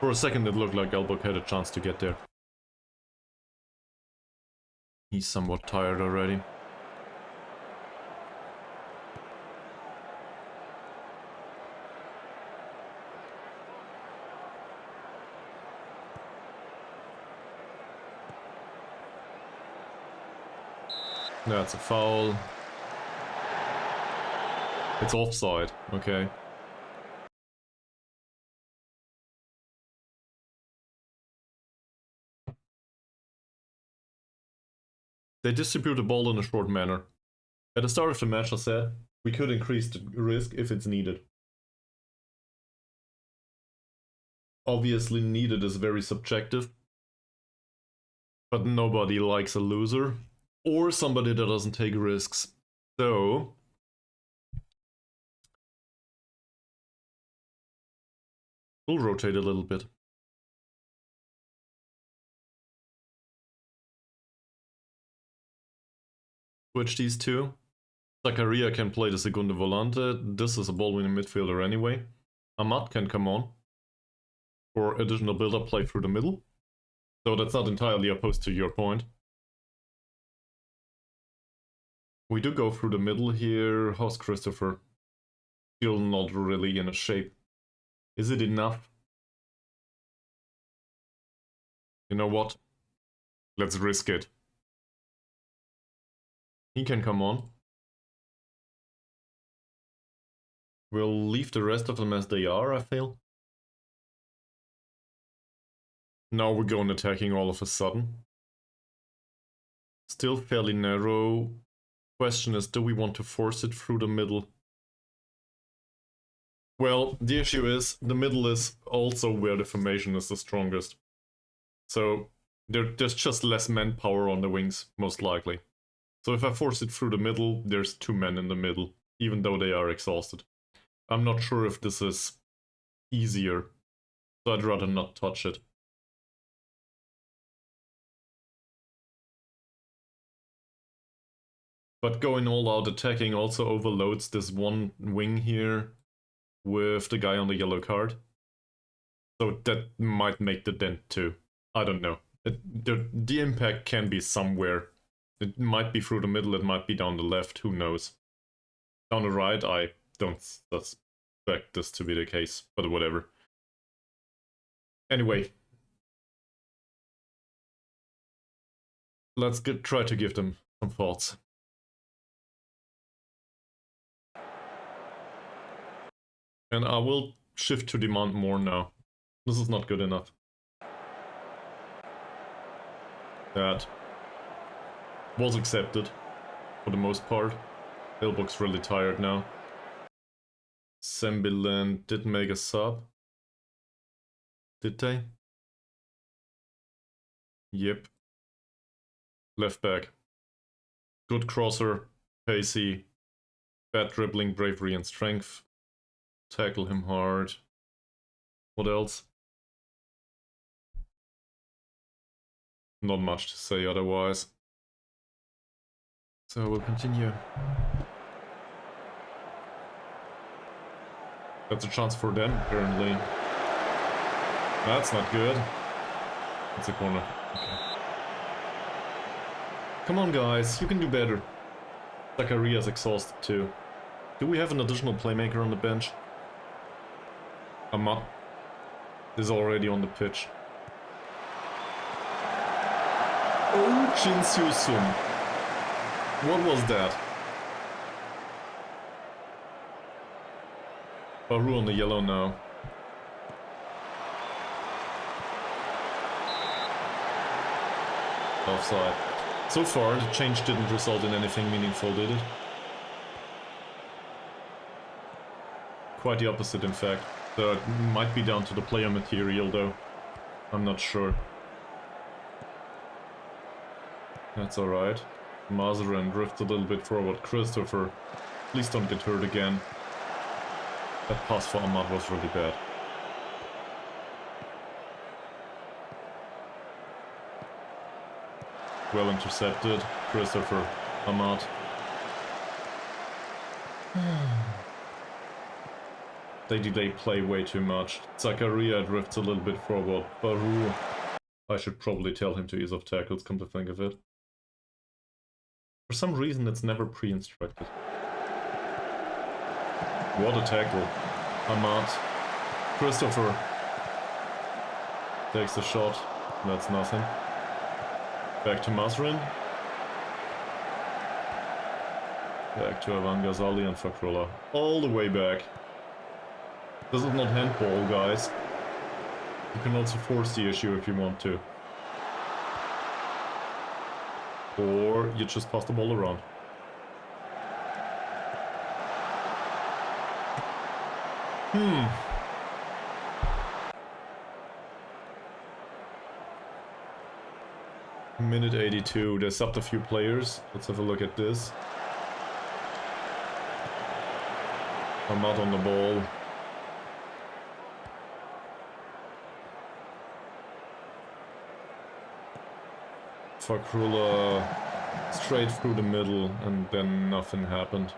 Speaker 1: For a second it looked like Elbug had a chance to get there. He's somewhat tired already. That's a foul. It's offside, okay. They distribute the ball in a short manner. At the start of the match I said, we could increase the risk if it's needed. Obviously needed is very subjective. But nobody likes a loser. Or somebody that doesn't take risks. So we'll rotate a little bit. Switch these two. Zakaria can play the Segundo Volante. This is a ball-winning midfielder anyway. Ahmad can come on. for additional build-up play through the middle. So that's not entirely opposed to your point. We do go through the middle here. How's Christopher? Still not really in a shape. Is it enough? You know what? Let's risk it. He can come on. We'll leave the rest of them as they are, I feel. Now we're going attacking all of a sudden. Still fairly narrow. Question is, do we want to force it through the middle? Well, the issue is, the middle is also where the formation is the strongest. So there's just less manpower on the wings, most likely. So if I force it through the middle, there's 2 men in the middle, even though they are exhausted. I'm not sure if this is easier, so I'd rather not touch it. But going all out attacking also overloads this one wing here with the guy on the yellow card. So that might make the dent too. I don't know. The impact can be somewhere. It might be through the middle, it might be down the left, who knows. Down the right, I don't suspect this to be the case, but whatever. Anyway. Let's try to give them some thoughts. And I will shift to demand more now. This is not good enough. That was accepted for the most part. Elbug's really tired now. Sembilan did make a sub. Did they? Yep. Left back. Good crosser, pacey, bad dribbling, bravery and strength. Tackle him hard. What else? Not much to say otherwise. So we'll continue. That's a chance for them, apparently. That's not good. It's a corner. Okay. Come on, guys, you can do better. Zachariah's exhausted too. Do we have an additional playmaker on the bench? Ahmad is already on the pitch. Oh, Jin Soo-sun. What was that? Baru on the yellow now. Offside. So far, the change didn't result in anything meaningful, did it? Quite the opposite, in fact. So it might be down to the player material, though. I'm not sure. That's alright. Mazarin drifts a little bit forward. Christopher, please don't get hurt again. That pass for Ahmad was really bad. Well intercepted. Christopher, Ahmad. They delay play way too much. Zachariah drifts a little bit forward. Baru. I should probably tell him to ease off tackles, come to think of it. For some reason it's never pre-instructed. What a tackle. Ahmad. Christopher. Takes the shot. That's nothing. Back to Masrin. Back to Avan Ghazali and Fakrullah. All the way back. This is not handball, guys. You can also force the issue if you want to. Or you just pass the ball around. Minute 82, they subbed a few players. Let's have a look at this. Ahmad on the ball. Fakrullah straight through the middle, and then nothing happened.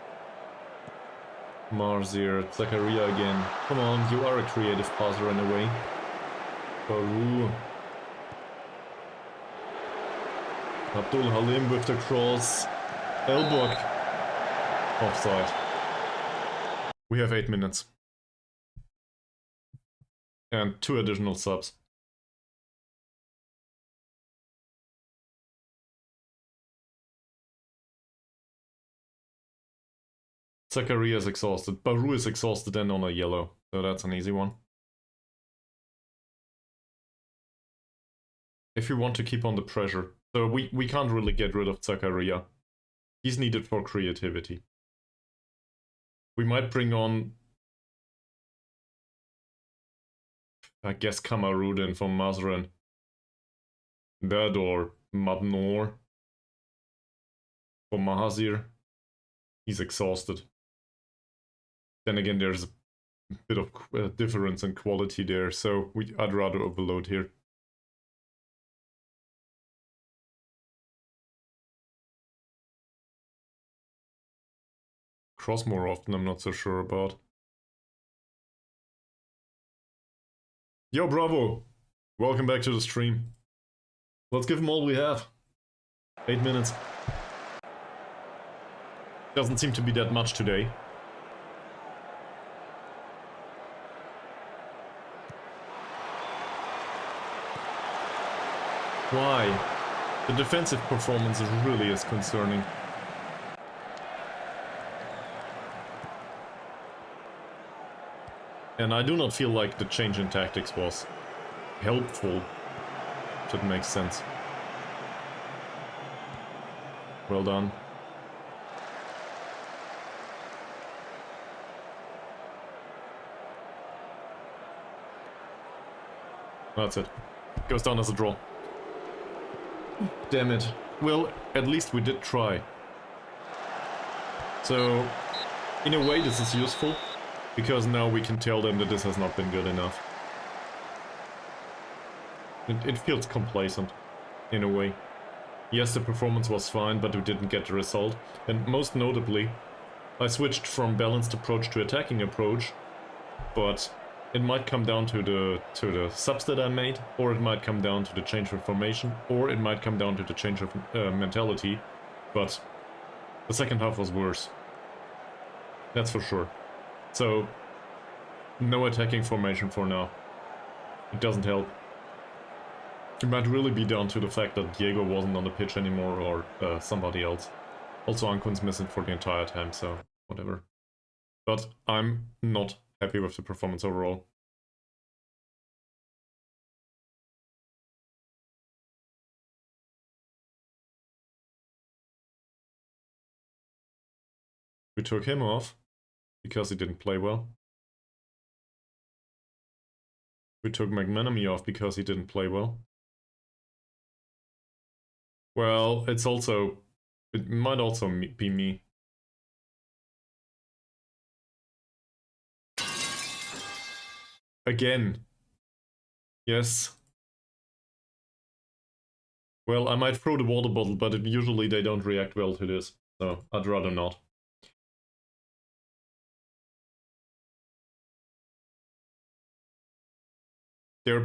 Speaker 1: Marzir, Zachariah again. Come on, you are a creative passer in a way. Baru. Abdul Halim with the cross. Elbug. Offside. We have 8 minutes. And 2 additional subs. Zakaria is exhausted. Baru is exhausted and on a yellow. So that's an easy one. If you want to keep on the pressure. So we can't really get rid of Zakaria. He's needed for creativity. We might bring on, I guess, Kamarudin from Mazren. That or Mat Noor for Mahazir. He's exhausted. Then again, there's a bit of difference in quality there, so I'd rather overload here. Cross more often, I'm not so sure about. Yo, Bravo! Welcome back to the stream. Let's give them all we have. 8 minutes. Doesn't seem to be that much today. Why? The defensive performance really is concerning. And I do not feel like the change in tactics was helpful, if that makes sense. Well done. That's it. Goes down as a draw. Damn it. Well, at least we did try. So, in a way this is useful, because now we can tell them that this has not been good enough. It feels complacent, in a way. Yes, the performance was fine, but we didn't get the result. And most notably, I switched from balanced approach to attacking approach, but it might come down to the subs that I made, or it might come down to the change of formation, or it might come down to the change of mentality, but the second half was worse. That's for sure. So, no attacking formation for now. It doesn't help. It might really be down to the fact that Diego wasn't on the pitch anymore, or somebody else. Also, Ankun's missing for the entire time, so whatever. But I'm not happy with the performance overall. We took him off because he didn't play well. We took McManamy off because he didn't play well. Well, it might also be me. Again. Yes. Well, I might throw the water bottle, but usually they don't react well to this, so I'd rather not.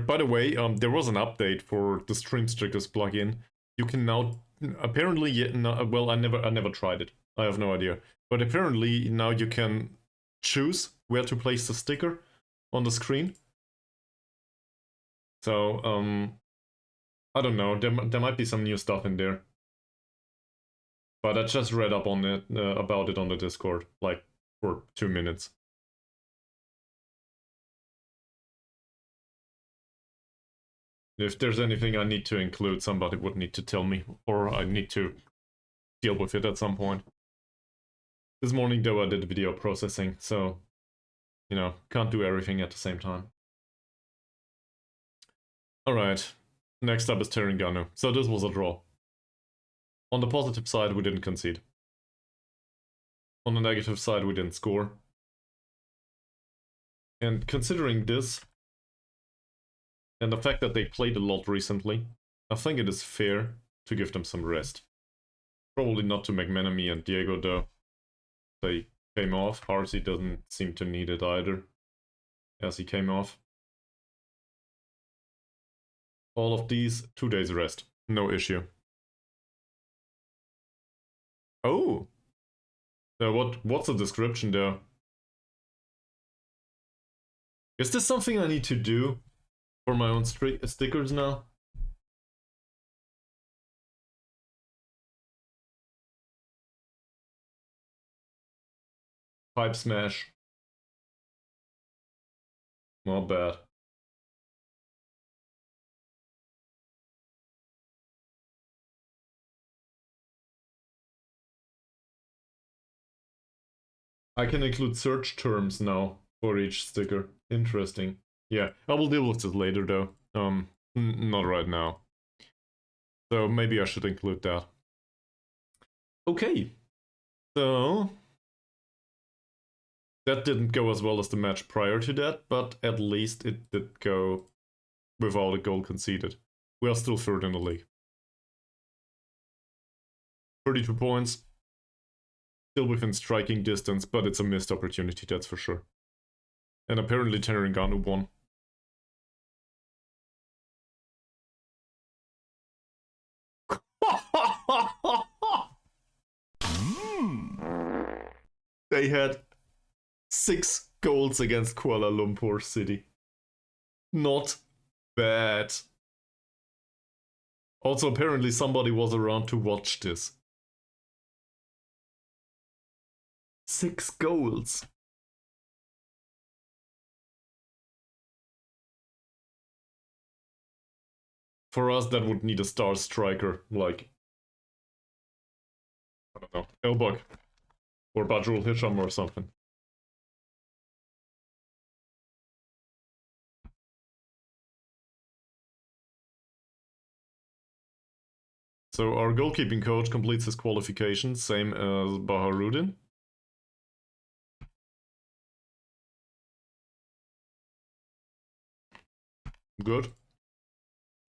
Speaker 1: By the way, there was an update for the Stream Stickers plugin. You can now, apparently, well, I never tried it. I have no idea. But apparently now you can choose where to place the sticker on the screen. So, I don't know. There might be some new stuff in there. But I just read up on it about it on the Discord, like for 2 minutes. If there's anything I need to include, somebody would need to tell me, or I need to deal with it at some point. This morning, though, I did video processing, so, you know, can't do everything at the same time. Alright, next up is Terengganu. So this was a draw. On the positive side, we didn't concede. On the negative side, we didn't score. And considering this, and the fact that they played a lot recently, I think it is fair to give them some rest. Probably not to McManamy and Diego though. They came off. Harsey doesn't seem to need it either, as he came off. All of these, 2 days rest. No issue. Oh! What's the description there? Is this something I need to do for my own stickers now? Pipe smash. Not bad. I can include search terms now for each sticker. Interesting. Yeah, I will deal with this later though. Not right now. So maybe I should include that. Okay. So that didn't go as well as the match prior to that, but at least it did go without a goal conceded. We are still third in the league. 32 points. Still within striking distance, but it's a missed opportunity, that's for sure. And apparently Terengganu won. They had 6 goals against Kuala Lumpur City. Not bad. Also, apparently somebody was around to watch this. 6 goals. For us, that would need a star striker, like, I don't know, Elbug or Badrul Hisham or something. So our goalkeeping coach completes his qualification, same as Baharudin. Good.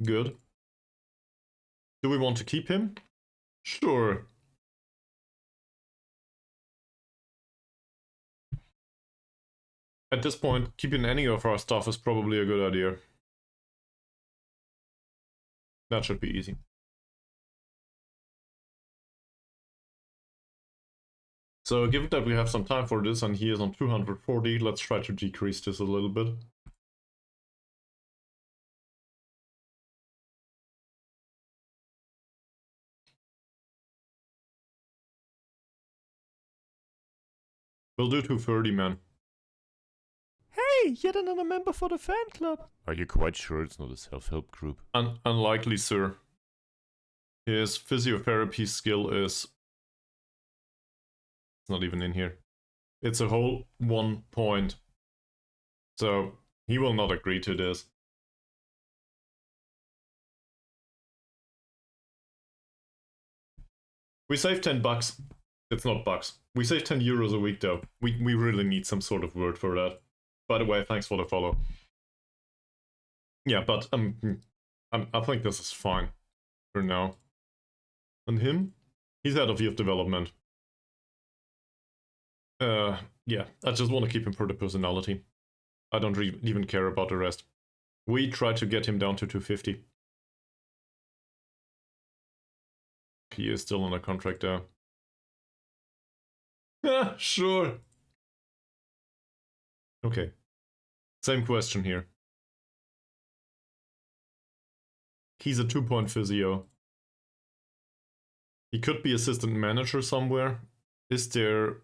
Speaker 1: Good. Do we want to keep him? Sure. At this point, keeping any of our stuff is probably a good idea. That should be easy. So given that we have some time for this and he is on 240, let's try to decrease this a little bit. We'll do 230, man.
Speaker 2: Hey, yet another member for the fan club.
Speaker 3: Are you quite sure it's not a self-help group?
Speaker 1: Unlikely, sir. His physiotherapy skill is... It's not even in here. It's a whole 1 point. So, he will not agree to this. We saved 10 bucks. It's not bucks. We save 10 euros a week though. We really need some sort of word for that. By the way, thanks for the follow. Yeah, but I think this is fine for now. And him? He's head of youth development. Yeah, I just want to keep him for the personality. I don't even care about the rest. We try to get him down to 250. He is still on a contract there. Yeah, sure. Okay. Same question here. He's a 2-point physio. He could be assistant manager somewhere. Is there...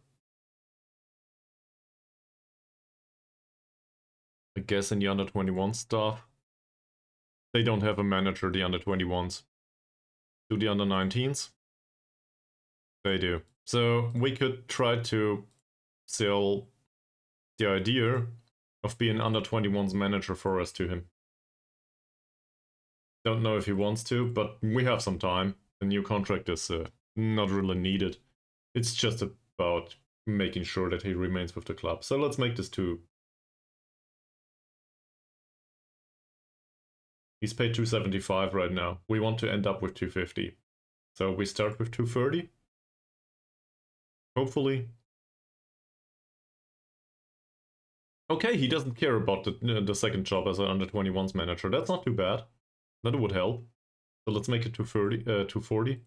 Speaker 1: I guess in the under-21 stuff. They don't have a manager, the under-21s. Do the under-19s? They do. So we could try to sell the idea of being under-21's manager for us to him. Don't know if he wants to, but we have some time. The new contract is not really needed. It's just about making sure that he remains with the club. So let's make this 2. He's paid 275 right now. We want to end up with 250. So we start with 230. Hopefully. Okay, he doesn't care about the second job as an under-21's manager. That's not too bad. That would help. So let's make it 240.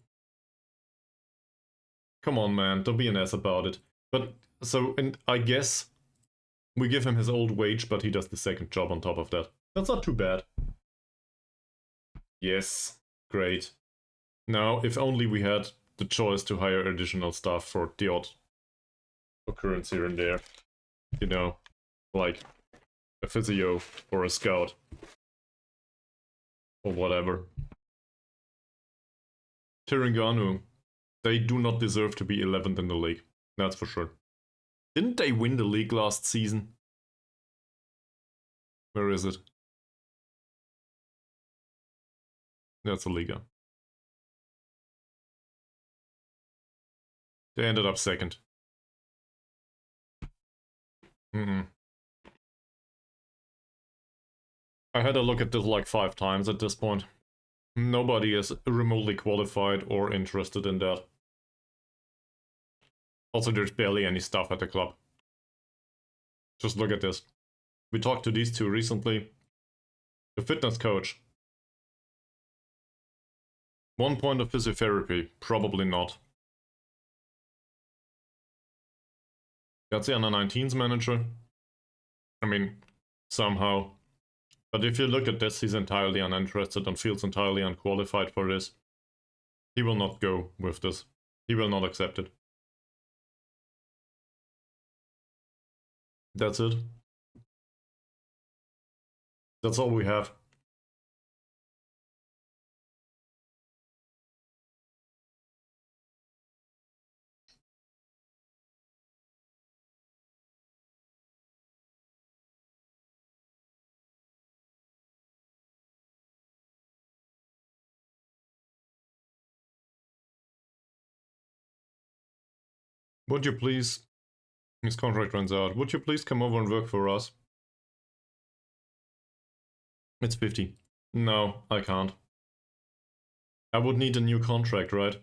Speaker 1: Come on, man, don't be an ass about it. But, so, and I guess we give him his old wage, but he does the second job on top of that. That's not too bad. Yes, great. Now, if only we had the choice to hire additional staff for the odd occurrence here and there. You know, like a physio or a scout. Or whatever. Terengganu. They do not deserve to be 11th in the league. That's for sure. Didn't they win the league last season? Where is it? That's the Liga. They ended up second. I had a look at this like 5 times at this point. Nobody is remotely qualified or interested in that. Also, there's barely any staff at the club. Just look at this. We talked to these two recently. The fitness coach. 1 point of physiotherapy. Probably not. That's the under-19s manager. I mean, somehow. But if you look at this, he's entirely uninterested and feels entirely unqualified for this. He will not go with this. He will not accept it. That's it. That's all we have. Would you please... His contract runs out. Would you please come over and work for us? It's 50. No, I can't. I would need a new contract, right?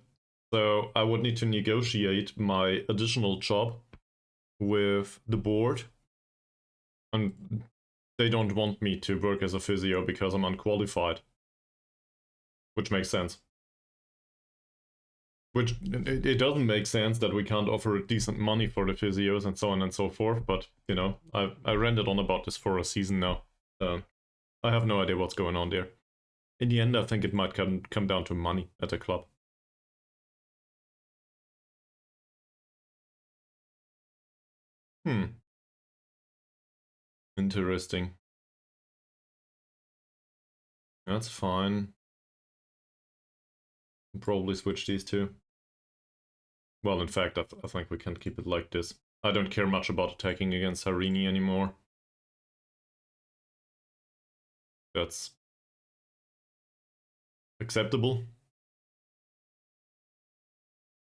Speaker 1: So I would need to negotiate my additional job with the board. And they don't want me to work as a physio because I'm unqualified. Which makes sense. Which, it doesn't make sense that we can't offer decent money for the physios and so on and so forth, but, you know, I ranted on about this for a season now. I have no idea what's going on there. In the end, I think it might come down to money at the club. Interesting. That's fine. Probably switch these two. Well, in fact, I think we can keep it like this. I don't care much about attacking against Harini anymore. That's acceptable.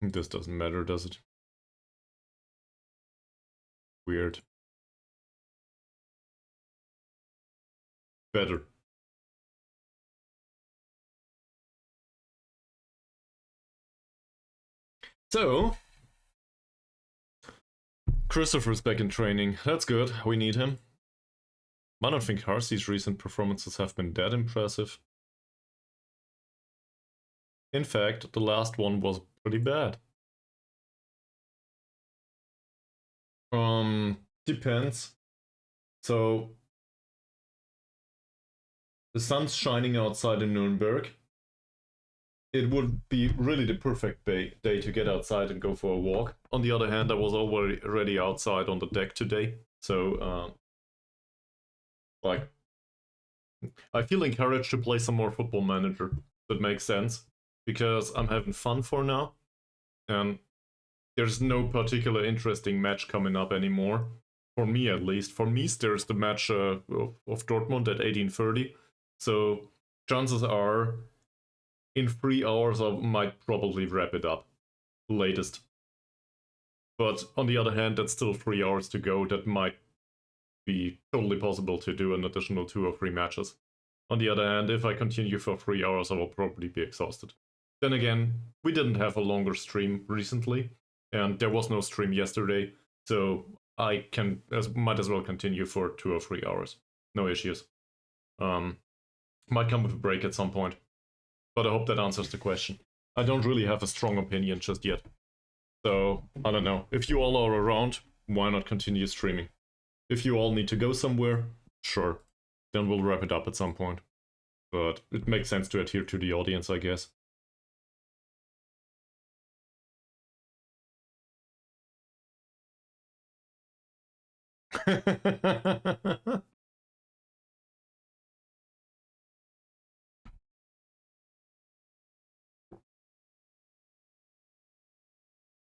Speaker 1: This doesn't matter, does it? Weird. Better. So, Christopher's back in training. That's good. We need him. I don't think Harcy's recent performances have been that impressive. In fact, the last one was pretty bad. Depends. So, the sun's shining outside in Nuremberg. It would be really the perfect day to get outside and go for a walk. On the other hand, I was already outside on the deck today, so like, I feel encouraged to play some more Football Manager. That makes sense, because I'm having fun for now, and there's no particular interesting match coming up anymore. For me, at least. For me, there's the match of Dortmund at 18:30, so chances are in 3 hours I might probably wrap it up, latest. But on the other hand, that's still 3 hours to go. That might be totally possible to do an additional 2 or 3 matches. On the other hand, if I continue for 3 hours, I will probably be exhausted. Then again, we didn't have a longer stream recently, and there was no stream yesterday, so I might as well continue for 2 or 3 hours. No issues. Might come with a break at some point. But I hope that answers the question. I don't really have a strong opinion just yet. So, I don't know. If you all are around, why not continue streaming? If you all need to go somewhere, sure. Then we'll wrap it up at some point. But it makes sense to adhere to the audience, I guess.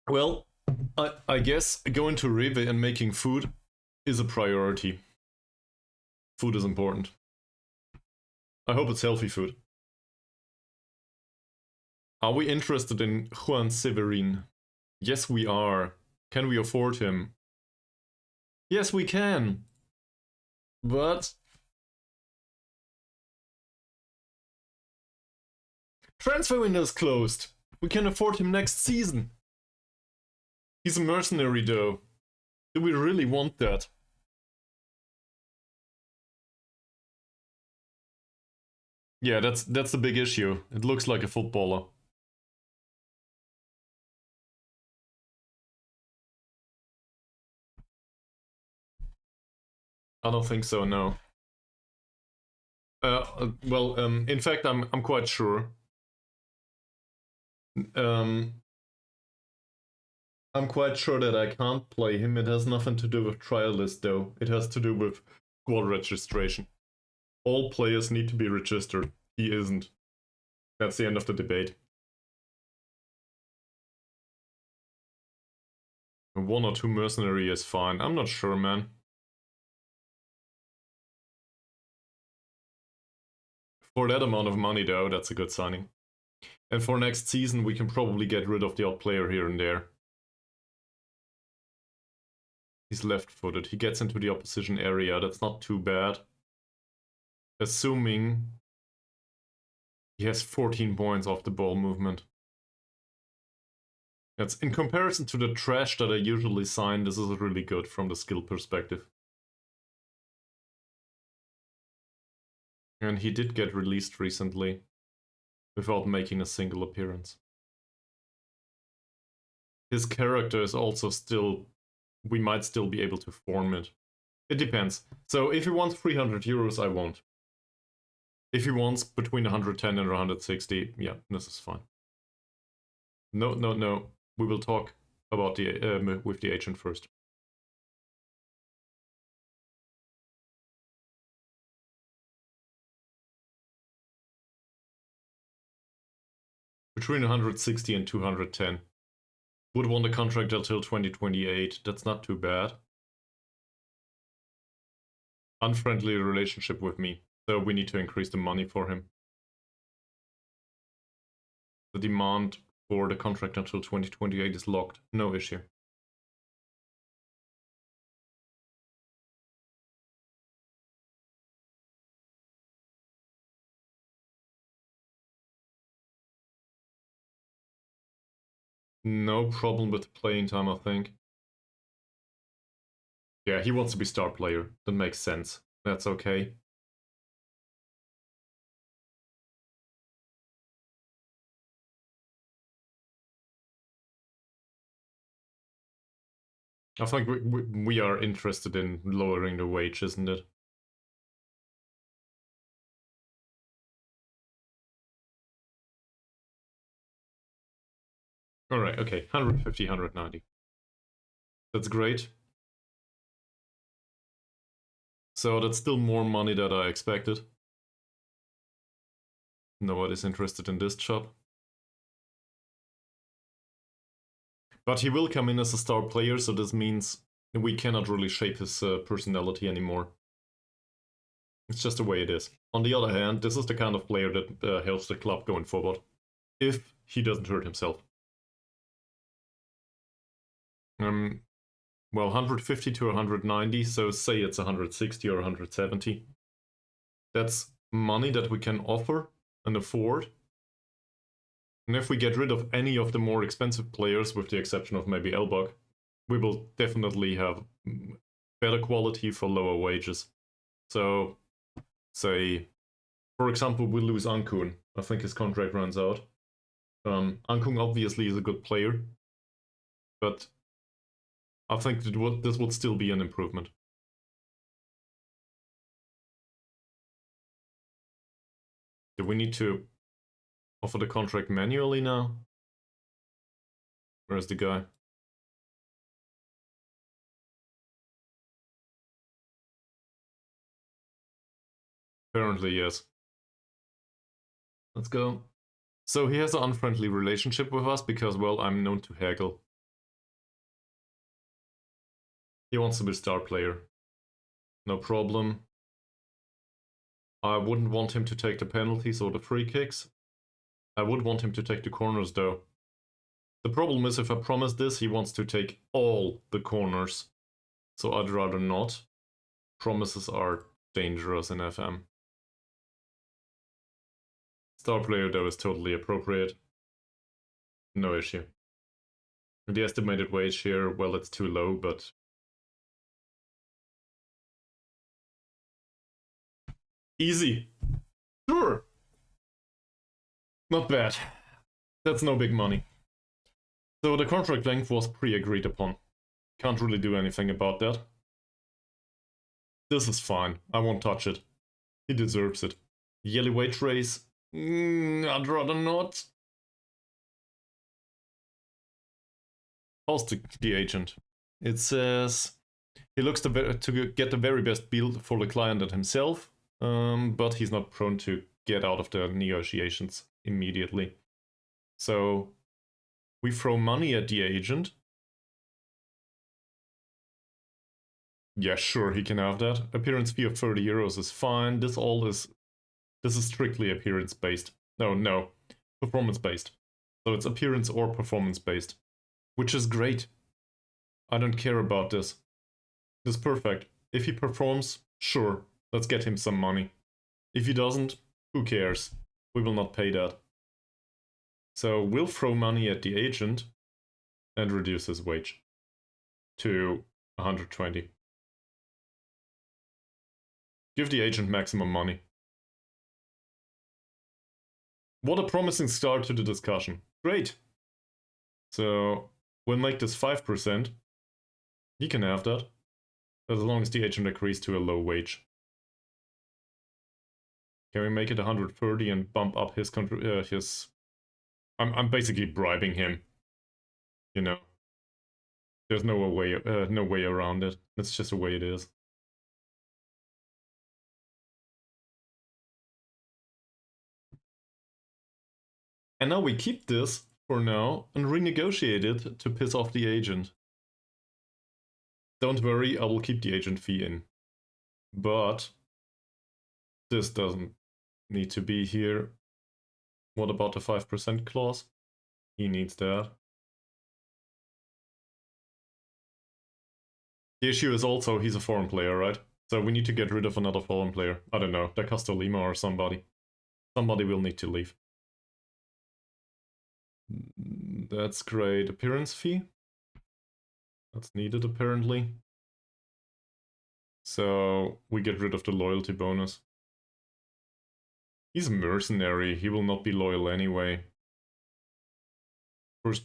Speaker 1: Well, I guess going to Rewe and making food is a priority. Food is important. I hope it's healthy food. Are we interested in Juan Servín? Yes, we are. Can we afford him? Yes, we can. But transfer window's closed. We can afford him next season. He's a mercenary though. Do we really want that? Yeah, that's the big issue. It looks like a footballer. I don't think so, no. Well, in fact, I'm quite sure. I'm quite sure that I can't play him. It has nothing to do with trial list, though. It has to do with squad registration. All players need to be registered. He isn't. That's the end of the debate. One or two mercenary is fine. I'm not sure, man. For that amount of money, though, that's a good signing. And for next season, we can probably get rid of the odd player here and there. He's left-footed. He gets into the opposition area. That's not too bad. Assuming he has 14 points off the ball movement. That's in comparison to the trash that I usually sign, this is really good from the skill perspective. And he did get released recently without making a single appearance. His character is also still, we might still be able to form it. It depends. So if he wants 300 euros, I won't. If he wants between 110 and 160, yeah, this is fine. No. We will talk about the with the agent first. Between 160 and 210. Would want a contract until 2028. That's not too bad. Unfriendly relationship with me. So we need to increase the money for him. The demand for the contract until 2028 is locked. No issue. No problem with the playing time, I think. Yeah, he wants to be star player. That makes sense. That's okay. I think we are interested in lowering the wage, isn't it? Alright, okay. 150, 190. That's great. So that's still more money than I expected. Nobody's interested in this job. But he will come in as a star player, so this means we cannot really shape his personality anymore. It's just the way it is. On the other hand, this is the kind of player that helps the club going forward. If he doesn't hurt himself. Well, 150 to 190, so say it's 160 or 170. That's money that we can offer and afford. And if we get rid of any of the more expensive players, with the exception of maybe Elbug, we will definitely have better quality for lower wages. So, say For example, we lose Ankun. I think his contract runs out. Ankun obviously is a good player, but I think this would still be an improvement. Do we need to offer the contract manually now? Where's the guy? Apparently, yes. Let's go. So he has an unfriendly relationship with us because, well, I'm known to haggle. He wants to be star player. No problem. I wouldn't want him to take the penalties or the free kicks. I would want him to take the corners though. The problem is if I promise this, he wants to take all the corners. So I'd rather not. Promises are dangerous in FM. Star player though is totally appropriate. No issue. The estimated wage here, well, it's too low, but easy. Sure. Not bad. That's no big money. So the contract length was pre-agreed upon. Can't really do anything about that. This is fine. I won't touch it. He deserves it. Yearly wage raise? I'd rather not. How's the agent? It says he looks to get the very best deal for the client and himself, but he's not prone to get out of the negotiations immediately. So we throw money at the agent. Yeah, sure, he can have that. Appearance fee of 30 euros is fine. This is strictly appearance based. No, performance based. So it's appearance or performance based, which is great. I don't care about this. This is perfect. If he performs, sure, let's get him some money. If he doesn't, who cares? We will not pay that. So we'll throw money at the agent and reduce his wage to 120. Give the agent maximum money. What a promising start to the discussion. Great. So we'll make this 5%. He can have that, as long as the agent agrees to a low wage. Can we make it 130 and bump up his I'm basically bribing him. You know, there's no way around it. It's just the way it is. And now we keep this for now and renegotiate it to piss off the agent. Don't worry, I will keep the agent fee in. But this doesn't need to be here. What about the 5% clause? He needs that. The issue is also he's a foreign player, right? So we need to get rid of another foreign player. I don't know, Da Costa Lima or somebody. Somebody will need to leave. That's great. Appearance fee? That's needed apparently. So we get rid of the loyalty bonus. He's a mercenary, he will not be loyal anyway. First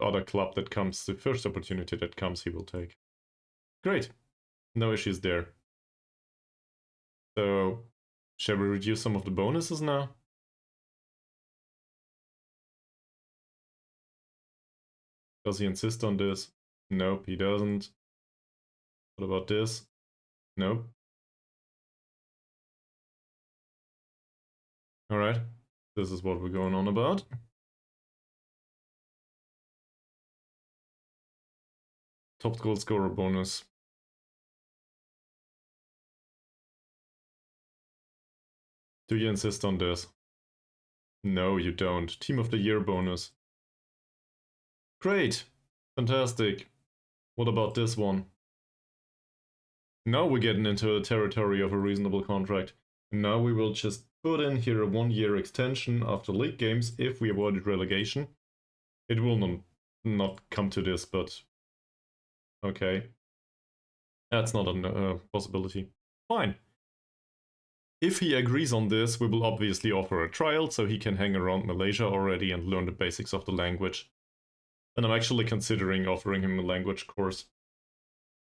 Speaker 1: other club that comes, the first opportunity that comes, he will take. Great, no issues there. So, shall we reduce some of the bonuses now? Does he insist on this? Nope, he doesn't. What about this? Nope. Alright, this is what we're going on about. Top goal scorer bonus. Do you insist on this? No, you don't. Team of the year bonus. Great! Fantastic. What about this one? Now we're getting into the territory of a reasonable contract. Now we will just put in here a 1-year extension after league games if we avoided relegation. It will not come to this, but okay. That's not a possibility. Fine. If he agrees on this, we will obviously offer a trial so he can hang around Malaysia already and learn the basics of the language. And I'm actually considering offering him a language course.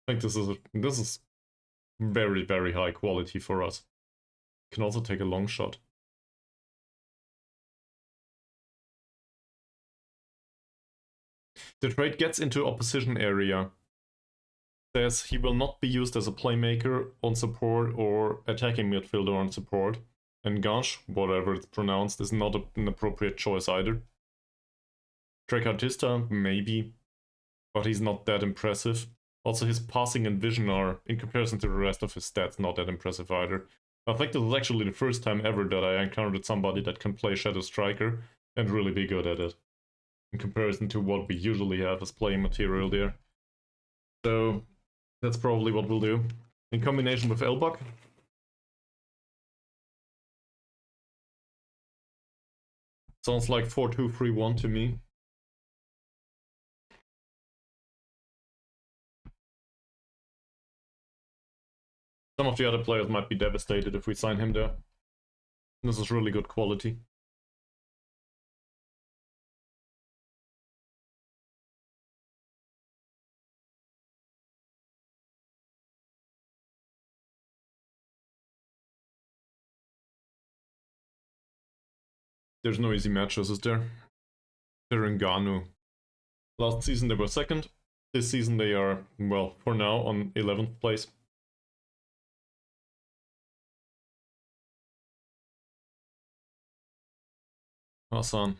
Speaker 1: I think this is very, very high quality for us. Can also take a long shot. The trade gets into opposition area. Says he will not be used as a playmaker on support or attacking midfielder on support. And Gansh, whatever it's pronounced, is not an appropriate choice either. Trequartista, maybe, but he's not that impressive. Also, his passing and vision are, in comparison to the rest of his stats, not that impressive either. I think this is actually the first time ever that I encountered somebody that can play Shadow Striker and really be good at it, in comparison to what we usually have as playing material there. So that's probably what we'll do. In combination with Elbug. Sounds like 4-2-3-1 to me. Some of the other players might be devastated if we sign him there. This is really good quality. There's no easy matches, is there? Terengganu. Last season they were second. This season they are, well, for now, on 11th place. Hassan.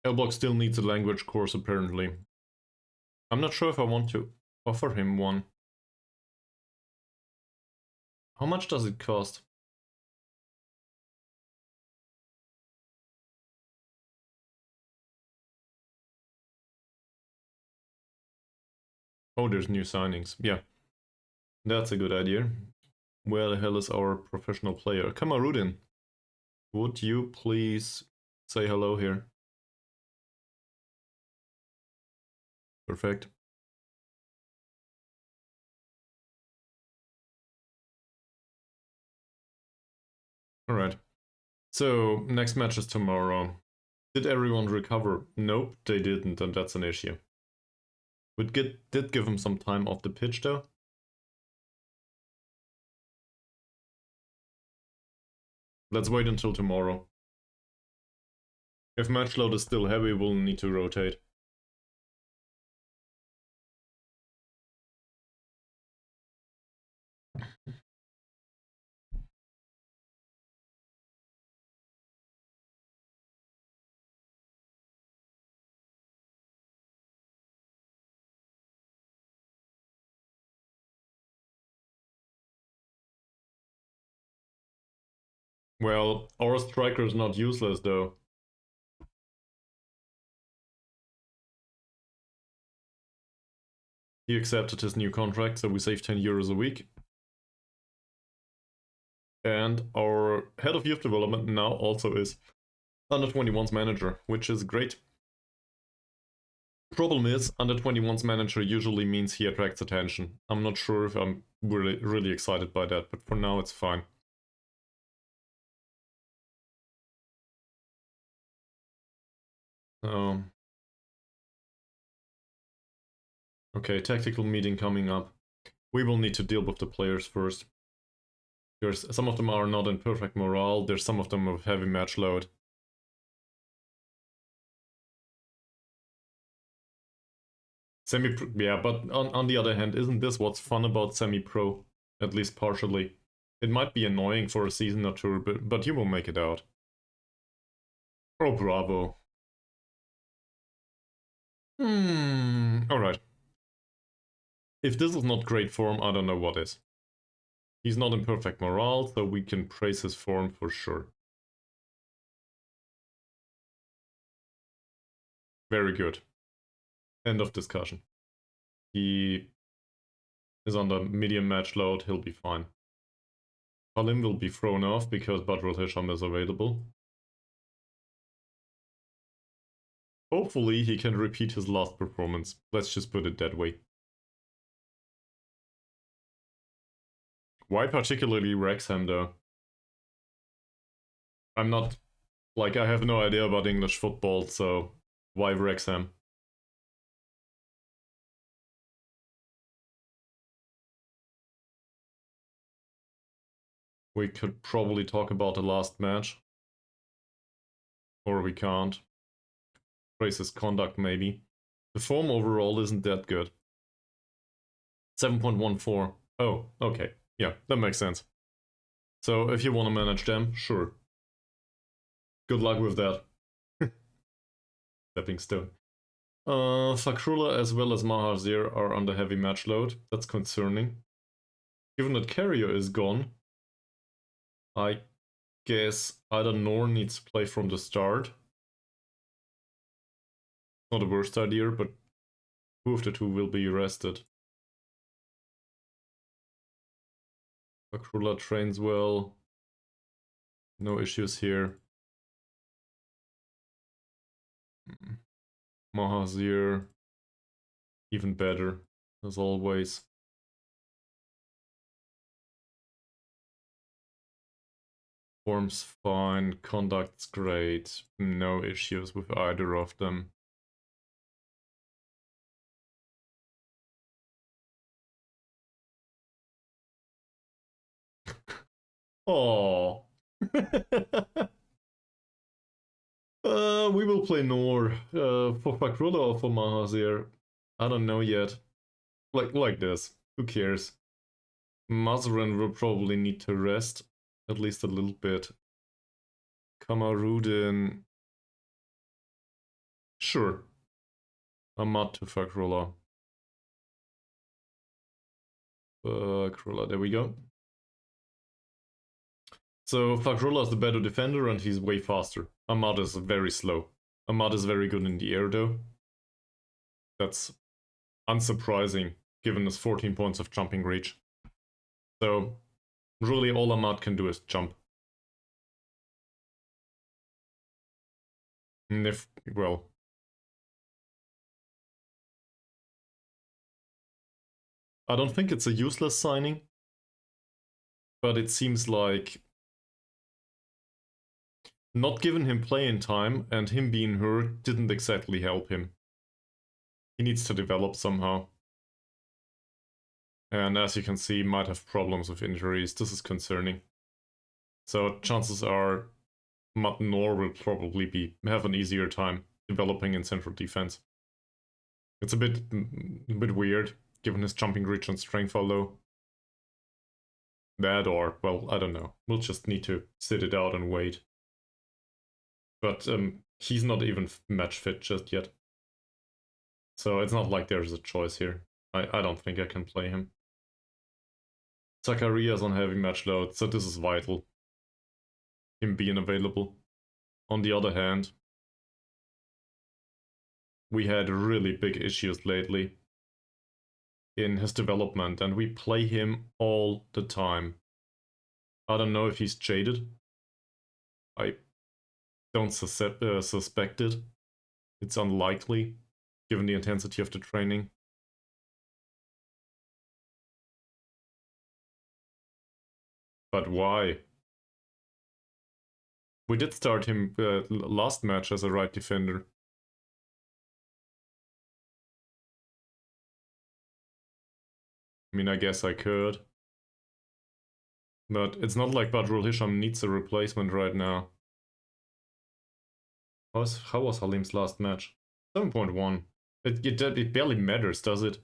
Speaker 1: Elbug still needs a language course, apparently. I'm not sure if I want to offer him one. How much does it cost? Oh, there's new signings. Yeah, that's a good idea. Where the hell is our professional player? Kamarudin, would you please say hello here? Perfect. Alright. So, next match is tomorrow. Did everyone recover? Nope, they didn't, and that's an issue. We did give him some time off the pitch though. Let's wait until tomorrow. If match load is still heavy, we'll need to rotate. Well, our striker is not useless though. He accepted his new contract, so we save 10 euros a week. And our head of youth development now also is under 21's manager, which is great. Problem is, under 21's manager usually means he attracts attention. I'm not sure if I'm really excited by that, but for now it's fine. Okay, tactical meeting coming up. We will need to deal with the players first. Some of them are not in perfect morale, there's some of them with heavy match load. Yeah, but on the other hand, isn't this what's fun about semi-pro? At least partially. It might be annoying for a season or two, but you will make it out. Oh, bravo. Alright. If this is not great form, I don't know what is. He's not in perfect morale, so we can praise his form for sure. Very good. End of discussion. He is under medium match load, he'll be fine. Halim will be thrown off because Badrul Hisham is available. Hopefully he can repeat his last performance. Let's just put it that way. Why particularly Wrexham though? I'm not... Like, I have no idea about English football, so why Wrexham? We could probably talk about the last match. Or we can't. Praise his conduct, maybe. The form overall isn't that good. 7.14. Oh, okay. Yeah, that makes sense. So if you want to manage them, sure. Good luck with that. Stepping stone. Fakrullah as well as Mahazir are under heavy match load. That's concerning. Given that Keryer is gone, I guess either Noor needs to play from the start. Not the worst idea, but who of the two will be rested? Fakrullah trains well. No issues here. Mahazir, even better, as always. Form's fine, conduct's great, no issues with either of them. Oh. We will play Noor for Fakrullah or for Mahazir. I don't know yet. Like this. Who cares? Mazren will probably need to rest at least a little bit. Kamarudin. Sure. Ahmad to Fakrullah. Fakrullah, there we go. So Fakrullah is the better defender and he's way faster. Ahmad is very slow. Ahmad is very good in the air though. That's unsurprising given his 14 points of jumping reach. So really all Ahmad can do is jump. And if, well... I don't think it's a useless signing. But it seems like not giving him playing time and him being hurt didn't exactly help him. He needs to develop somehow. And as you can see, might have problems with injuries. This is concerning. So chances are Mat Noor will probably have an easier time developing in central defense. It's a bit weird, given his jumping reach and strength are low. That or, well, I don't know. We'll just need to sit it out and wait. But he's not even match fit just yet. So it's not like there's a choice here. I don't think I can play him. Zacharias on heavy match load, so this is vital. Him being available. On the other hand, we had really big issues lately in his development, and we play him all the time. I don't know if he's jaded. I don't suspect it. It's unlikely, given the intensity of the training. But why? We did start him last match as a right defender. I mean, I guess I could. But it's not like Badrul Hisham needs a replacement right now. How was Halim's last match? 7.1. It barely matters, does it?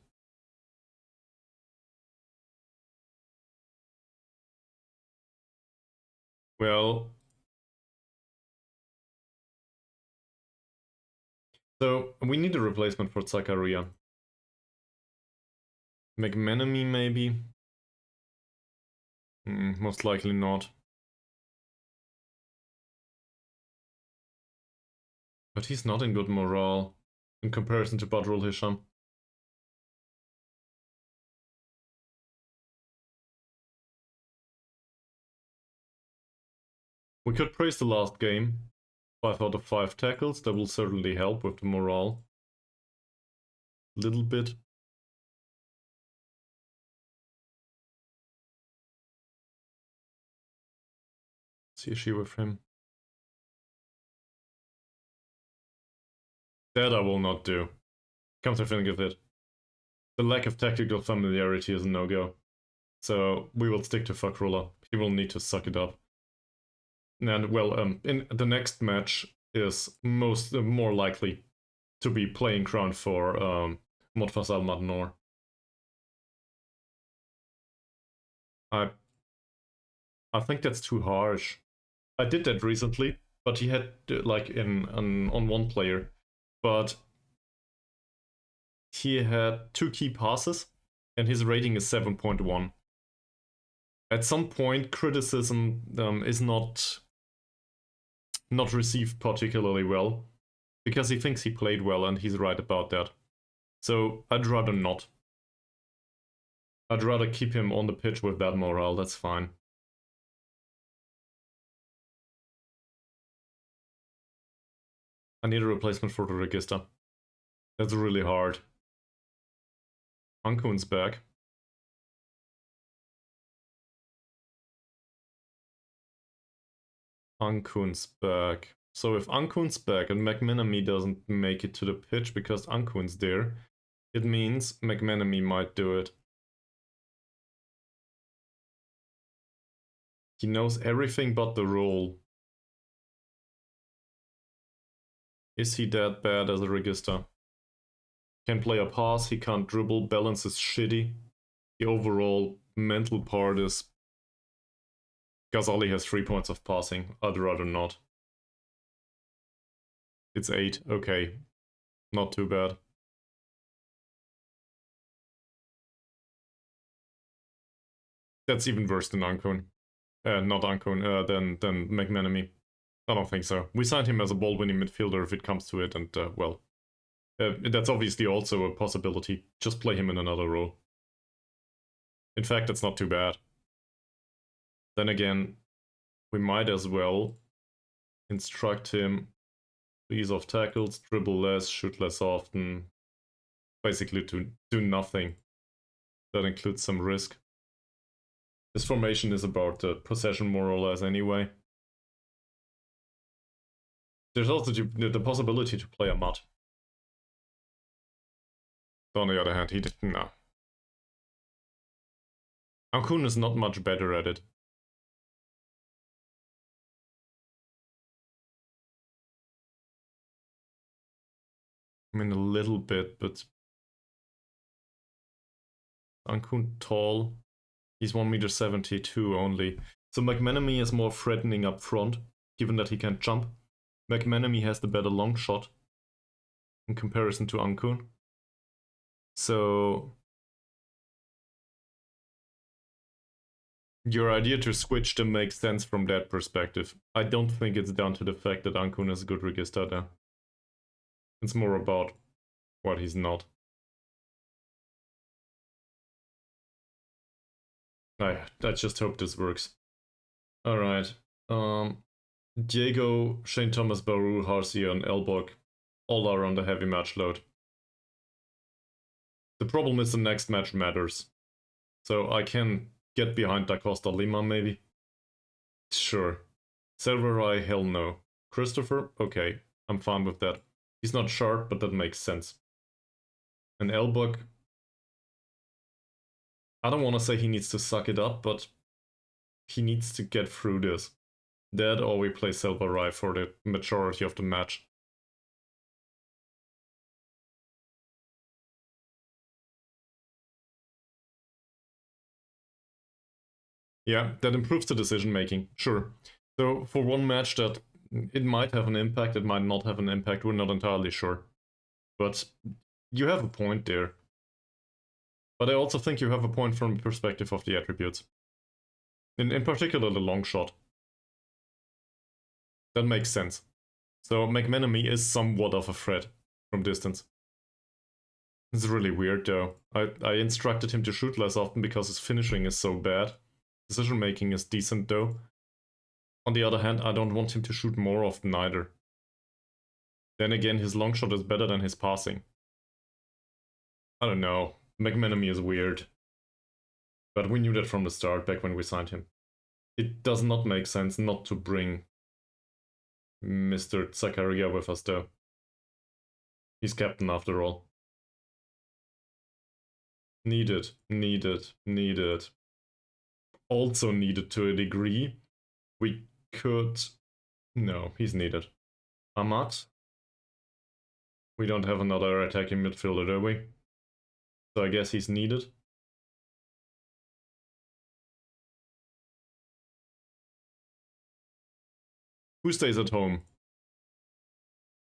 Speaker 1: Well... So, we need a replacement for Zakaria. McManamy, maybe? Most likely not. But he's not in good morale in comparison to Badrul Hisham. We could praise the last game, 5 out of 5 tackles. That will certainly help with the morale. Little bit. What's the issue with him? That I will not do. Come to think of it. The lack of tactical familiarity is a no-go. So we will stick to Fakrullah. He will need to suck it up. And well, in the next match is more likely to be playing ground for Mohd Faizal Mat Noor. I think that's too harsh. I did that recently, but he had like on one player, but he had 2 key passes, and his rating is 7.1. At some point, criticism is not received particularly well, because he thinks he played well, and he's right about that. So I'd rather not. I'd rather keep him on the pitch with that morale, that's fine. I need a replacement for the register. That's really hard. Ankun's back. Ankun's back. So if Ankun's back and McManamy doesn't make it to the pitch because Ankun's there, it means McManamy might do it. He knows everything but the role. Is he that bad as a register? Can play a pass, he can't dribble, balance is shitty. The overall mental part is... Ghazali has 3 points of passing, I'd rather not. It's 8, okay. Not too bad. That's even worse than Ankun. Not Ankun, than McManamy. I don't think so. We signed him as a ball-winning midfielder if it comes to it, and well, that's obviously also a possibility. Just play him in another role. In fact, that's not too bad. Then again, we might as well instruct him to ease off tackles, dribble less, shoot less often, basically to do nothing. That includes some risk. This formation is about possession more or less anyway. There's also the possibility to play a Mat. On the other hand, he didn't know. Ankun is not much better at it. I mean, a little bit, but... Ankun tall. He's 1.72 m only. So McManamy is more threatening up front, given that he can jump. McManamy has the better long shot in comparison to Ankun. So your idea to switch them makes sense from that perspective. I don't think it's down to the fact that Ankun is a good register there. It's more about what he's not. I just hope this works. Alright. Diego, Shane Thomas, Baru, Harcia, and Elbug all are on the heavy match load. The problem is the next match matters. So I can get behind Da Costa Lima, maybe? Sure. Selvarai, hell no. Christopher? Okay, I'm fine with that. He's not sharp, but that makes sense. And Elbug... I don't want to say he needs to suck it up, but he needs to get through this. That or we play Selvarai for the majority of the match. Yeah, that improves the decision making, sure. So for one match that it might have an impact, it might not have an impact, we're not entirely sure. But you have a point there. But I also think you have a point from the perspective of the attributes. In particular the long shot. That makes sense. So McManamy is somewhat of a threat from distance. It's really weird though. I instructed him to shoot less often because his finishing is so bad. Decision making is decent though. On the other hand, I don't want him to shoot more often either. Then again, his long shot is better than his passing. I don't know. McManamy is weird. But we knew that from the start, back when we signed him. It does not make sense not to bring Mr. Zakaria with us though. He's captain after all. Needed. Also needed to a degree. We could... No, he's needed. Ahmad? We don't have another attacking midfielder, do we? So I guess he's needed. Who stays at home?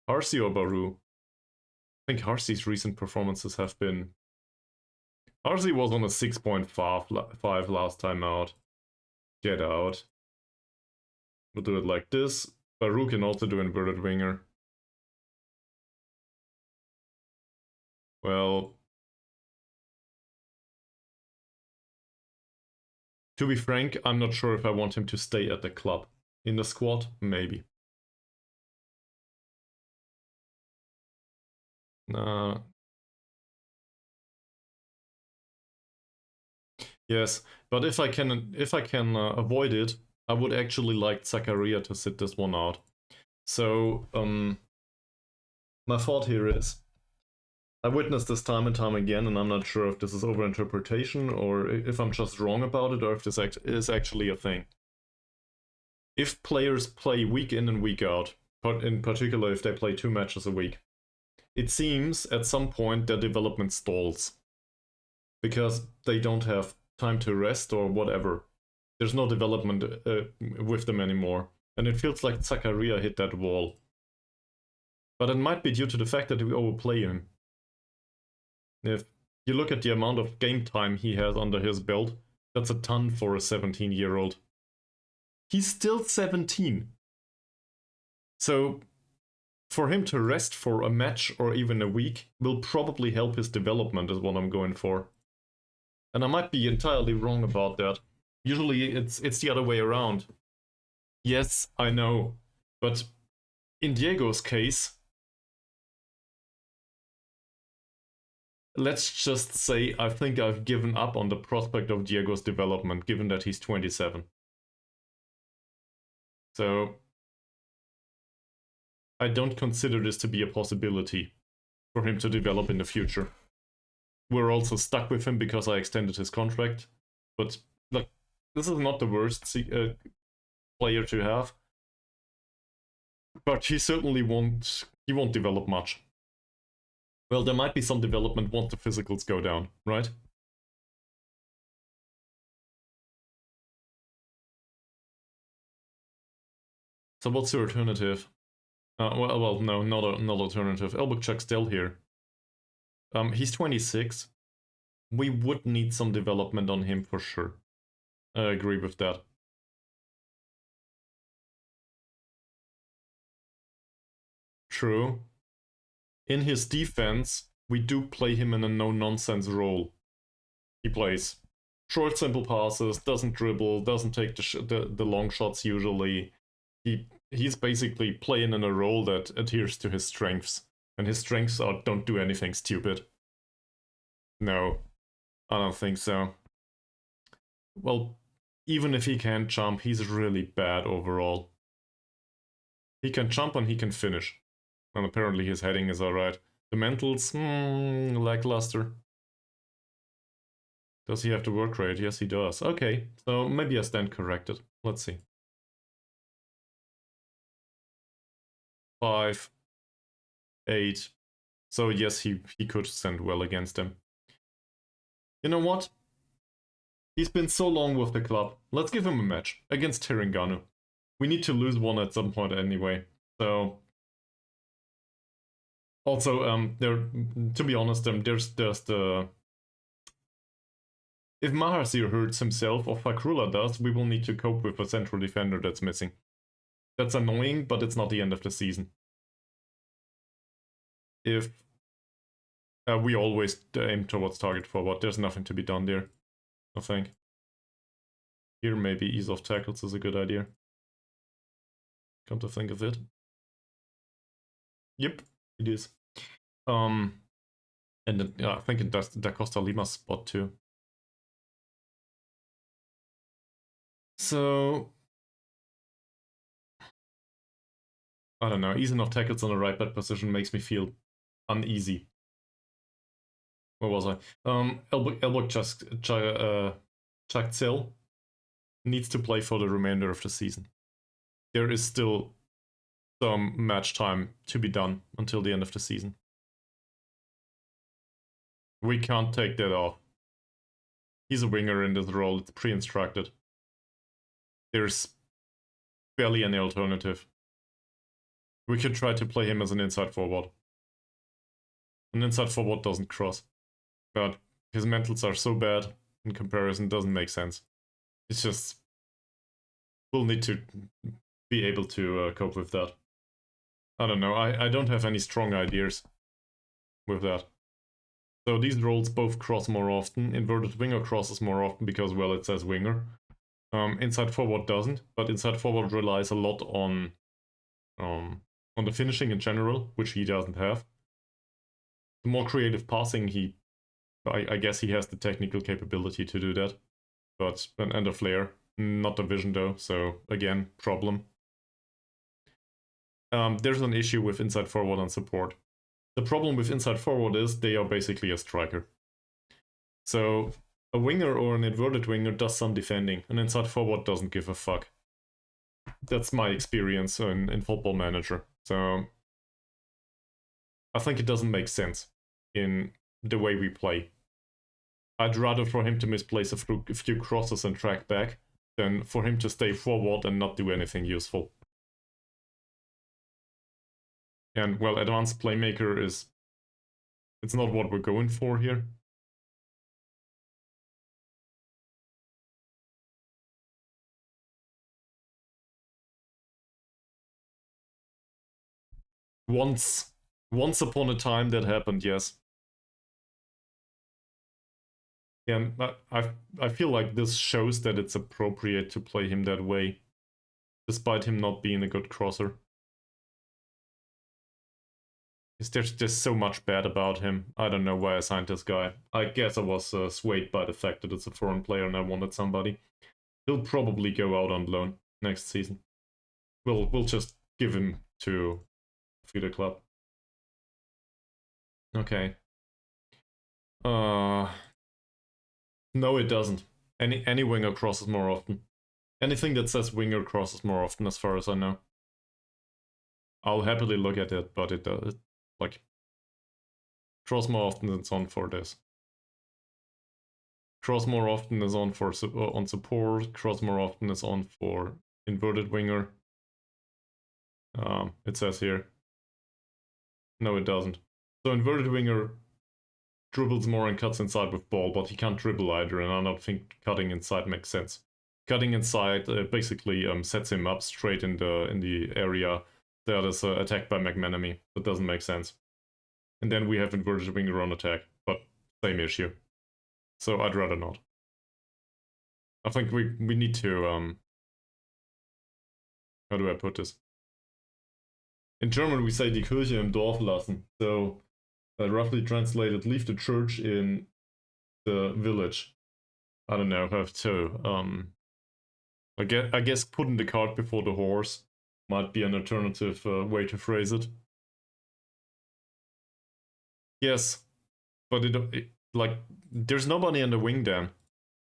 Speaker 1: Harsi or Baru? I think Harsi's recent performances have been... Harsi was on a 6.5 last time out. Get out. We'll do it like this. Baru can also do inverted winger. Well... To be frank, I'm not sure if I want him to stay at the club. In the squad, maybe. Yes, but if I can avoid it, I would actually like Zakaria to sit this one out. So, my thought here is, I witnessed this time and time again, and I'm not sure if this is overinterpretation or if I'm just wrong about it, or if this is actually a thing. If players play week in and week out, but in particular if they play 2 matches a week, it seems at some point their development stalls. Because they don't have time to rest or whatever. There's no development with them anymore. And it feels like Zakaria hit that wall. But it might be due to the fact that we overplay him. If you look at the amount of game time he has under his belt, that's a ton for a 17-year-old. He's still 17. So, for him to rest for a match or even a week will probably help his development is what I'm going for. And I might be entirely wrong about that. Usually it's the other way around. Yes, I know. But in Diego's case, let's just say I think I've given up on the prospect of Diego's development, given that he's 27. So, I don't consider this to be a possibility for him to develop in the future. We're also stuck with him because I extended his contract. But, look, this is not the worst player to have. But he certainly won't develop much. Well, there might be some development once the physicals go down, right? So what's the alternative? Well, no, not alternative. Elbug Chagtsel here. He's 26. We would need some development on him for sure. I agree with that. True. In his defense, we do play him in a no-nonsense role. He plays short, simple passes, doesn't dribble, doesn't take the long shots usually. He's basically playing in a role that adheres to his strengths. And his strengths are don't do anything stupid. No, I don't think so. Well, even if he can jump, he's really bad overall. He can jump and he can finish. And apparently his heading is alright. The mentals, lackluster. Does he have the work rate? Yes, he does. Okay, so maybe I stand corrected. Let's see. 5, 8. So yes, he could stand well against him. You know what? He's been so long with the club. Let's give him a match against Terengganu. We need to lose one at some point anyway. So also, to be honest, there's the... If Mahasir hurts himself or Fakrullah does, we will need to cope with a central defender that's missing. That's annoying, but it's not the end of the season. If we always aim towards target forward, there's nothing to be done there, I think. Here maybe ease of tackles is a good idea. Come to think of it. Yep, it is. And it, yeah, I think it does Da Costa Lima's spot too. So I don't know. Easy enough tackles on the right back position makes me feel uneasy. Where was I? Elbug Chagtsel needs to play for the remainder of the season. There is still some match time to be done until the end of the season. We can't take that off. He's a winger in this role. It's pre-instructed. There's barely any alternative. We could try to play him as an inside forward. An inside forward doesn't cross. But his mentals are so bad in comparison, it doesn't make sense. It's just... we'll need to be able to cope with that. I don't know, I don't have any strong ideas with that. So these roles both cross more often. Inverted winger crosses more often because, well, it says winger. Inside forward doesn't, but inside forward relies a lot on the finishing in general, which he doesn't have. The more creative passing, I guess he has the technical capability to do that. But an end of flair, not the vision though, so again, problem. There's an issue with inside forward and support. The problem with inside forward is they are basically a striker. So a winger or an inverted winger does some defending, an inside forward doesn't give a fuck. That's my experience in Football Manager. So I think it doesn't make sense in the way we play. I'd rather for him to misplace a few crosses and track back than for him to stay forward and not do anything useful. And, well, advanced playmaker is... it's not what we're going for here. Once upon a time that happened, yes. And I feel like this shows that it's appropriate to play him that way, despite him not being a good crosser. There's so much bad about him. I don't know why I signed this guy. I guess I was swayed by the fact that it's a foreign player and I wanted somebody. He'll probably go out on loan next season. We'll just give him to feeder club. Okay. No, it doesn't. Any winger crosses more often. Anything that says winger crosses more often, as far as I know. I'll happily look at it, but it does. Like, cross more often than it's on for this. Cross more often is on for on support. Cross more often is on for inverted winger. It says here. No, it doesn't. So inverted winger dribbles more and cuts inside with ball, but he can't dribble either, and I don't think cutting inside makes sense. Cutting inside basically sets him up straight in the area that is attacked by McManamy. That doesn't make sense. And then we have inverted winger on attack, but same issue. So I'd rather not. I think we need to how do I put this? In German we say die Kirche im Dorf lassen. So roughly translated, leave the church in the village. I don't know how to I guess putting the cart before the horse might be an alternative way to phrase it. Yes, but it like there's nobody on the wing then.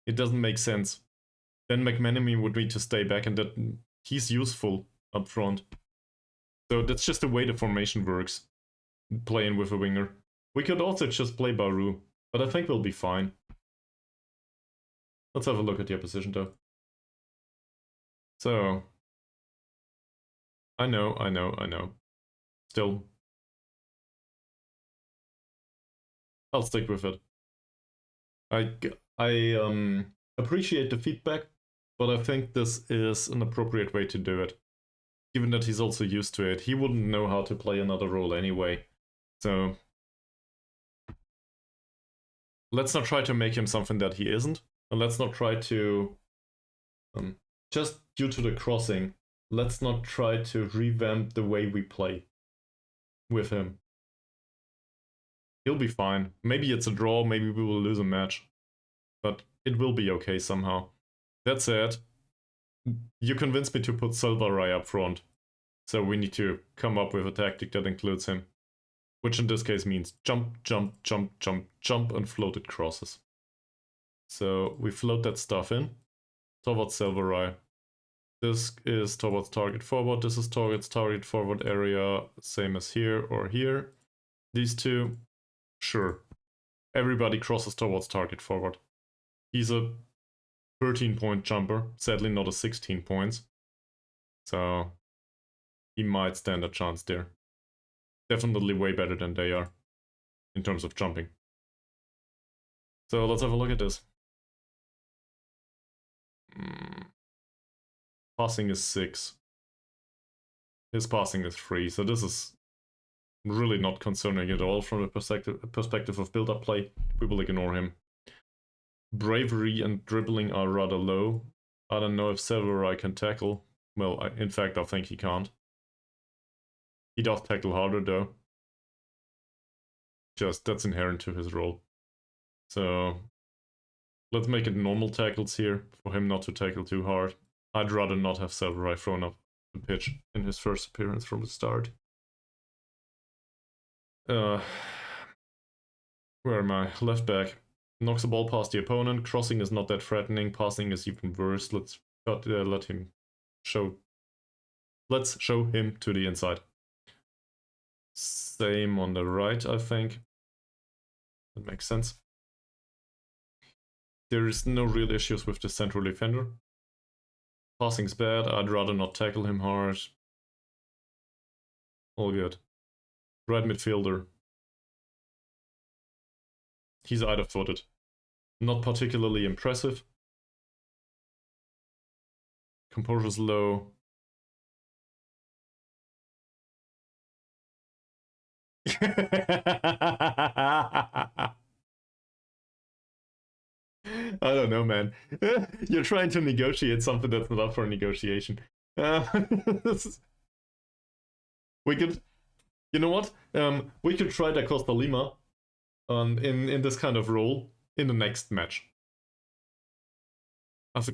Speaker 1: It doesn't make sense. Then McManamy would need to stay back, and that he's useful up front. So that's just the way the formation works. Playing with a winger. We could also just play Baru, but I think we'll be fine. Let's have a look at the opposition though. So I know. Still, I'll stick with it. I appreciate the feedback, but I think this is an appropriate way to do it. Given that he's also used to it, he wouldn't know how to play another role anyway. So let's not try to make him something that he isn't, and let's not try to just due to the crossing. Let's not try to revamp the way we play. with him. He'll be fine. Maybe it's a draw, maybe we will lose a match. But it will be okay somehow. That said, you convinced me to put Salvarai up front. So we need to come up with a tactic that includes him. Which in this case means jump, jump, jump, jump, jump, and floated crosses. So we float that stuff in towards Salvarai. This is towards target forward. This is towards target forward area. Same as here or here. These two, sure. Everybody crosses towards target forward. He's a 13-point jumper. Sadly not a 16 points. So he might stand a chance there. Definitely way better than they are in terms of jumping. So let's have a look at this. Passing is 6. His passing is 3, so this is really not concerning at all from the perspective of build-up play. We will ignore him. Bravery and dribbling are rather low. I don't know if Salvarai can tackle. Well, in fact, I think he can't. He does tackle harder though. Just that's inherent to his role. So let's make it normal tackles here for him not to tackle too hard. I'd rather not have Salvarai thrown up the pitch in his first appearance from the start. Where am I? Left back. Knocks the ball past the opponent. Crossing is not that threatening. Passing is even worse. Let's let him show. Let's show him to the inside. Same on the right, I think. That makes sense. There is no real issues with the central defender. Passing's bad. I'd rather not tackle him hard. All good. Right midfielder. He's either-footed. Not particularly impressive. Composure's low. I don't know, man. You're trying to negotiate something that's not up for negotiation. We could, you know what? We could try Da Costa Lima in this kind of role in the next match.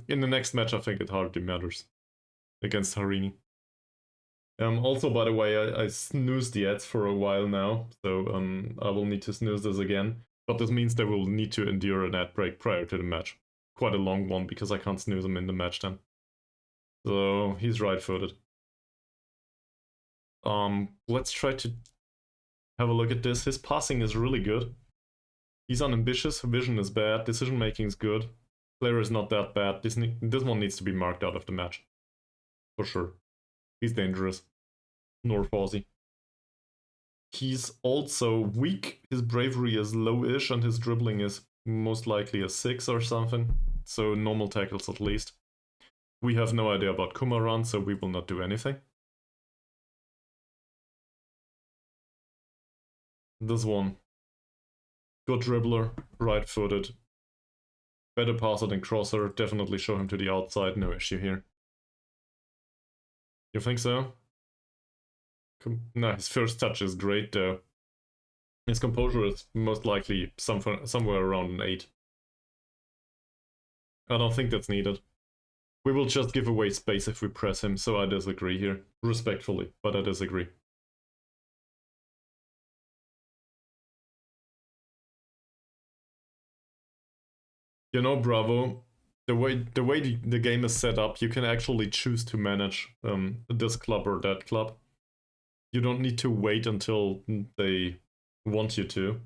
Speaker 1: In the next match, I think it hardly matters against Harini. Also, by the way, I snoozed the ads for a while now, so I will need to snooze this again. But this means they will need to endure an ad break prior to the match. Quite a long one, because I can't snooze him in the match then. So, he's right-footed. Let's try to have a look at this. His passing is really good. He's unambitious, vision is bad, decision-making is good. Player is not that bad. This one needs to be marked out of the match. For sure. He's dangerous. Nor Fawzi. He's also weak. His bravery is low-ish and his dribbling is most likely a 6 or something. So normal tackles at least. We have no idea about Kumaran, so we will not do anything. This one. Good dribbler, right-footed. Better passer than crosser. Definitely show him to the outside, no issue here. You think so? No, his first touch is great though. His composure is most likely somewhere around an 8. I don't think that's needed. We will just give away space if we press him, so I disagree here. Respectfully, but I disagree. You know, Bravo, the way the game is set up, you can actually choose to manage this club or that club. You don't need to wait until they want you to.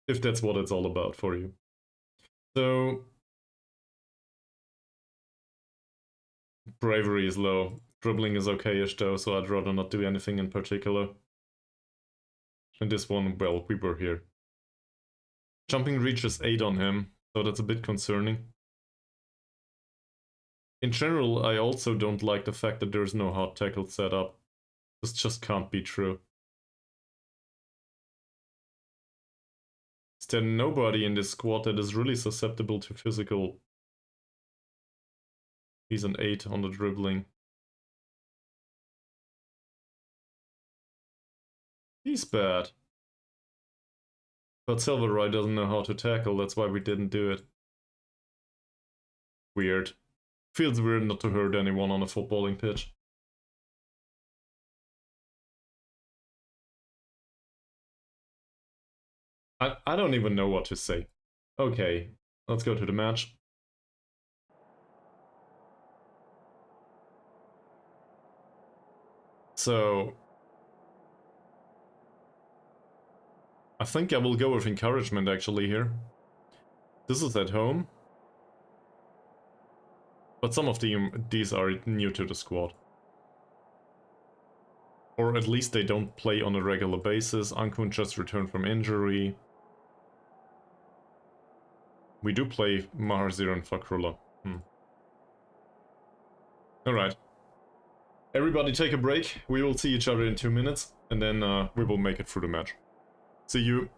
Speaker 1: If that's what it's all about for you. So, bravery is low. Dribbling is okay-ish though, so I'd rather not do anything in particular. And this one, well, we were here. Jumping reach is 8 on him, so that's a bit concerning. In general, I also don't like the fact that there's no hard tackle set up. This just can't be true. Is there nobody in this squad that is really susceptible to physical? He's an 8 on the dribbling. He's bad. But Silverroy doesn't know how to tackle, that's why we didn't do it. Weird. Feels weird not to hurt anyone on a footballing pitch. I don't even know what to say. Okay, let's go to the match. So I think I will go with encouragement actually here. This is at home. But some of these are new to the squad. Or at least they don't play on a regular basis. Ankun just returned from injury. We do play Maharzir and Fakrullah. Alright. Everybody take a break. We will see each other in 2 minutes. And then we will make it through the match. See you.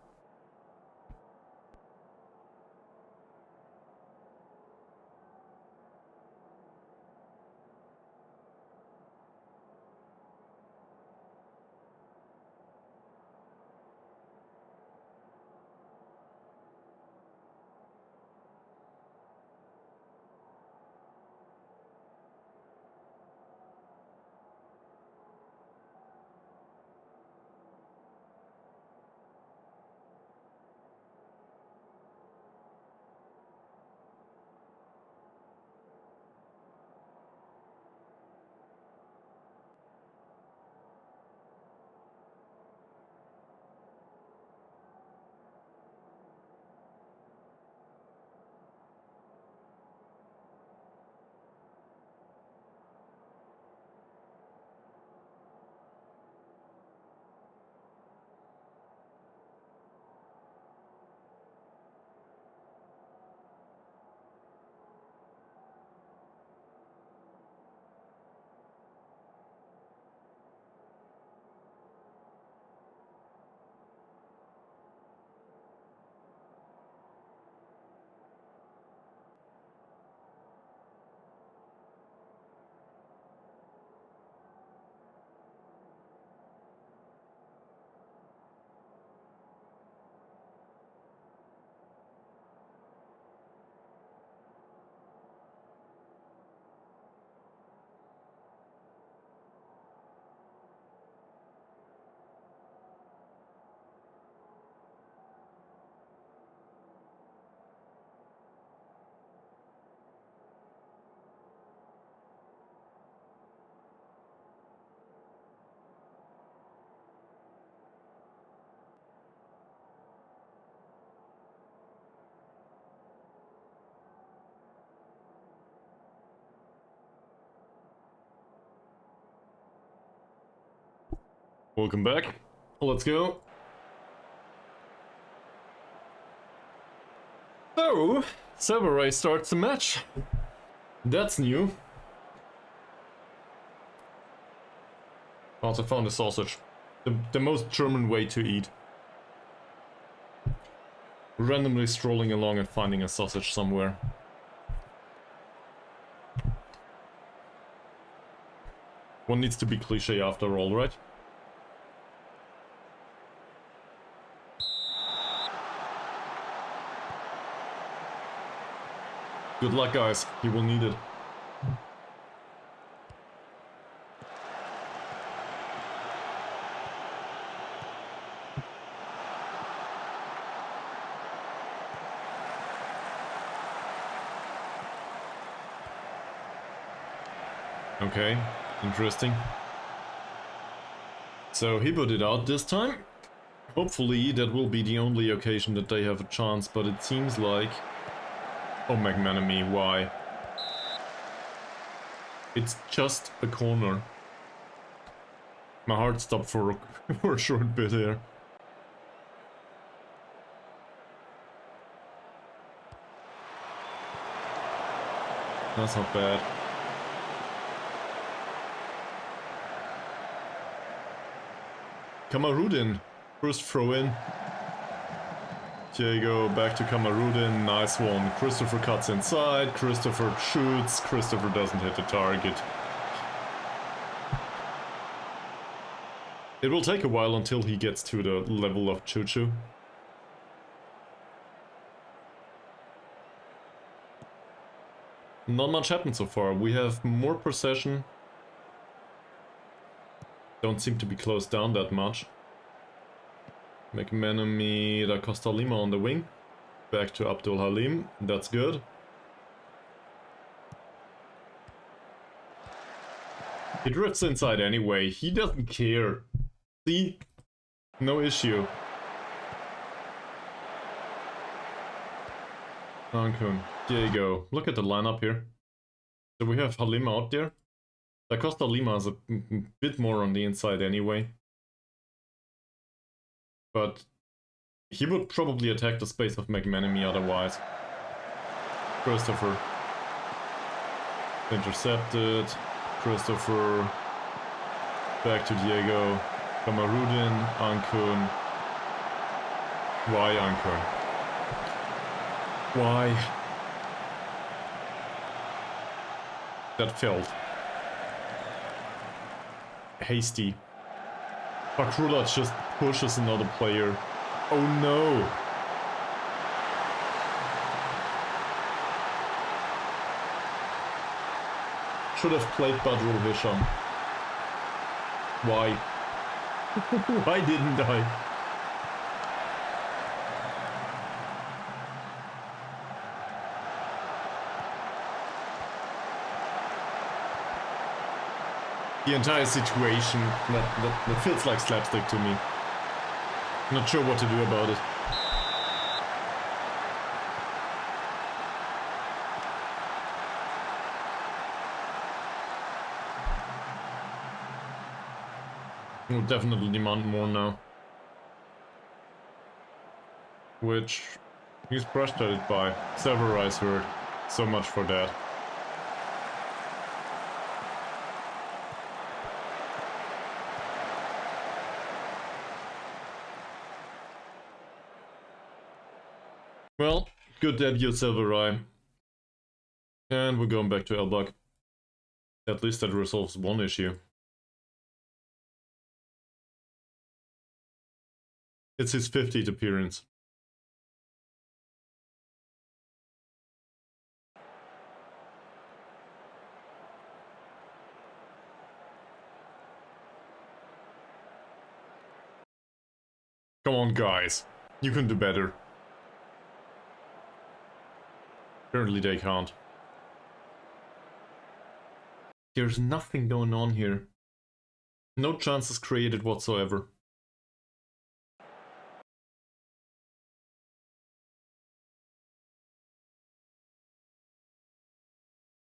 Speaker 1: Welcome back. Let's go. So, Silverray starts the match. That's new. Also found a sausage. The most German way to eat. Randomly strolling along and finding a sausage somewhere. One needs to be cliché after all, right? Good luck, guys. You will need it. Okay, interesting. So he put it out this time. Hopefully that will be the only occasion that they have a chance, but it seems like... Oh, McManamy, why? It's just a corner. My heart stopped for a short bit here. That's not bad. Kamarudin, first throw in. Diego back to Kamarudin, nice one. Christopher cuts inside, Christopher shoots, Christopher doesn't hit the target. It will take a while until he gets to the level of Choo-Choo. Not much happened so far. We have more possession. Don't seem to be closed down that much. McManamy, Da Costa Lima on the wing. Back to Abdul Halim. That's good. He drifts inside anyway. He doesn't care. See? No issue. Ankun, Diego. Look at the lineup here. So we have Halim out there. Da Costa Lima is a bit more on the inside anyway. But he would probably attack the space of McManamy otherwise. Christopher. Intercepted. Christopher. Back to Diego. Kamarudin. Ankun. Why Ankun? Why? That failed. Hasty. Bakrulac just pushes another player. Oh no! Should have played Badrul Hisham. Why? Why didn't I? The entire situation, that feels like slapstick to me. Not sure what to do about it. We'll definitely demand more now. Which he's frustrated by. Several eyes hurt. So much for that. Well, good debut, Silverai. And we're going back to Elbug. At least that resolves one issue. It's his 50th appearance. Come on, guys. You can do better. Apparently they can't. There's nothing going on here. No chances created whatsoever.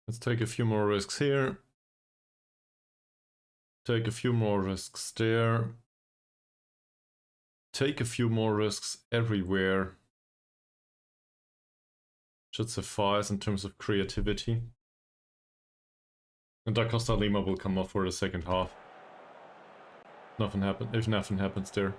Speaker 1: Let's take a few more risks here. Take a few more risks there. Take a few more risks everywhere. Should suffice in terms of creativity. And Da Costa Lima will come off for the second half. Nothing happen if nothing happens there.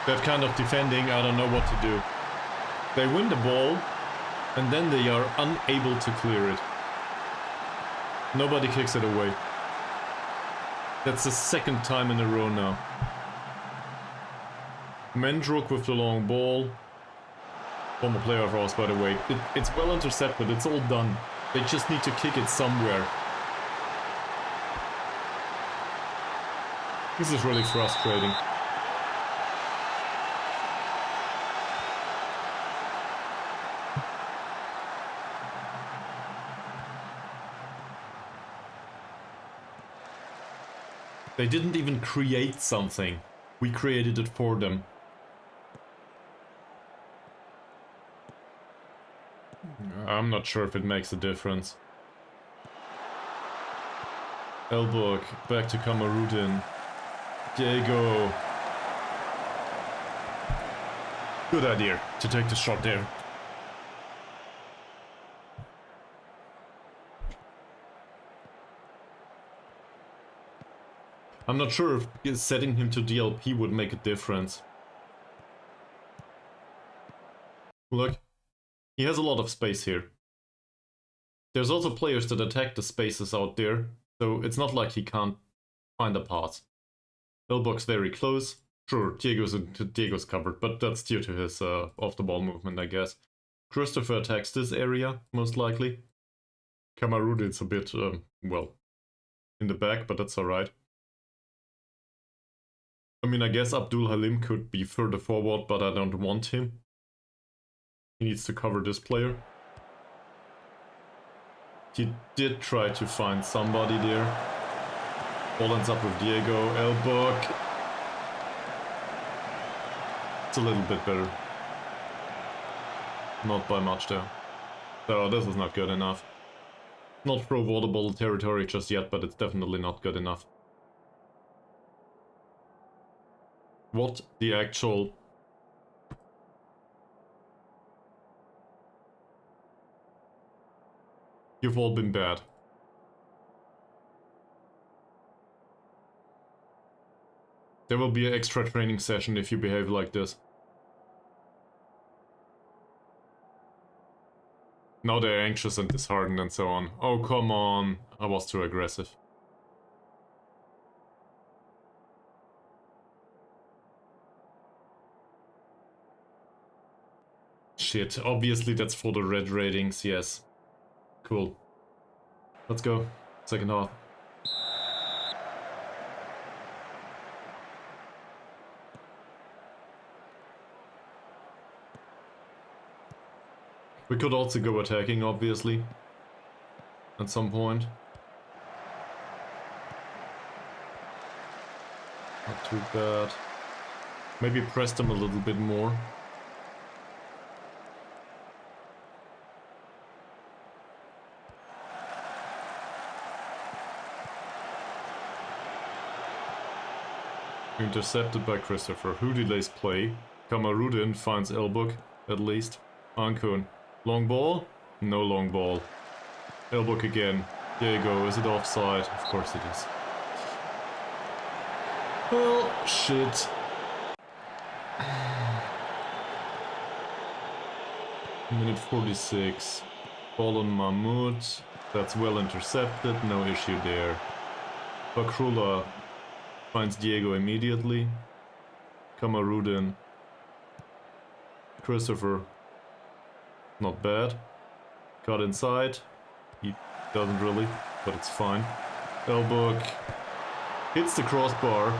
Speaker 1: That kind of defending, I don't know what to do. They win the ball, and then they are unable to clear it. Nobody kicks it away. That's the second time in a row now. Mendruk with the long ball. Former player of ours, by the way. It's well intercepted, it's all done. They just need to kick it somewhere. This is really frustrating. They didn't even create something. We created it for them. I'm not sure if it makes a difference. Elbug, back to Kamarudin. Diego. Good idea to take the shot there. I'm not sure if setting him to DLP would make a difference. Look, he has a lot of space here. There's also players that attack the spaces out there, so it's not like he can't find a pass. Elbug's very close. Sure, Diego's covered, but that's due to his off-the-ball movement, I guess. Christopher attacks this area, most likely. Kamarudin's a bit, well, in the back, but that's alright. I mean, I guess Abdul Halim could be further forward, but I don't want him. He needs to cover this player. He did try to find somebody there. Ball ends up with Diego. Elbug. It's a little bit better. Not by much though. So this is not good enough. Not pro waterbowl territory just yet, but it's definitely not good enough. What the actual... You've all been bad. There will be an extra training session if you behave like this. Now they're anxious and disheartened and so on. Oh, come on. I was too aggressive. Shit, obviously that's for the red ratings, yes. Cool. Let's go. Second half. We could also go attacking, obviously, at some point. Not too bad. Maybe press them a little bit more. Intercepted by Christopher. Who delays play? Kamarudin finds Elbug, at least. Ankun. Long ball? No long ball. Elbug again. There you go. Is it offside? Of course it is. Well, shit. Minute 46. Ball on Mahmoud. That's well intercepted. No issue there. Bakrula finds Diego immediately. Kamarudin. Christopher. Not bad. Got inside. He doesn't really, but it's fine. Elbug hits the crossbar.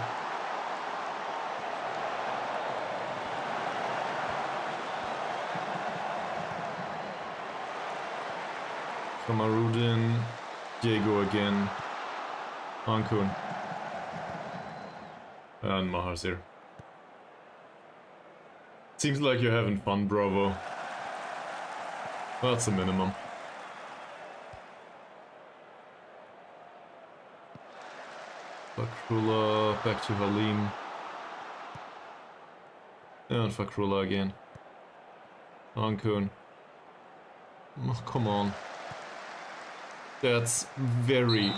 Speaker 1: Kamarudin. Diego again. Ankun. And Mahar's here. Seems like you're having fun, Bravo. That's the minimum. Fakrullah, back to Halim. And Fakrullah again. Ankun. Oh, come on. That's very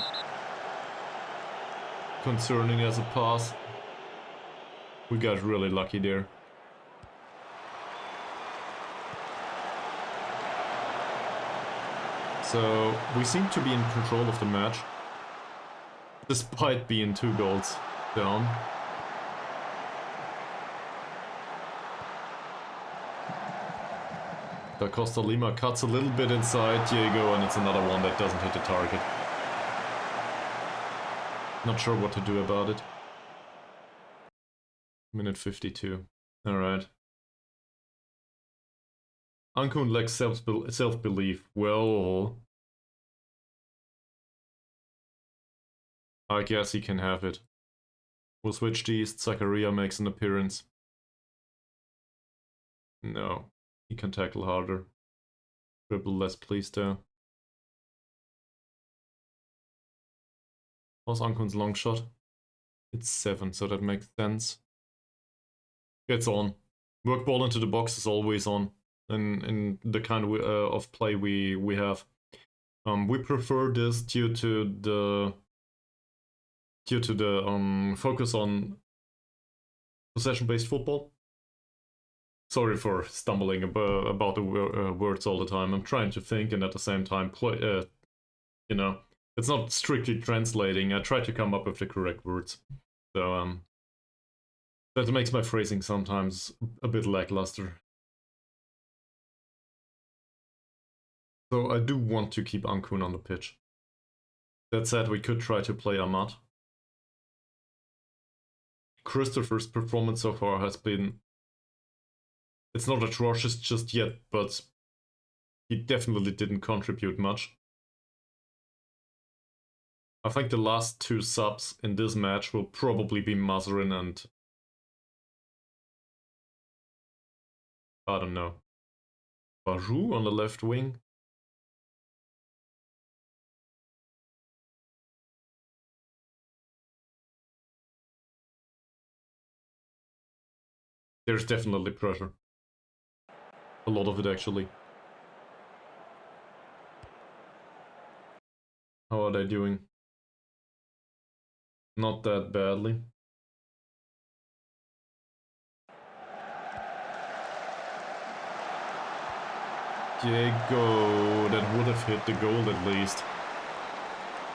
Speaker 1: concerning as a pass. We got really lucky there. So, we seem to be in control of the match, despite being 2 goals down. Da Costa Lima cuts a little bit inside Diego, and it's another one that doesn't hit the target. Not sure what to do about it. Minute 52. Alright. Ankun lacks self-belief. Well, I guess he can have it. We'll switch these. Zakaria makes an appearance. No, he can tackle harder. Dribble less, please, though. What's Ankun's long shot? It's 7, so that makes sense. It's on. Work ball into the box is always on. In the kind of play we have. We prefer this due to due to the focus on possession-based football. Sorry for stumbling about the words all the time. I'm trying to think and at the same time play. You know, it's not strictly translating. I try to come up with the correct words. So that makes my phrasing sometimes a bit lackluster. So I do want to keep Ankun on the pitch. That said, we could try to play Ahmad. Christopher's performance so far has been... It's not atrocious just yet, but he definitely didn't contribute much. I think the last two subs in this match will probably be Mazarin and... I don't know. Bajou on the left wing. There's definitely pressure. A lot of it, actually. How are they doing? Not that badly. Diego, that would have hit the goal at least.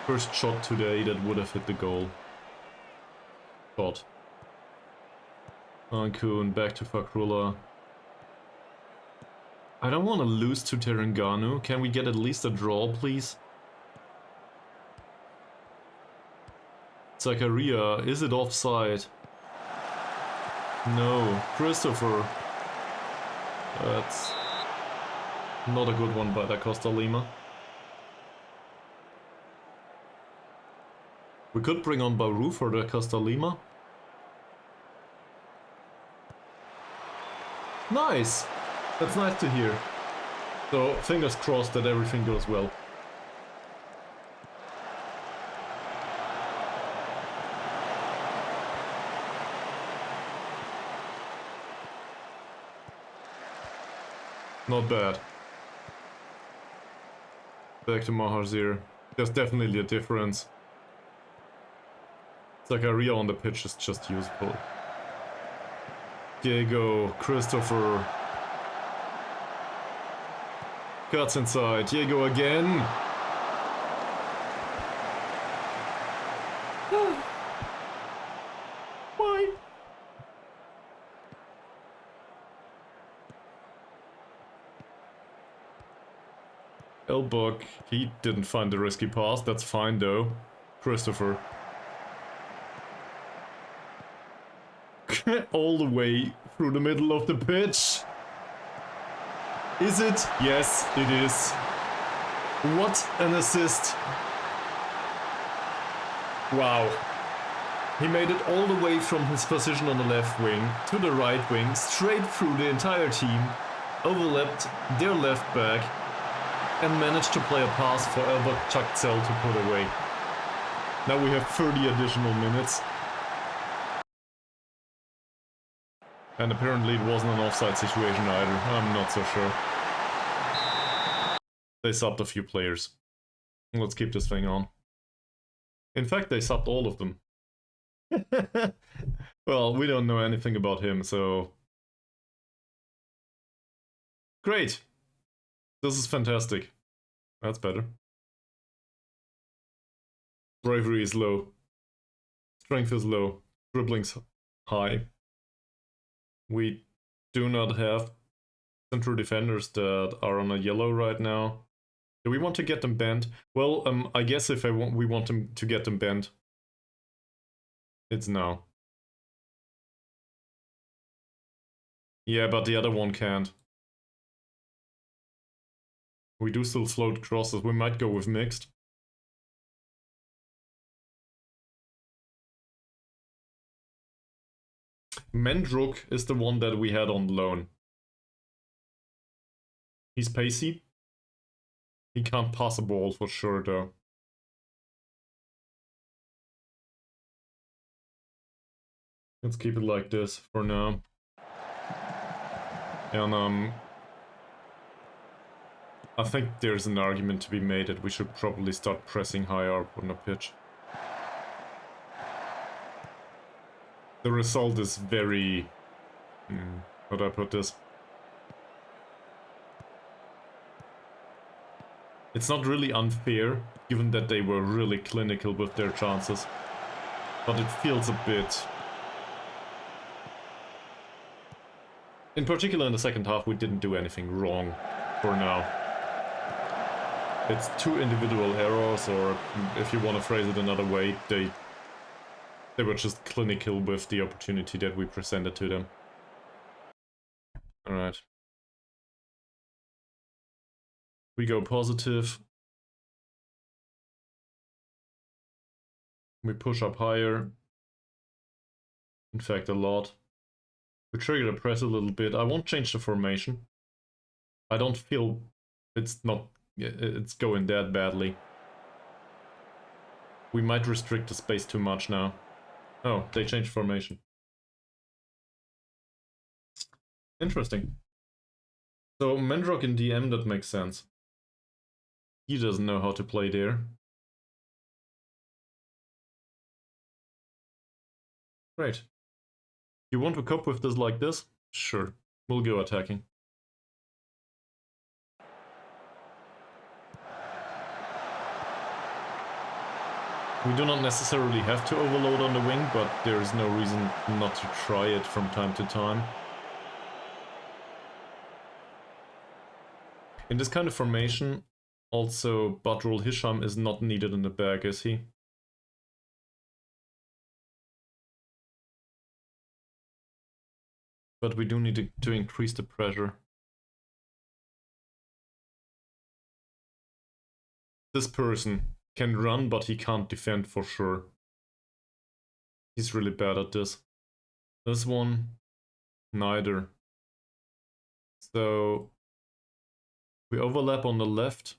Speaker 1: First shot today that would have hit the goal. Shot. Ankun back to Fakrullah. I don't want to lose to Terengganu. Can we get at least a draw, please? Zakaria, is it offside? No. Christopher. That's not a good one by Da Costa Lima. We could bring on Baru for Da Costa Lima. Nice! That's nice to hear. So, fingers crossed that everything goes well. Not bad. Back to Maharzir. There's definitely a difference. Zakaria on the pitch is just useful. Diego, Christopher. Cuts inside. Diego again. Why? Elbug, he didn't find the risky pass. That's fine though. Christopher. All the way through the middle of the pitch. Is it? Yes, it is. What an assist. Wow. He made it all the way from his position on the left wing to the right wing, straight through the entire team, overlapped their left back, and managed to play a pass for Elbug Chagtsel to put away. Now we have 30 additional minutes. And apparently it wasn't an offside situation either. I'm not so sure. They subbed a few players. Let's keep this thing on. In fact, they subbed all of them. Well, we don't know anything about him, so... Great! This is fantastic. That's better. Bravery is low. Strength is low. Dribbling's high. We do not have central defenders that are on a yellow right now. Do we want to get them banned? Well, I guess if we want them to get them banned, it's now. Yeah, but the other one can't. We do still float crosses. We might go with mixed. Mendruk is the one that we had on loan. He's pacey. He can't pass a ball for sure though. Let's keep it like this for now. And I think there's an argument to be made that we should probably start pressing higher up on the pitch. the result is very... how do I put this? It's not really unfair, given that they were really clinical with their chances. But it feels a bit... In particular in the second half, we didn't do anything wrong for now. It's two individual errors, or if you want to phrase it another way, they were just clinical with the opportunity that we presented to them. Alright. We go positive. We push up higher. In fact, a lot. We trigger the press a little bit. I won't change the formation. I don't feel it's going that badly. We might restrict the space too much now. Oh, they changed formation. Interesting. So Mendrock in DM, that makes sense. He doesn't know how to play there. Great. You want to cope with this like this? Sure. We'll go attacking. We do not necessarily have to overload on the wing, but there is no reason not to try it from time to time. In this kind of formation, also Badrul Hisham is not needed in the back, is he? But we do need to increase the pressure. This person can run, but he can't defend for sure. He's really bad at this. This one, neither. So we overlap on the left.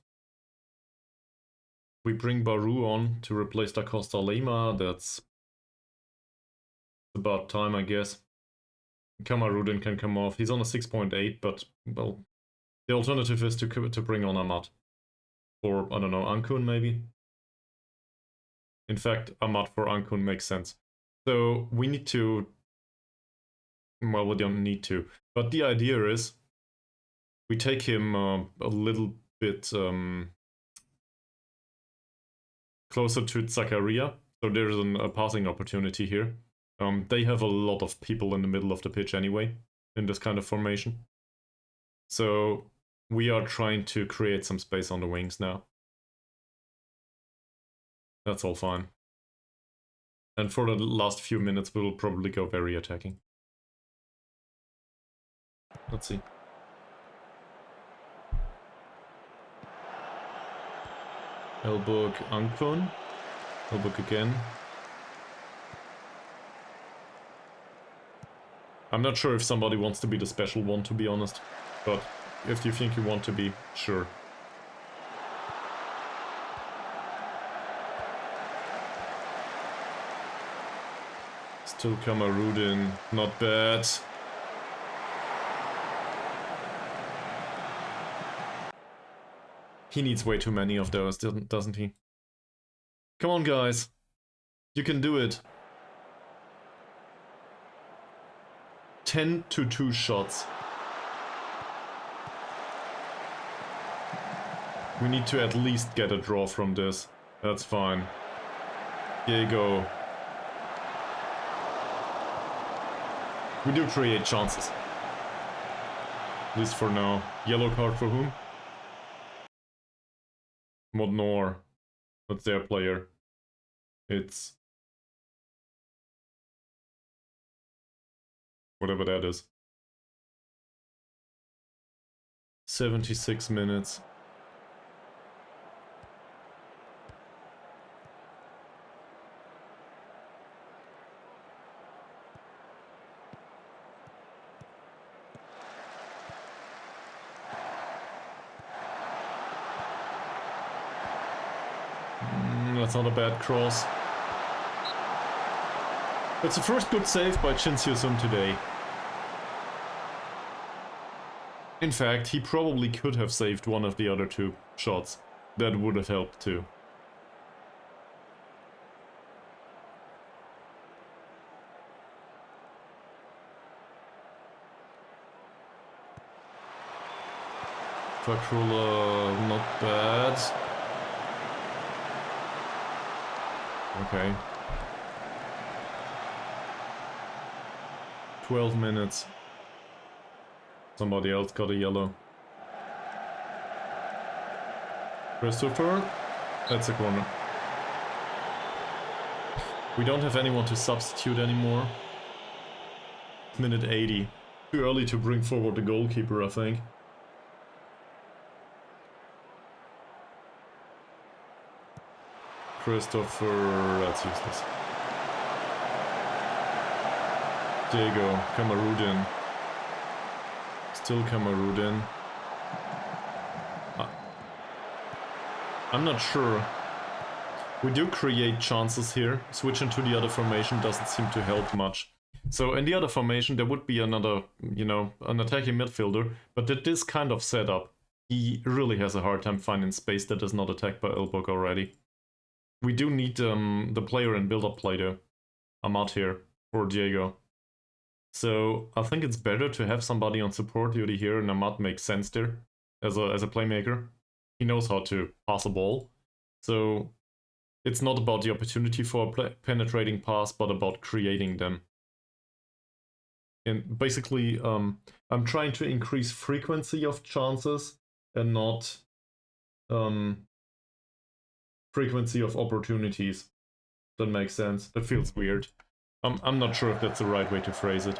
Speaker 1: We bring Baru on to replace Da Costa Lima. That's about time, I guess. Kamarudin can come off. He's on a 6.8, but, well, the alternative is to bring on Ahmad. Or, I don't know, Ankun maybe? In fact, Ahmad for Ankun makes sense. So, we need to... Well, we don't need to. But the idea is, we take him a little bit closer to Zakaria. So there's a passing opportunity here. They have a lot of people in the middle of the pitch anyway, in this kind of formation. So we are trying to create some space on the wings now. That's all fine. And for the last few minutes, we will probably go very attacking. Let's see. Elbug Ankun. Elbug again. I'm not sure if somebody wants to be the special one, to be honest. But if you think you want to be, sure. Still Kamarudin, not bad. He needs way too many of those, doesn't he? Come on, guys. You can do it. 10-2 shots. We need to at least get a draw from this. That's fine. Here you go. We do create chances. At least for now. Yellow card for whom? Mohd Noor. That's their player. It's... whatever that is. 76 minutes. That's not a bad cross. It's the first good save by Chin Seo-sun today. In fact, he probably could have saved one of the other two shots. That would have helped too. Fakrula, not bad. Okay. 12 minutes. Somebody else got a yellow. Christopher, that's a corner. We don't have anyone to substitute anymore. Minute 80. Too early to bring forward the goalkeeper, I think. Christopher, that's useless. Diego, Camarudin. Still Camarudin. I'm not sure. We do create chances here. Switching to the other formation doesn't seem to help much. So in the other formation there would be another, you know, an attacking midfielder, but at this kind of setup, he really has a hard time finding space that is not attacked by Elbug already. We do need the player in build-up play though. Ahmad here for Diego. So I think it's better to have somebody on support duty here, and Ahmad makes sense there as a playmaker. He knows how to pass a ball. So it's not about the opportunity for a penetrating pass, but about creating them. And basically, I'm trying to increase frequency of chances and not frequency of opportunities. That makes sense. That feels weird. I'm not sure if that's the right way to phrase it.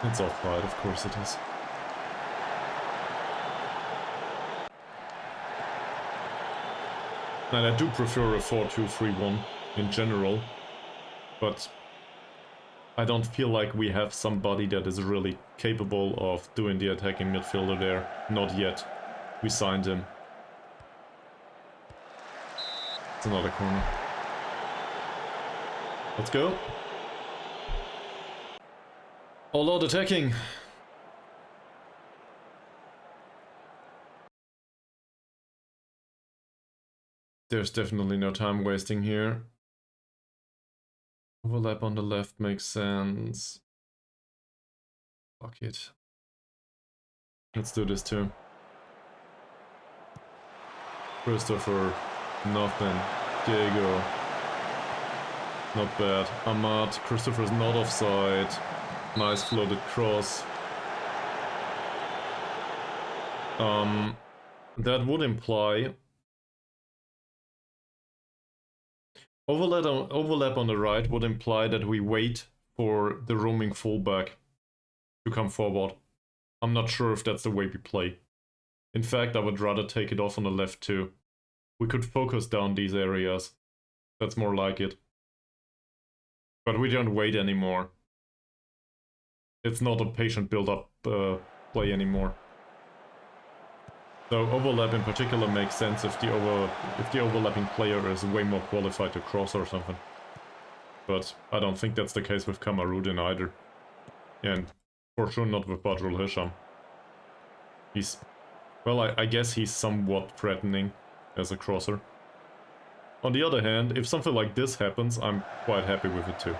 Speaker 1: It's offside, of course it is. And I do prefer a 4-2-3-1 in general, but I don't feel like we have somebody that is really capable of doing the attacking midfielder there. Not yet. We signed him. It's another corner. Let's go. All out attacking. There's definitely no time wasting here. Overlap on the left makes sense. Fuck it. Let's do this too. Christopher, nothing. Diego, not bad. Ahmad, Christopher's not offside. Nice floated cross. That would imply overlap on the right would imply that we wait for the roaming fullback to come forward. I'm not sure if that's the way we play. In fact, I would rather take it off on the left too. We could focus down these areas. That's more like it. But we don't wait anymore. It's not a patient build-up play anymore. So overlap in particular makes sense if the overlapping player is way more qualified to cross or something. But I don't think that's the case with Camarudin either. And for sure not with Badrul Hisham. He's... well, I guess he's somewhat threatening as a crosser. On the other hand, if something like this happens, I'm quite happy with it too.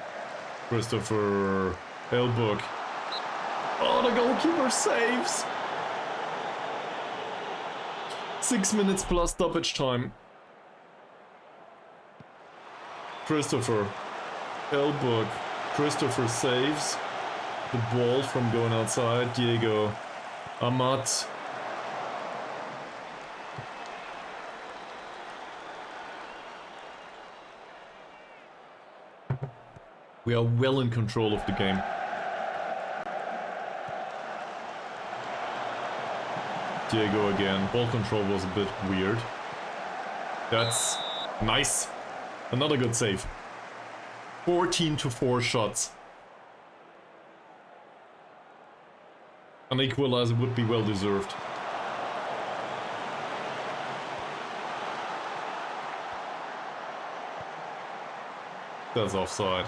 Speaker 1: Christopher Elbug. Oh, the goalkeeper saves! 6 minutes plus stoppage time. Christopher Elbug. Christopher saves the ball from going outside. Diego. Ahmad. We are well in control of the game. Diego again. Ball control was a bit weird. That's nice. Another good save. 14-4 shots. An equalizer would be well deserved. That's offside.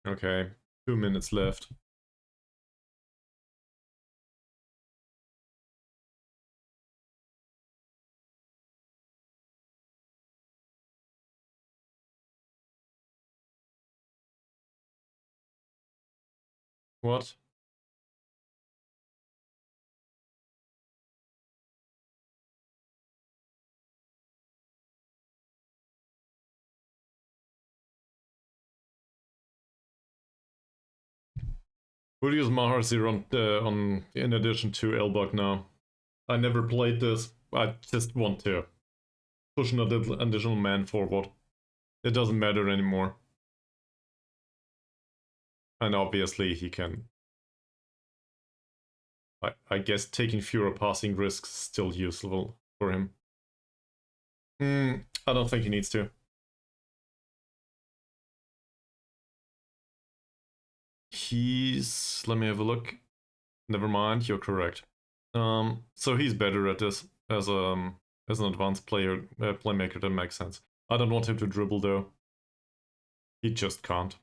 Speaker 1: Okay, 2 minutes left. What? We'll use Maharsi on in addition to Elbug now. I never played this. I just want to push an additional man forward. It doesn't matter anymore. And obviously he can... I guess taking fewer passing risks is still useful for him. I don't think he needs to. Let me have a look. Never mind, you're correct. So he's better at this as an advanced playmaker. That makes sense. I don't want him to dribble though. He just can't.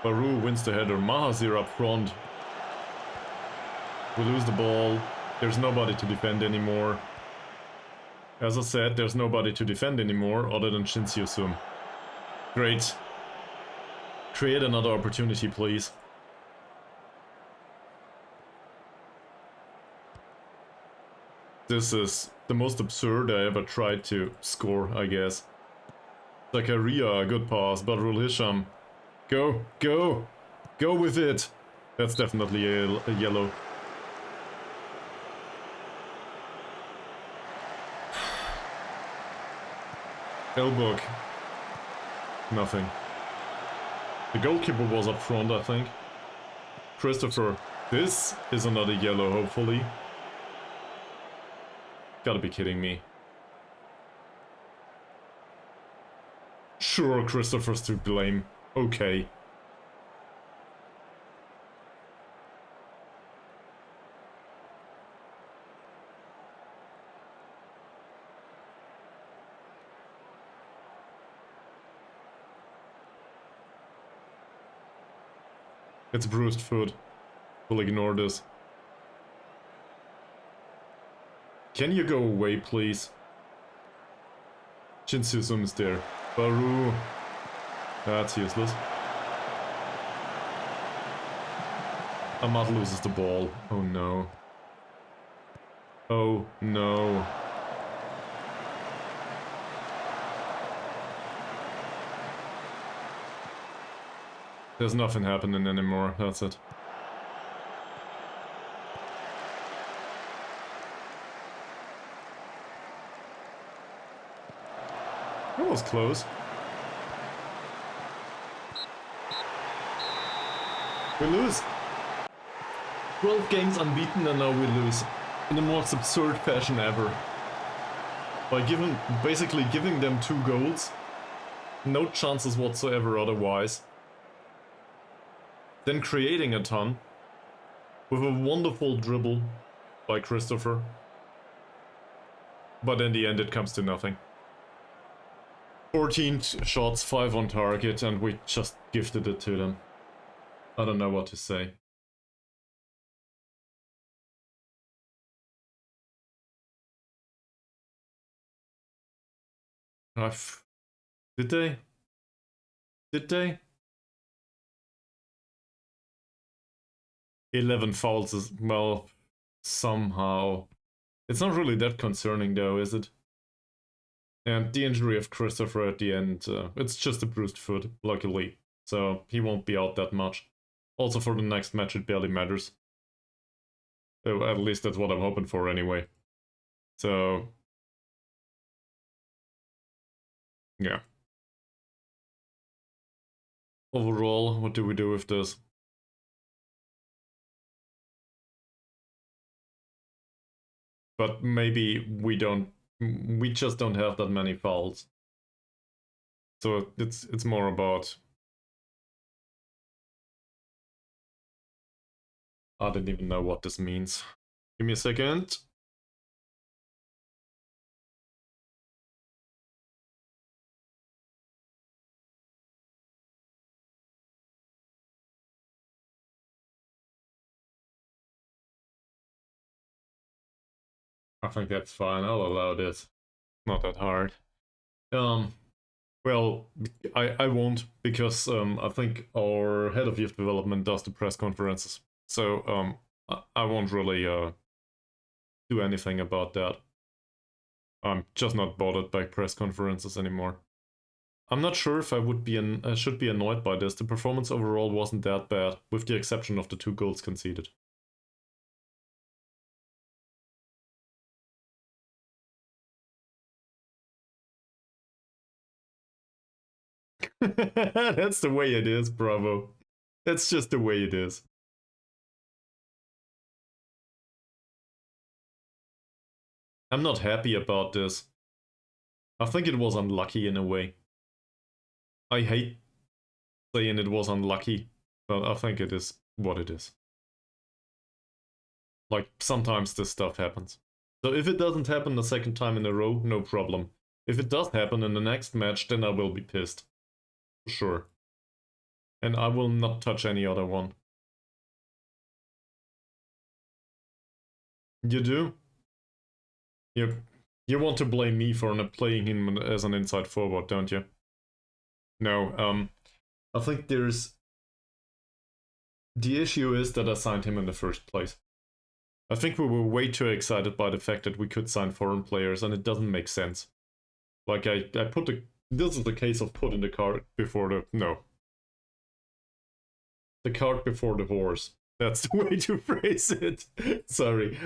Speaker 1: Baru wins the header. Mahazir up front. We lose the ball. There's nobody to defend anymore. As I said, there's nobody to defend anymore other than Shin Soo-sum. Great. Create another opportunity, please. This is the most absurd I ever tried to score, I guess. Zakaria, good pass, but Rul Hisham. Go, go, go with it. That's definitely a yellow. Elbug. Nothing. The goalkeeper was up front, I think. Christopher. This is another yellow, hopefully. Gotta be kidding me. Sure, Christopher's to blame. Okay. It's bruised foot. We'll ignore this. Can you go away, please? Shin Soo-sum is there. Baru. That's useless. Ahmad loses the ball. Oh no. Oh no. There's nothing happening anymore, that's it. That was close. We lose. 12 games unbeaten and now we lose. In the most absurd fashion ever. By basically giving them 2 goals. No chances whatsoever otherwise. Then creating a ton. With a wonderful dribble by Christopher. But in the end it comes to nothing. 14 shots, 5 on target, and we just gifted it to them. I don't know what to say. Did they? Did they? 11 fouls is, well, somehow. It's not really that concerning though, is it? And the injury of Christopher at the end, it's just a bruised foot, luckily. So he won't be out that much. Also for the next match it barely matters. At least that's what I'm hoping for anyway. So... yeah. Overall, what do we do with this? But maybe we just don't have that many fouls. So it's more about... I don't even know what this means. Give me a second. I think that's fine. I'll allow this. not that hard. Well, I won't, because I think our head of youth development does the press conferences. So I won't really do anything about that. I'm just not bothered by press conferences anymore. I'm not sure if I should be annoyed by this. The performance overall wasn't that bad, with the exception of the 2 goals conceded. That's the way it is, Bravo. That's just the way it is. I'm not happy about this. I think it was unlucky in a way. I hate saying it was unlucky, but I think it is what it is. Like, sometimes this stuff happens. So if it doesn't happen the second time in a row, no problem. If it does happen in the next match, then I will be pissed. For sure. And I will not touch any other one. You do? You want to blame me for not playing him as an inside forward, don't you? No, I think there's... The issue is that I signed him in the first place. I think we were way too excited by the fact that we could sign foreign players, and it doesn't make sense. Like, I put the... This is the case of putting the cart before the... No. The cart before the horse. That's the way to phrase it. Sorry.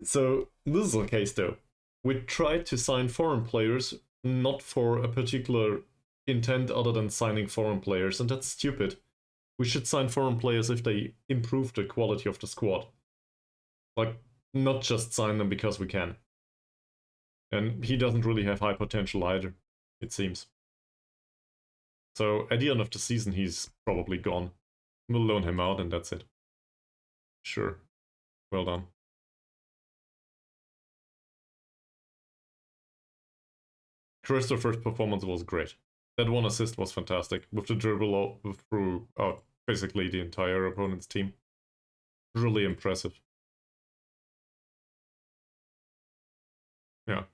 Speaker 1: So, this is the case though. We tried to sign foreign players, not for a particular intent other than signing foreign players, and that's stupid. We should sign foreign players if they improve the quality of the squad. Like, not just sign them because we can. And he doesn't really have high potential either, it seems. So, at the end of the season, he's probably gone. We'll loan him out and that's it. Sure. Well done. Christopher's performance was great. That one assist was fantastic, with the dribble through basically the entire opponent's team. Really impressive. Yeah.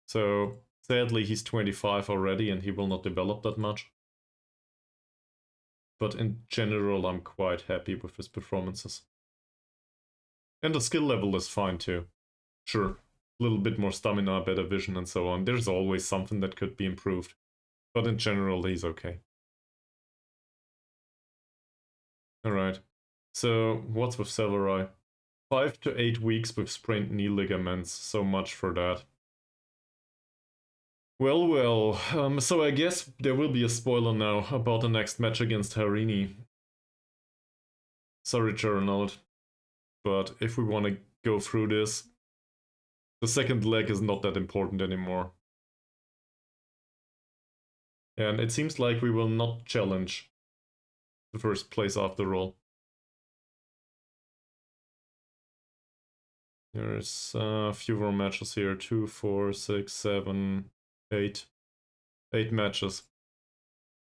Speaker 1: So, sadly he's 25 already and he will not develop that much. But in general, I'm quite happy with his performances. And the skill level is fine too. Sure, a little bit more stamina, better vision and so on. There's always something that could be improved. But in general, he's okay. Alright. So, what's with Severai? 5 to 8 weeks with sprained knee ligaments. So much for that. Well, so I guess there will be a spoiler now about the next match against Harini. Sorry, Gerald, but if we want to go through this, the second leg is not that important anymore. And it seems like we will not challenge the first place after all. There's a few more matches here. 2, 4, 6, 7, 8. 8 matches.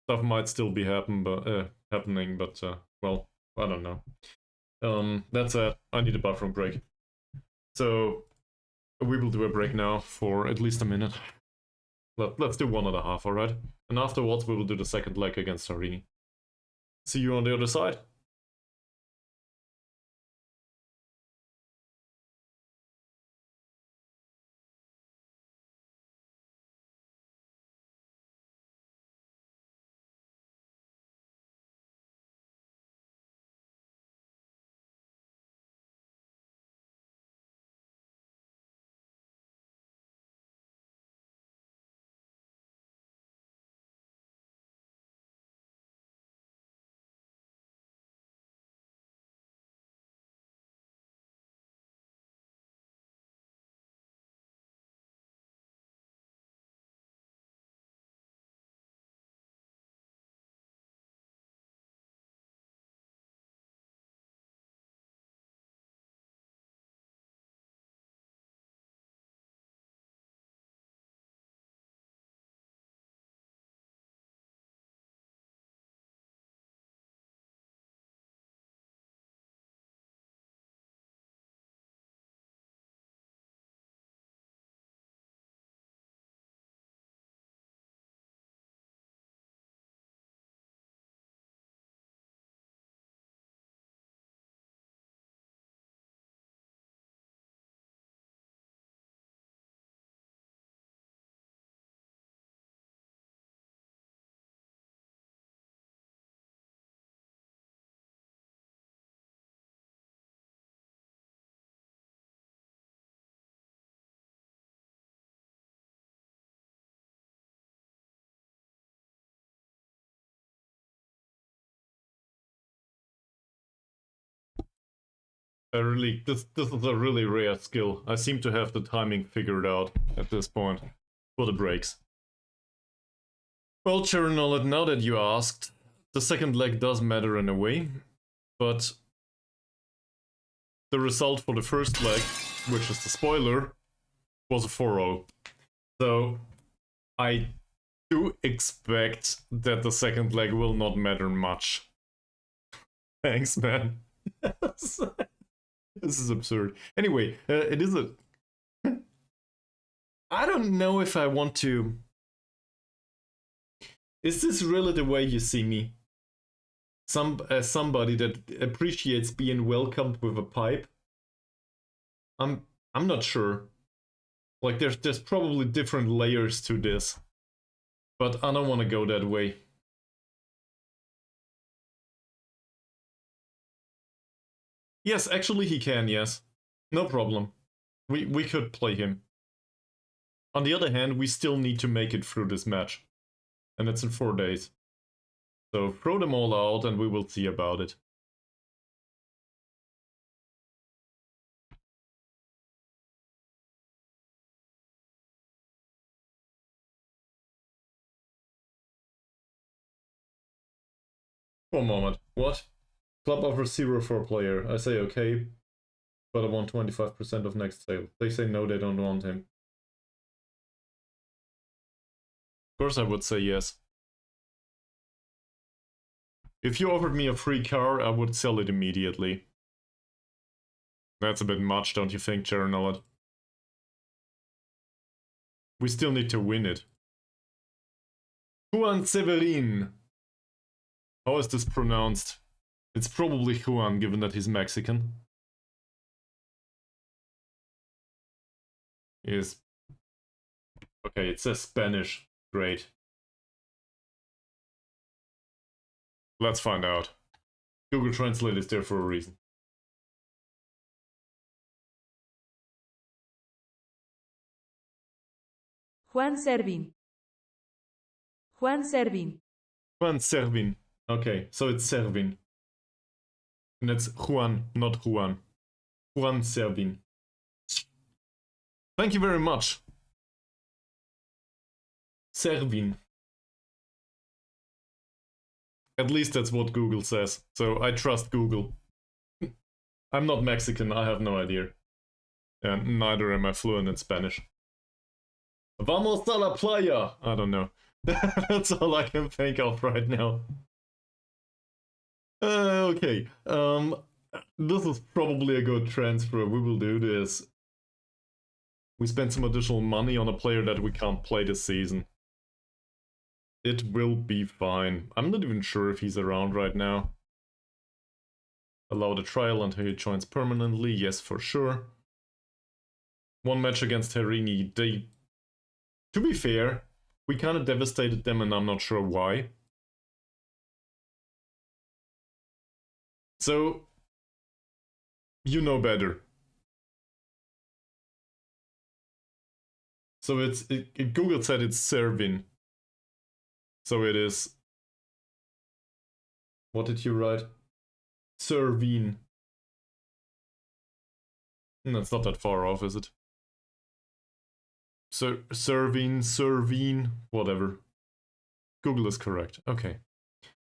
Speaker 1: Stuff might still be happening, but well, I don't know. That's it. I need a bathroom break. So we will do a break now for at least a minute. Let's do 1.5, alright? And afterwards we will do the second leg against Harini. See you on the other side. This is a really rare skill. I seem to have the timing figured out at this point for the breaks. Well, Chernolet, now that you asked, the second leg does matter in a way, but the result for the first leg, which is the spoiler, was a 4-0. So I do expect that the second leg will not matter much. Thanks, man. This is absurd. Anyway, it is a... I don't know if I want to... Is this really the way you see me? Somebody that appreciates being welcomed with a pipe? I'm not sure. Like, there's probably different layers to this. But I don't want to go that way. Yes, actually he can, yes. No problem. We could play him. On the other hand, we still need to make it through this match. And it's in 4 days. So throw them all out and we will see about it. For a moment. What? Club offers 0 for a player. I say okay, but I want 25% of next sale. They say no, they don't want him. Of course I would say yes. If you offered me a free car, I would sell it immediately. That's a bit much, don't you think, Chernolet? We still need to win it. Juan Servín. How is this pronounced? It's probably Juan, given that he's Mexican. Is okay, it says Spanish. Great. Let's find out. Google Translate is there for a reason.
Speaker 4: Juan Servín. Juan Servín.
Speaker 1: Juan Servín. Okay, so it's Servín. And it's Juan, not Juan. Juan Servín. Thank you very much. Servín. At least that's what Google says, so I trust Google. I'm not Mexican, I have no idea. And neither am I fluent in Spanish. Vamos a la playa! I don't know. That's all I can think of right now. Okay, this is probably a good transfer. We will do this. We spend some additional money on a player that we can't play this season. It will be fine. I'm not even sure if he's around right now. Allow the trial until he joins permanently. Yes, for sure. One match against Harini. To be fair, we kind of devastated them and I'm not sure why. So, you know better. So Google said it's Servín. So it is... What did you write? Servín. That's not that far off, is it? Servín, whatever. Google is correct. Okay.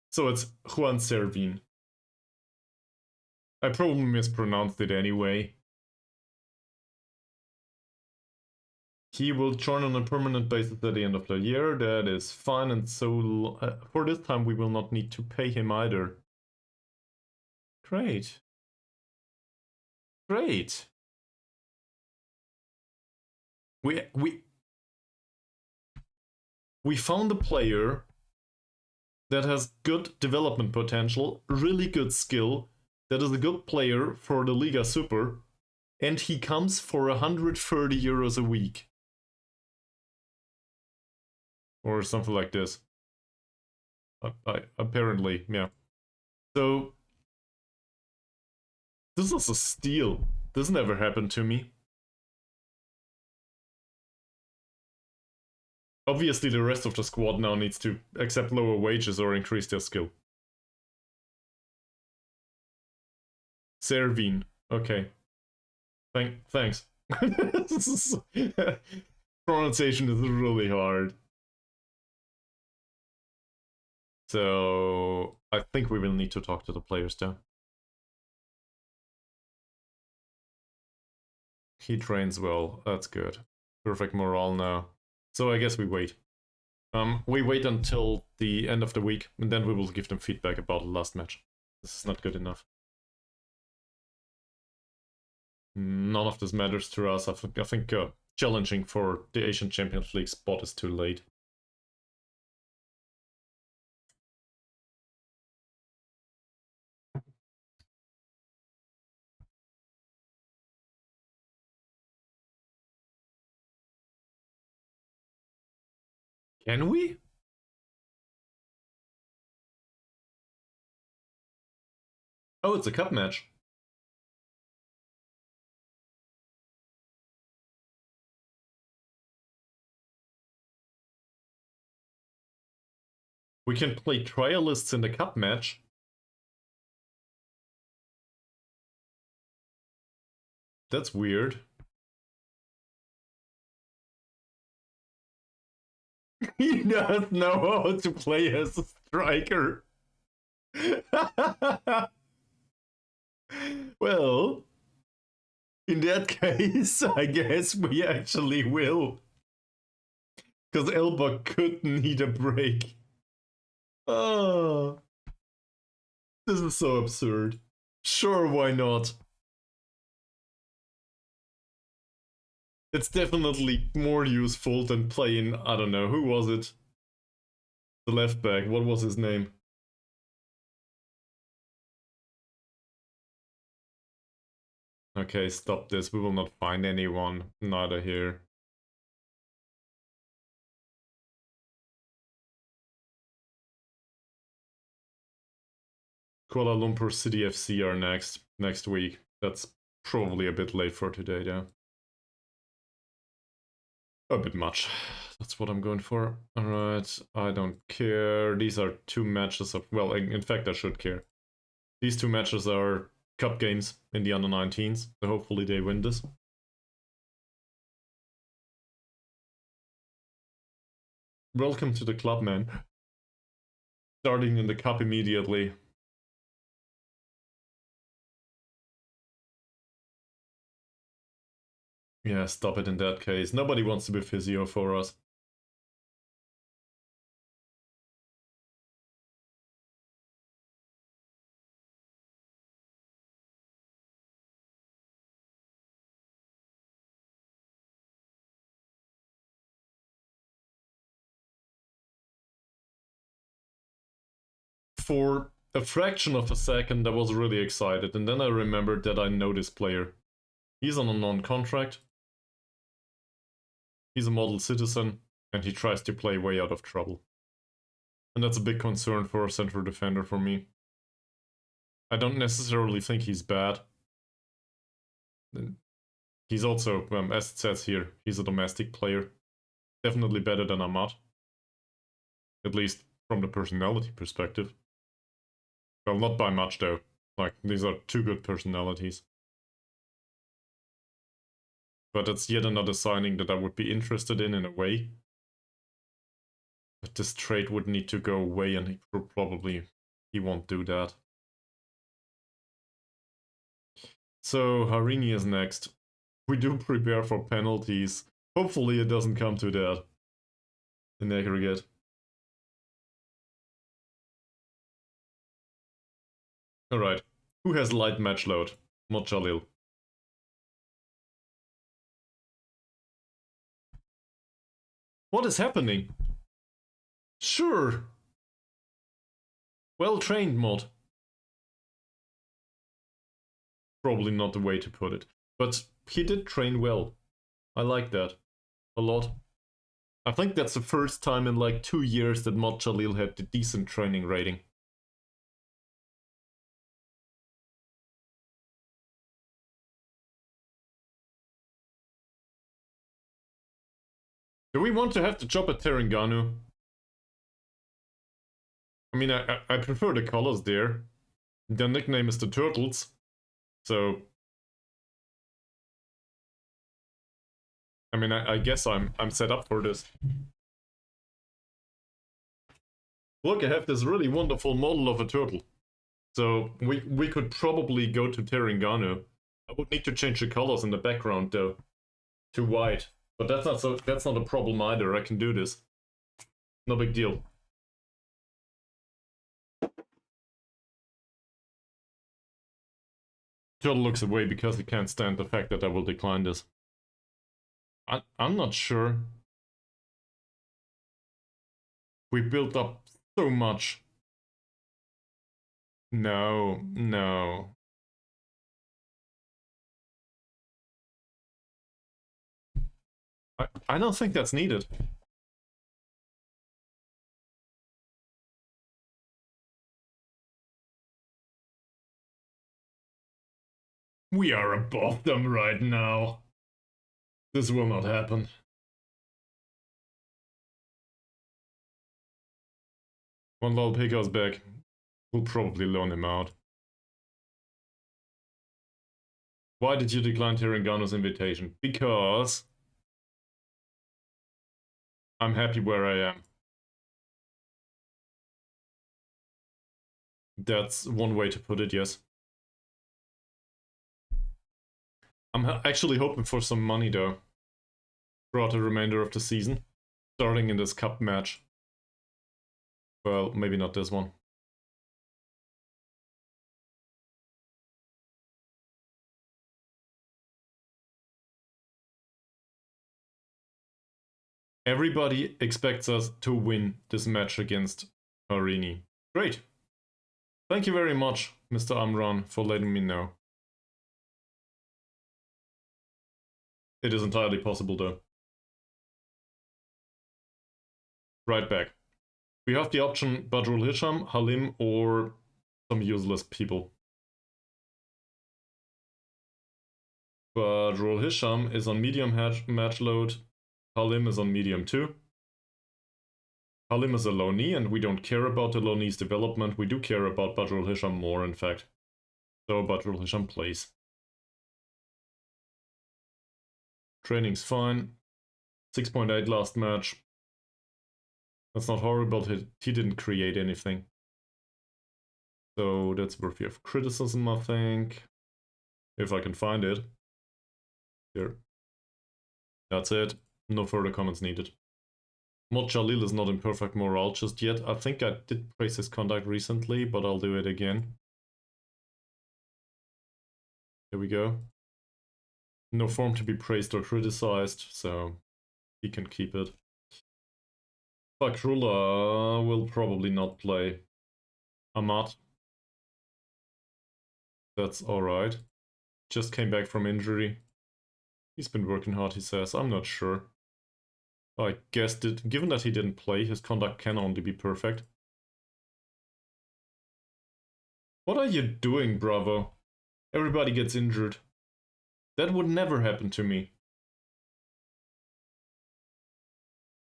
Speaker 1: So it's Juan Servín. I probably mispronounced it anyway. He will join on a permanent basis at the end of the year. That is fine, and so for this time we will not need to pay him either. Great. Great. We found a player that has good development potential, really good skill, that is a good player for the Liga Super, and he comes for 130 euros a week. Or something like this. Apparently, yeah. So, this is a steal. This never happened to me. Obviously, the rest of the squad now needs to accept lower wages or increase their skill. Servín. Okay. Thanks. Pronunciation is really hard. So I think we will need to talk to the players though. He trains well. That's good. Perfect morale now. So I guess we wait. We wait until the end of the week, and then we will give them feedback about the last match. This is not good enough. None of this matters to us. I think challenging for the Asian Champions League spot is too late. Can we? Oh, it's a cup match. We can play trialists in the cup match. That's weird. He doesn't know how to play as a striker. Well, in that case, I guess we actually will. Because Elbug could need a break. Oh, this is so absurd. Sure, why not? It's definitely more useful than playing, I don't know, who was it? The left back, what was his name? Okay, stop this, we will not find anyone, neither here. Kuala Lumpur City FC are next week. That's probably a bit late for today, though. A bit much. That's what I'm going for. Alright, I don't care. These are two matches of... Well, in fact, I should care. These two matches are cup games in the under-19s, so hopefully they win this. Welcome to the club, man. Starting in the cup immediately. Yeah, stop it in that case. Nobody wants to be physio for us. For a fraction of a second, I was really excited, and then I remembered that I know this player. He's on a non-contract. He's a model citizen, and he tries to play way out of trouble. And that's a big concern for a central defender for me. I don't necessarily think he's bad. He's also, as it says here, he's a domestic player. Definitely better than Ahmad. At least from the personality perspective. Well, not by much though. Like, these are two good personalities. But it's yet another signing that I would be interested in a way. But this trade would need to go away, and he won't do that. So Harini is next. We do prepare for penalties. Hopefully it doesn't come to that in aggregate. Alright, who has light match load? Mohd Jalil. What is happening? Sure. Well trained, Mod. Probably not the way to put it. But he did train well. I like that. A lot. I think that's the first time in like 2 years that Mohd Jalil had a decent training rating. Do we want to have the job at Terengganu? I mean, I prefer the colors there. Their nickname is the Turtles. So, I mean, I guess I'm set up for this. Look, I have this really wonderful model of a turtle. So we could probably go to Terengganu. I would need to change the colors in the background though to white. But that's not a problem either. I can do this. No big deal. Turtle looks away because he can't stand the fact that I will decline this. I'm not sure. We built up so much. No, no. I don't think that's needed. We are above them right now. This will not happen. One lol Pico's back. We'll probably loan him out. Why did you decline Terengganu's invitation? Because I'm happy where I am. That's one way to put it, yes. I'm actually hoping for some money though, throughout the remainder of the season, starting in this cup match. Well, maybe not this one. Everybody expects us to win this match against Harini. Great. Thank you very much, Mr. Amran, for letting me know. It is entirely possible though. Right back. We have the option Badrul Hisham, Halim, or some useless people. Badrul Hisham is on medium match load. Halim is on medium too. Halim is a loanee, and we don't care about the loanee's development. We do care about Badrul Hisham more, in fact. So Badrul Hisham plays. Training's fine. 6.8 last match. That's not horrible, he didn't create anything. So that's worthy of criticism, I think. If I can find it. Here. That's it. No further comments needed. Mohd Jalil is not in perfect morale just yet. I think I did praise his conduct recently, but I'll do it again. There we go. No form to be praised or criticized, so he can keep it. Fakrullah will probably not play. Ahmad. That's alright. Just came back from injury. He's been working hard, he says. I'm not sure. I guess that given that he didn't play, his conduct can only be perfect. What are you doing, Bravo? Everybody gets injured. That would never happen to me.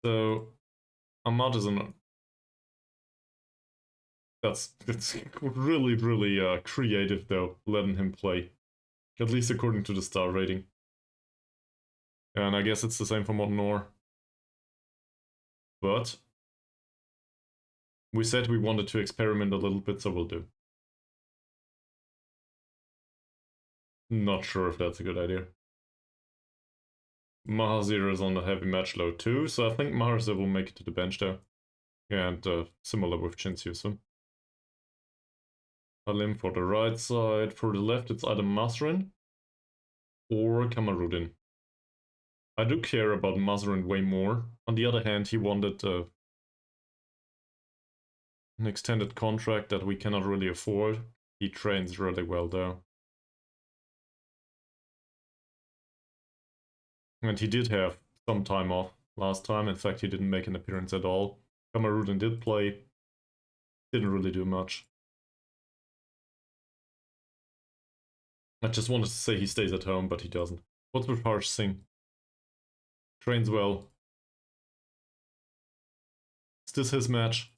Speaker 1: So, Ahmad is an... That's really, really creative, though, letting him play. At least according to the star rating. And I guess it's the same for Mohd Noor. But we said we wanted to experiment a little bit, so we'll do. Not sure if that's a good idea. Mahazir is on a heavy match load too, so I think Mahazir will make it to the bench there. And similar with Chinsyusum. Halim for the right side. For the left, it's either Masrin or Kamarudin. I do care about Masrin way more. On the other hand, he wanted an extended contract that we cannot really afford. He trains really well though. And he did have some time off last time. In fact, he didn't make an appearance at all. Kamarudin did play. Didn't really do much. I just wanted to say he stays at home, but he doesn't. What's with Harsh Singh? Trains well. Is this his match?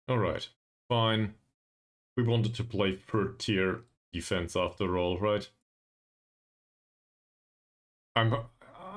Speaker 1: Alright, fine. We wanted to play third tier defense after all, right?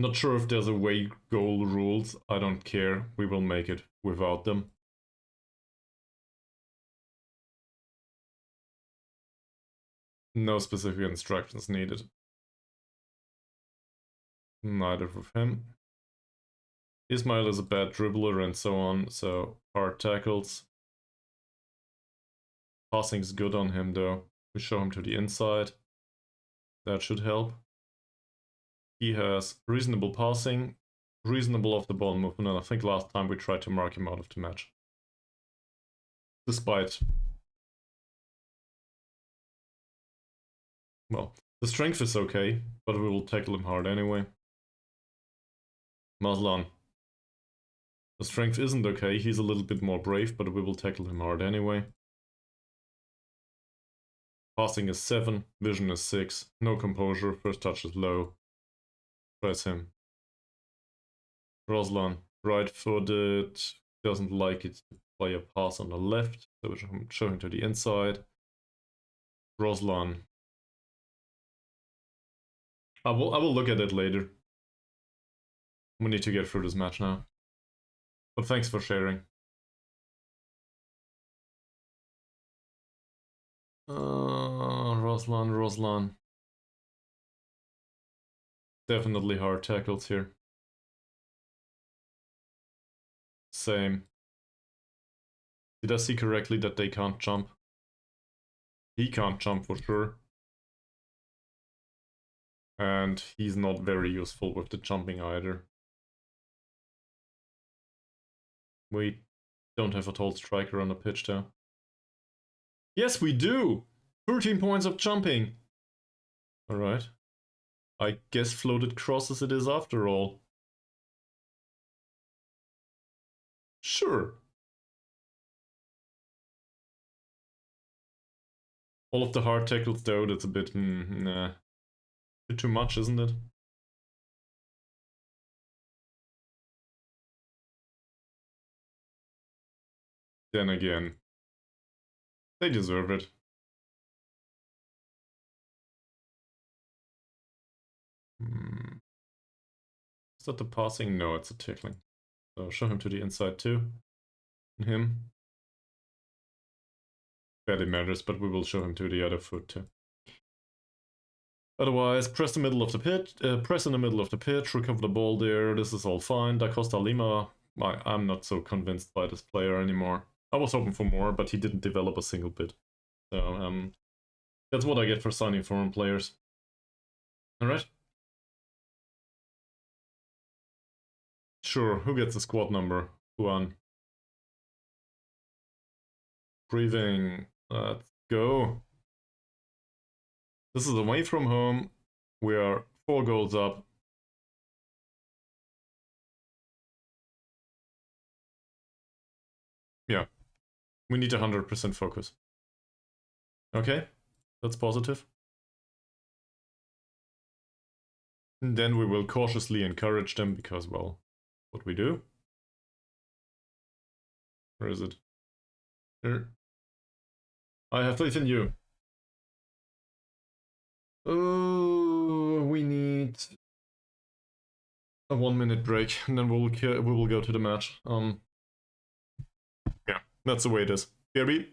Speaker 1: Not sure if there's away goal rules. I don't care. We will make it without them. No specific instructions needed. Neither with him. Ismail is a bad dribbler and so on, so hard tackles. Passing's good on him though. We show him to the inside. That should help. He has reasonable passing, reasonable off the ball movement, and I think last time we tried to mark him out of the match. Despite... Well, the strength is okay, but we will tackle him hard anyway. Mazlan. The strength isn't okay, he's a little bit more brave, but we will tackle him hard anyway. Passing is 7, vision is 6, no composure, first touch is low. Press him. Roslan, right-footed, doesn't like it to play a pass on the left, so we're showing to the inside. Roslan. I will look at it later. We need to get through this match now. But thanks for sharing. Roslan. Definitely hard tackles here. Same. Did I see correctly that they can't jump? He can't jump for sure. And he's not very useful with the jumping either. We don't have a tall striker on the pitch though. Yes, we do! 13 points of jumping! Alright. I guess floated crosses it is after all. Sure. All of the hard tackles though, that's a bit, nah. Bit too much, isn't it? Then again, they deserve it. Is that the passing? No, it's a tackling. So show him to the inside too. And him. Barely matters, but we will show him to the other foot too. Otherwise, press the middle of the pitch, press in the middle of the pitch, recover the ball there, this is all fine. Da Costa Lima, I'm not so convinced by this player anymore. I was hoping for more, but he didn't develop a single bit. So, that's what I get for signing foreign players. Alright? Sure, who gets the squad number? Juan. Breathing. Let's go. This is away from home. We are 4 goals up. Yeah. We need 100% focus. Okay, that's positive. And then we will cautiously encourage them because, well, what we do. Where is it? Here. I have faith in you. Oh, we need a 1-minute break, and then we will go to the match. Yeah, that's the way it is. BRB.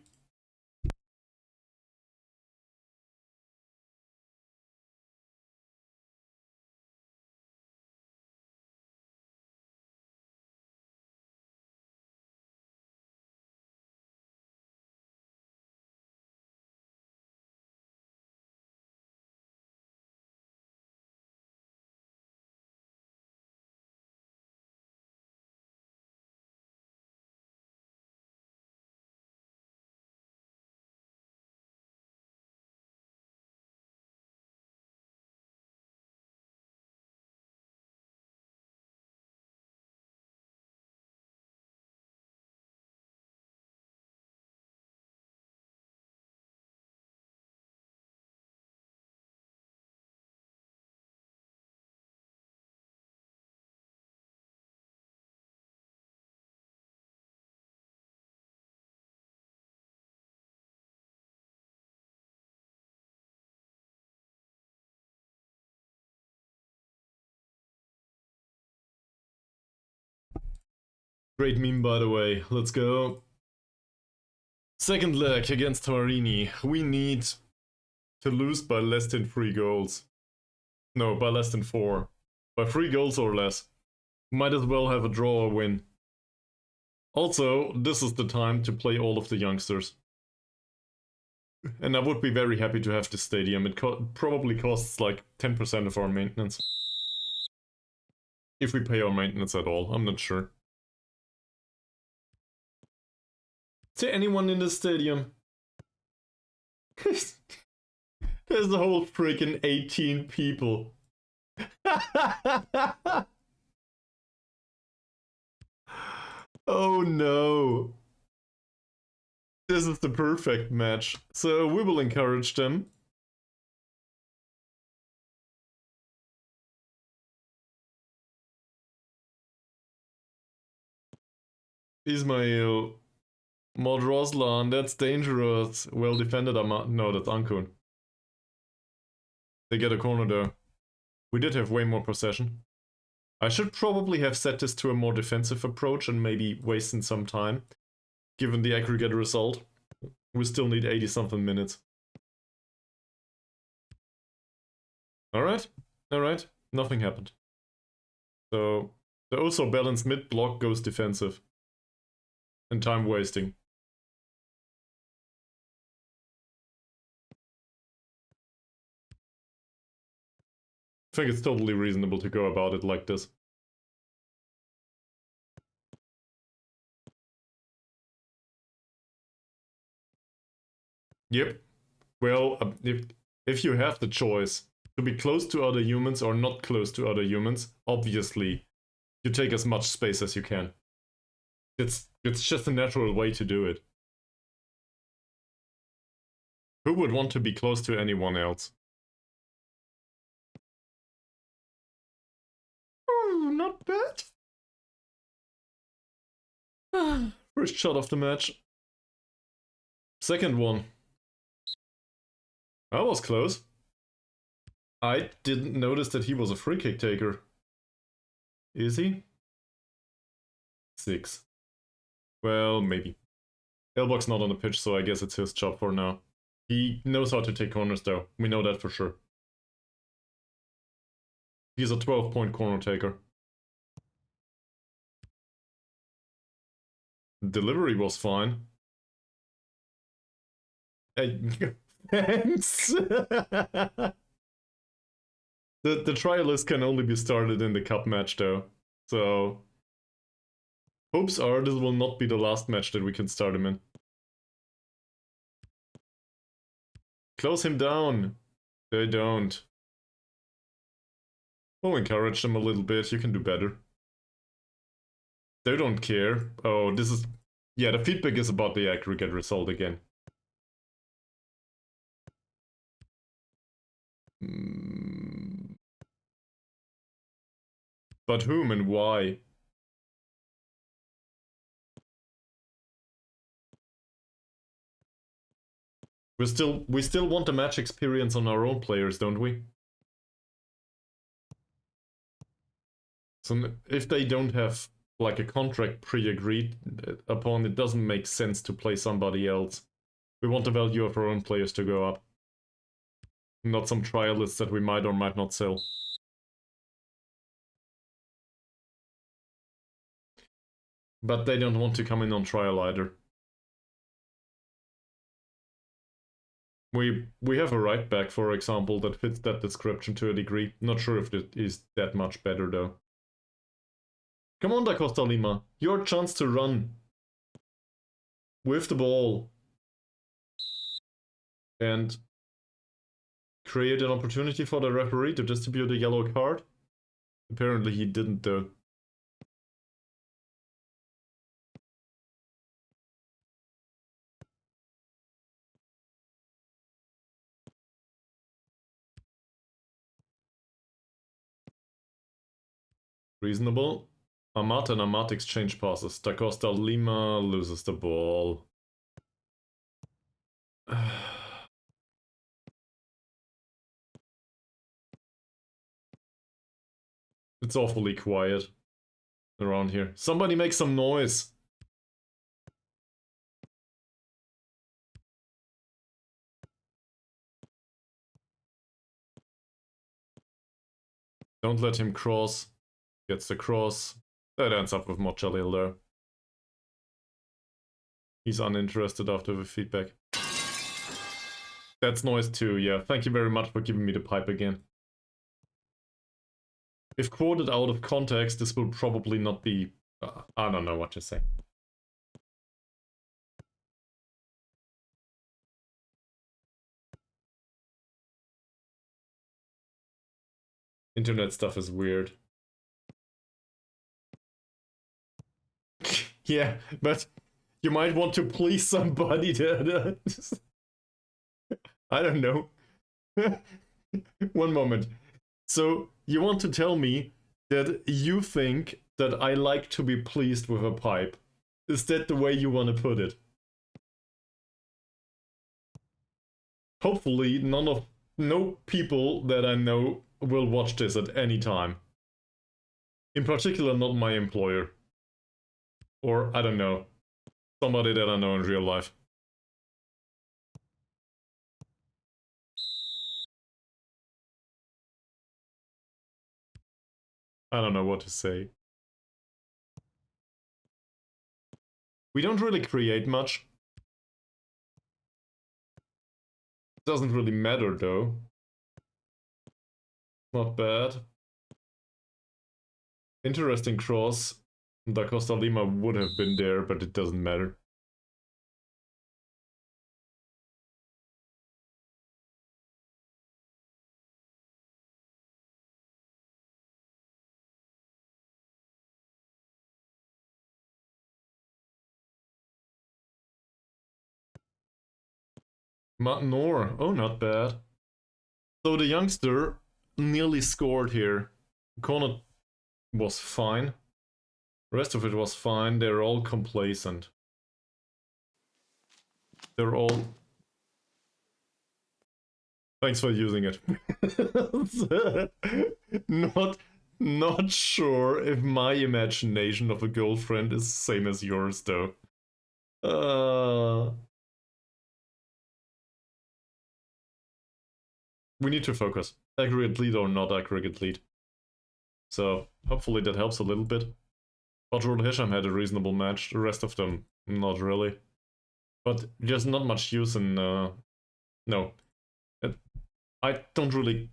Speaker 1: Great meme, by the way. Let's go. Second leg against Harini. We need to lose by less than 3 goals. No, by less than 4. By 3 goals or less. Might as well have a draw or win. Also, this is the time to play all of the youngsters. And I would be very happy to have this stadium. It probably costs like 10% of our maintenance. If we pay our maintenance at all, I'm not sure. Is there anyone in the stadium? There's a whole freaking 18 people. Oh no. This is the perfect match. So we will encourage them. Ismail. Mohd Roslan, that's dangerous. Well defended, no, that's Ankun. They get a corner though. We did have way more possession. I should probably have set this to a more defensive approach and maybe wasting some time. Given the aggregate result. We still need 80 something minutes. Alright, alright, nothing happened. So, the also balanced mid block goes defensive. And time wasting. I think it's totally reasonable to go about it like this. Yep. Well, if you have the choice to be close to other humans or not close to other humans, obviously you take as much space as you can. It's just a natural way to do it. Who would want to be close to anyone else? Oh, not bad. First shot of the match. Second one. That was close. I didn't notice that he was a free kick taker. Is he? 6. Well, maybe. Elbug's not on the pitch, so I guess it's his job for now. He knows how to take corners though. We know that for sure. He's a 12-point corner taker. Delivery was fine. Hey, thanks! The trial list can only be started in the cup match though. So hopes are this will not be the last match that we can start him in. Close him down. They don't. We'll encourage them a little bit. You can do better. They don't care. Oh, this is... Yeah, the feedback is about the aggregate result again. But whom and why? We still want the match experience on our own players, don't we? So if they don't have like a contract pre-agreed upon, it doesn't make sense to play somebody else. We want the value of our own players to go up. Not some trialists that we might or might not sell. But they don't want to come in on trial either. We have a right back, for example, that fits that description to a degree. Not sure if it is that much better though. Come on, Da Costa Lima. Your chance to run. With the ball. And create an opportunity for the referee to distribute a yellow card. Apparently he didn't though. Reasonable. Amat and Amat exchange passes. Da Costa Lima loses the ball. It's awfully quiet. around here. Somebody make some noise. Don't let him cross. Gets the cross. That ends up with Mohd Faizal there. He's uninterested after the feedback. That's noise too, yeah. Thank you very much for giving me the pipe again. If quoted out of context, this will probably not be... I don't know what to say. Internet stuff is weird. Yeah, but you might want to please somebody to... I don't know. One moment. So, you want to tell me that you think that I like to be pleased with a pipe? Is that the way you want to put it? Hopefully, no people that I know will watch this at any time. In particular, not my employer. Or, I don't know, somebody that I know in real life. I don't know what to say. We don't really create much. Doesn't really matter though. Not bad. Interesting cross. Da Costa Lima would have been there, but it doesn't matter. Mat Noor. Oh, not bad. So the youngster nearly scored here. Corner was fine. The rest of it was fine. They're all complacent. They're all... Thanks for using it. Not sure if my imagination of a girlfriend is the same as yours, though. We need to focus. Aggregate lead or not aggregate lead. So, hopefully that helps a little bit. Badrul Hisham had a reasonable match, the rest of them, not really. But there's not much use in... no. I don't really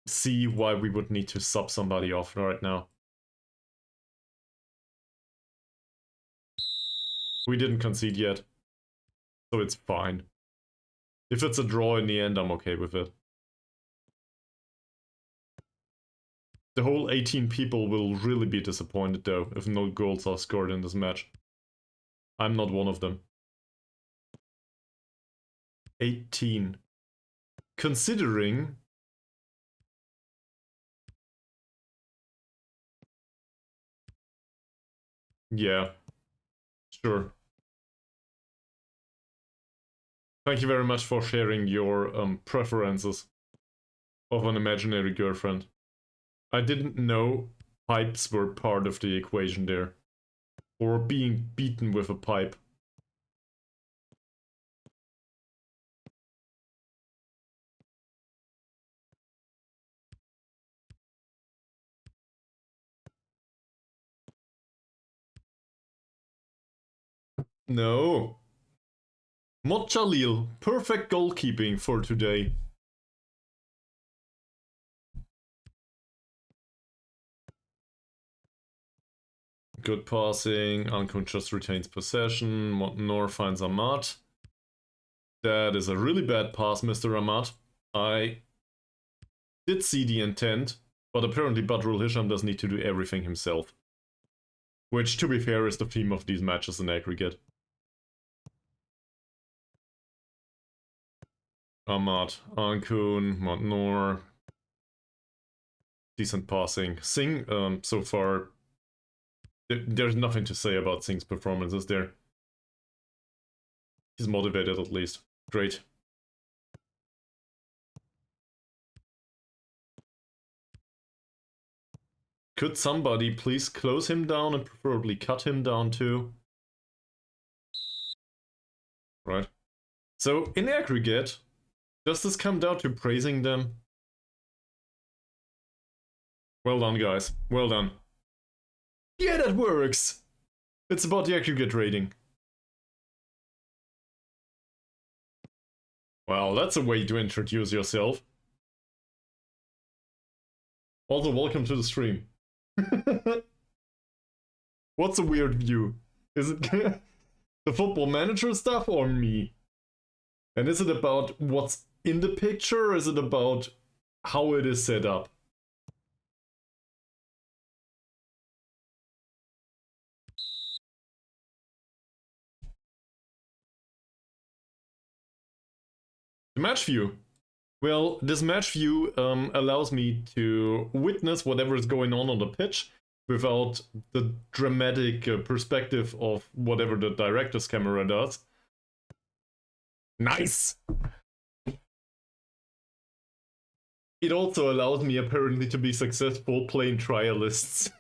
Speaker 1: see why we would need to sub somebody off right now. We didn't concede yet, so it's fine. If it's a draw in the end, I'm okay with it. The whole 18 people will really be disappointed though, if no goals are scored in this match. I'm not one of them. 18. Considering... Yeah. Sure. Thank you very much for sharing your preferences of an imaginary girlfriend. I didn't know pipes were part of the equation there. Or being beaten with a pipe. No. Mohd Faizal, perfect goalkeeping for today. Good passing, Ankun just retains possession, Mohd Noor finds Ahmad. That is a really bad pass, Mr. Ahmad. I did see the intent, but apparently Badrul Hisham does need to do everything himself. Which, to be fair, is the theme of these matches in aggregate. Ahmad, Ankun, Mohd Noor. Decent passing. Singh, so far, there's nothing to say about Singh's performances there. He's motivated at least. Great. Could somebody please close him down and preferably cut him down too? Right. So, in aggregate, does this come down to praising them? Well done, guys. Well done. Yeah, that works! It's about the aggregate rating. Well, that's a way to introduce yourself. Also, welcome to the stream. What's a weird view? Is it the Football Manager stuff or me? And is it about what's in the picture, or is it about how it is set up? The match view. Well, this match view allows me to witness whatever is going on the pitch without the dramatic perspective of whatever the director's camera does. Nice! It also allows me apparently to be successful playing trialists.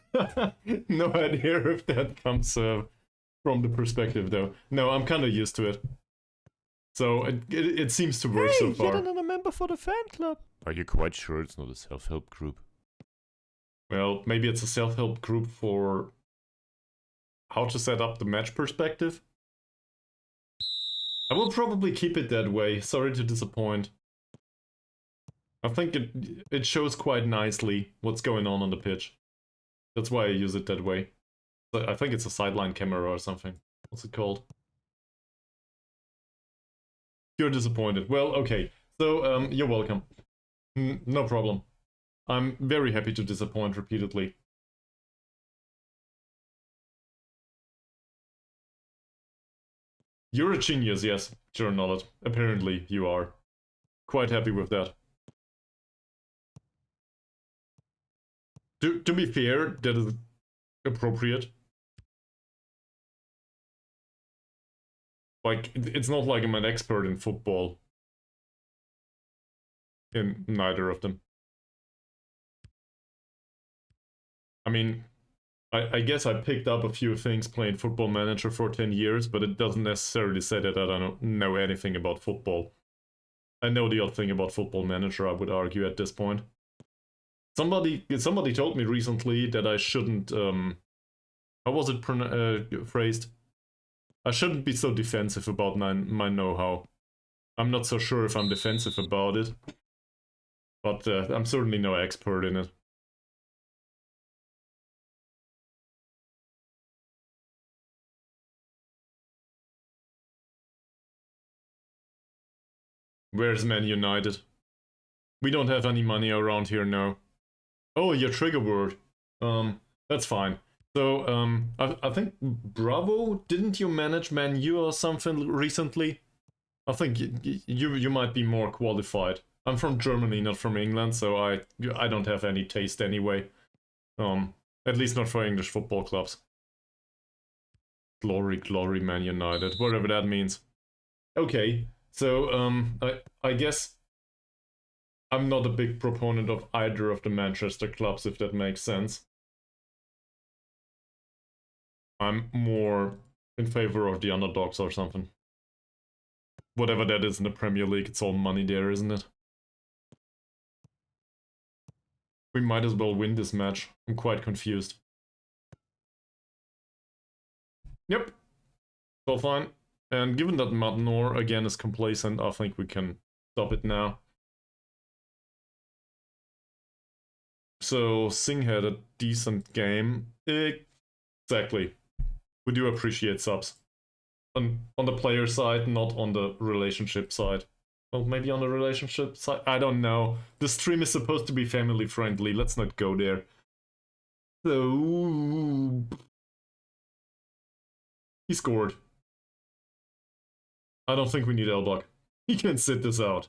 Speaker 1: No idea if that comes from the perspective though. No, I'm kind of used to it. So it seems to work so far.
Speaker 2: Yet another member for the fan club.
Speaker 3: Are you quite sure it's not a self-help group?
Speaker 1: Well, maybe it's a self-help group for how to set up the match perspective. I will probably keep it that way. Sorry to disappoint. I think it shows quite nicely what's going on the pitch. That's why I use it that way. I think it's a sideline camera or something. What's it called? You're disappointed. Well, okay. So, you're welcome. No problem. I'm very happy to disappoint repeatedly. You're a genius, yes, Journalist. Apparently, you are. Quite happy with that. To be fair, that is appropriate. Like, it's not like I'm an expert in football. In neither of them. I mean, I guess I picked up a few things playing Football Manager for 10 years, but it doesn't necessarily say that I don't know anything about football. I know the odd thing about Football Manager, I would argue, at this point. Somebody told me recently that I shouldn't, how was it phrased? I shouldn't be so defensive about my know-how. I'm not so sure if I'm defensive about it, but I'm certainly no expert in it. Where's Man United? We don't have any money around here now. Oh, your trigger word. That's fine. So, I think Bravo, didn't you manage Man U or something recently? I think you might be more qualified. I'm from Germany, not from England, so I don't have any taste anyway. At least not for English football clubs. Glory, glory, Man United, whatever that means. Okay, so I guess I'm not a big proponent of either of the Manchester clubs, if that makes sense. I'm more in favor of the underdogs or something. Whatever that is in the Premier League, it's all money there, isn't it? We might as well win this match. I'm quite confused. Yep. All fine. And given that Mat Noor again is complacent, I think we can stop it now. So, Singh had a decent game. Exactly. We do appreciate subs. On the player side, not on the relationship side. Well, maybe on the relationship side? I don't know. The stream is supposed to be family friendly. Let's not go there. So... he scored. I don't think we need Elbug. He can sit this out.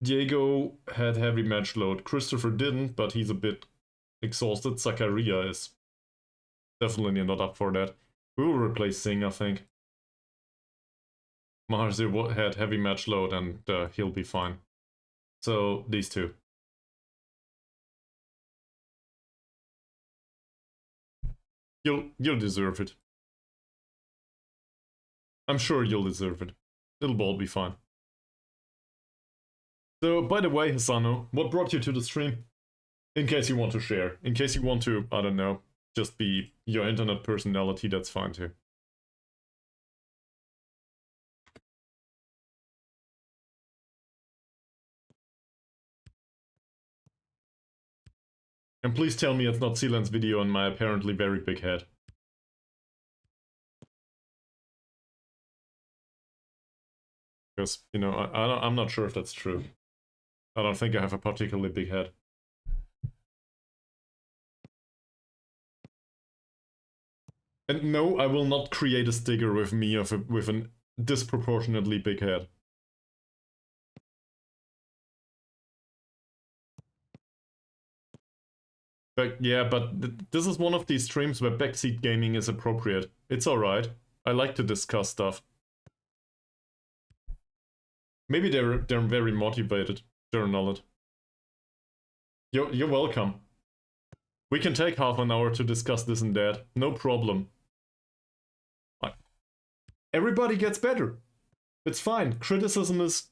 Speaker 1: Diego had heavy match load. Christopher didn't, but he's a bit exhausted. Zakaria is definitely not up for that. We will replace Singh, I think. Maharzi had heavy match load and he'll be fine. So, these two. You'll deserve it. I'm sure you'll deserve it. It'll all be fine. So, by the way, Hasano, what brought you to the stream? In case you want to share. In case you want to, I don't know, just be your internet personality, that's fine too. And please tell me it's not Sealand's video on my apparently very big head. Because, you know, I'm not sure if that's true. I don't think I have a particularly big head. And no, I will not create a sticker with me with a disproportionately big head. But yeah, but this is one of these streams where backseat gaming is appropriate. It's alright. I like to discuss stuff. Maybe they're very motivated. They're not. You're welcome. We can take half an hour to discuss this and that. No problem. Everybody gets better. It's fine. Criticism is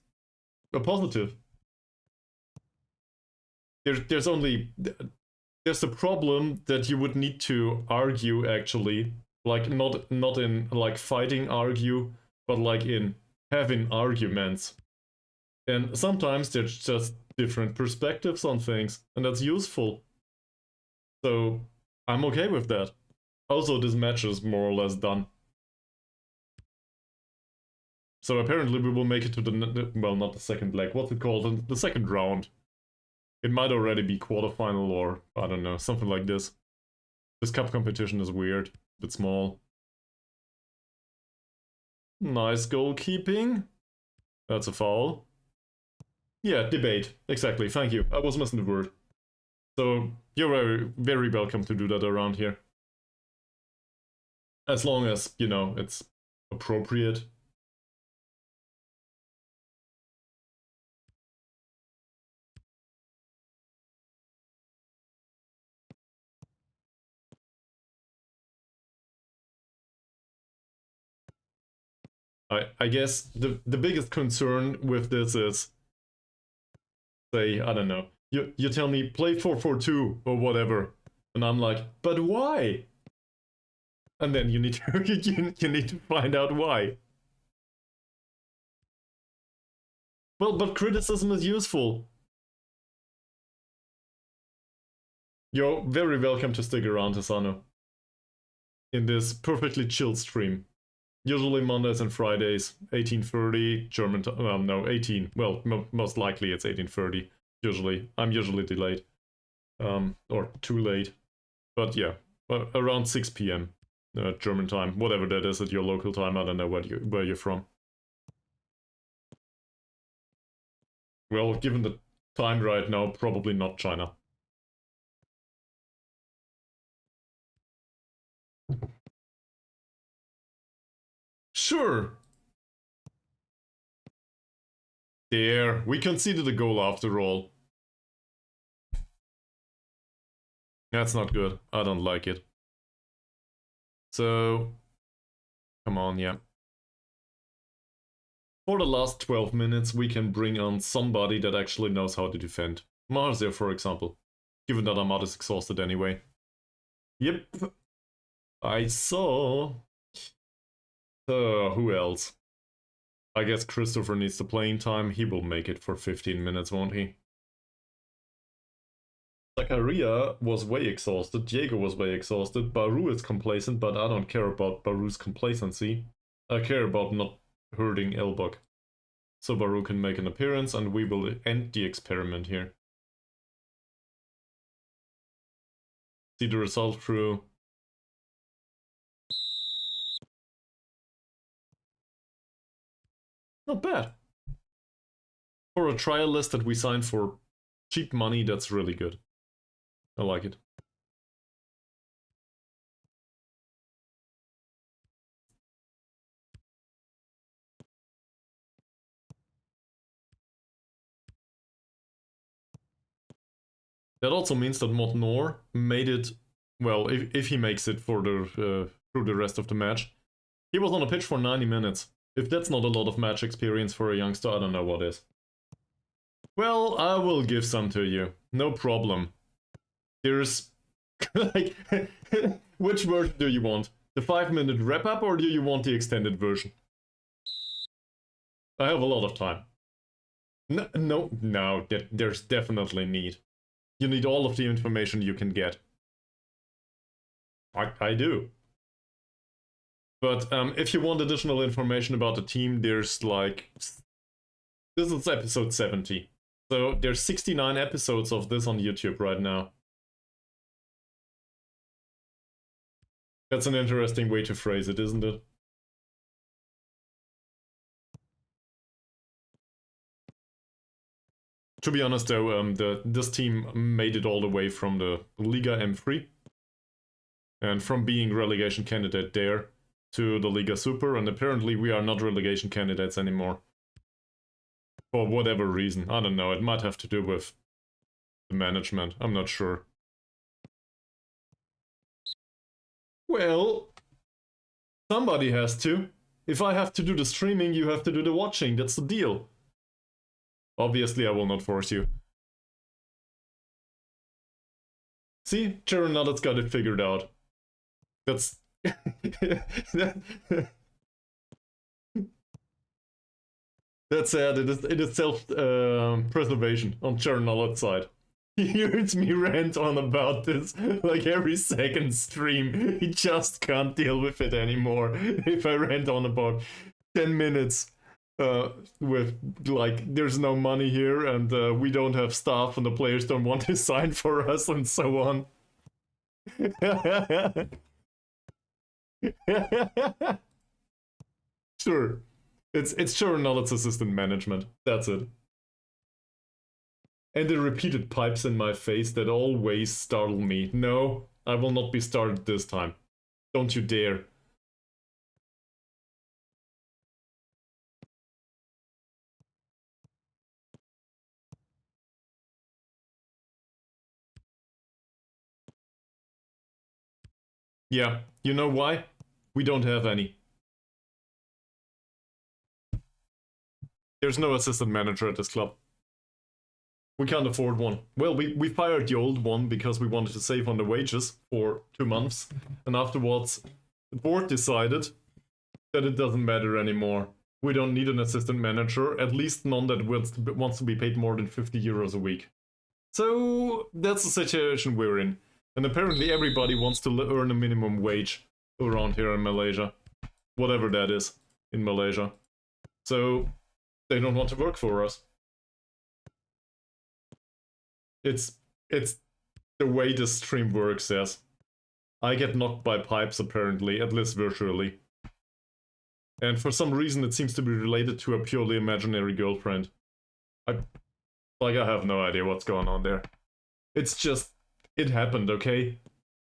Speaker 1: a positive. There's the problem that you would need to argue actually, like not in like fighting argue, but like in having arguments. And sometimes there's just different perspectives on things, and that's useful. So I'm okay with that. Also, this match is more or less done. So apparently we will make it to the, well, not the second leg, what's it called? The second round. It might already be quarterfinal or, I don't know, something like this. This cup competition is weird, a bit small. Nice goalkeeping. That's a foul. Yeah, debate. Exactly, thank you. I was missing the word. So, you're very, very welcome to do that around here. As long as, you know, it's appropriate. I guess the biggest concern with this is, say, I don't know, you tell me play 4-4-2 or whatever, and I'm like, but why? And then you need to you need to find out why. Well, but criticism is useful. You're very welcome to stick around, Asano, in this perfectly chill stream. Usually Mondays and Fridays, 18:30 German time. Well, no, 18. Well, most likely it's 18:30. Usually, I'm usually delayed, or too late. But yeah, around 6 p.m. German time, whatever that is at your local time. I don't know where you're from. Well, given the time right now, probably not China. Sure. There, we conceded a goal after all. That's not good. I don't like it. So, come on, yeah. For the last 12 minutes, we can bring on somebody that actually knows how to defend. Marzia, for example. Given that Ahmad is exhausted anyway. Yep. I saw... who else? I guess Christopher needs the playing time. He will make it for 15 minutes, won't he? Zakaria was way exhausted. Diego was way exhausted. Baru is complacent, but I don't care about Baru's complacency. I care about not hurting Elbug. So Baru can make an appearance, and we will end the experiment here. See the result through. Not bad. For a trial list that we signed for cheap money, that's really good. I like it. That also means that Mohd Noor made it well, if he makes it for the through the rest of the match. He was on the pitch for 90 minutes. If that's not a lot of match experience for a youngster, I don't know what is. Well, I will give some to you. No problem. There's... like... which version do you want? The 5-minute wrap-up, or do you want the extended version? I have a lot of time. No, there's definitely need. You need all of the information you can get. I do. But if you want additional information about the team, there's like... This is episode 70. So there's 69 episodes of this on YouTube right now. That's an interesting way to phrase it, isn't it? To be honest though, this team made it all the way from the Liga M3. And from being relegation candidate there to the Liga Super, and apparently we are not relegation candidates anymore. For whatever reason, I don't know, it might have to do with the management, I'm not sure. Well, somebody has to. If I have to do the streaming, you have to do the watching, that's the deal. Obviously, I will not force you. See, Cherenad's got it figured out. That's... That's sad, it is self-preservation on Cherenad's side. He hears me rant on about this like every second stream. He just can't deal with it anymore. If I rant on about 10 minutes with like there's no money here and we don't have staff and the players don't want to sign for us and so on. Sure. It's Cherenad's assistant management. That's it. And the repeated pipes in my face that always startle me. No, I will not be startled this time. Don't you dare. Yeah, you know why? We don't have any. There's no assistant manager at this club. We can't afford one. Well, we fired the old one because we wanted to save on the wages for 2 months. And afterwards, the board decided that it doesn't matter anymore. We don't need an assistant manager, at least none that wants to be paid more than 50 euros a week. So that's the situation we're in. And apparently everybody wants to earn a minimum wage around here in Malaysia. Whatever that is in Malaysia. So they don't want to work for us. It's the way this stream works, yes. I get knocked by pipes apparently, at least virtually. And for some reason it seems to be related to a purely imaginary girlfriend. I have no idea what's going on there. It's just, it happened, okay?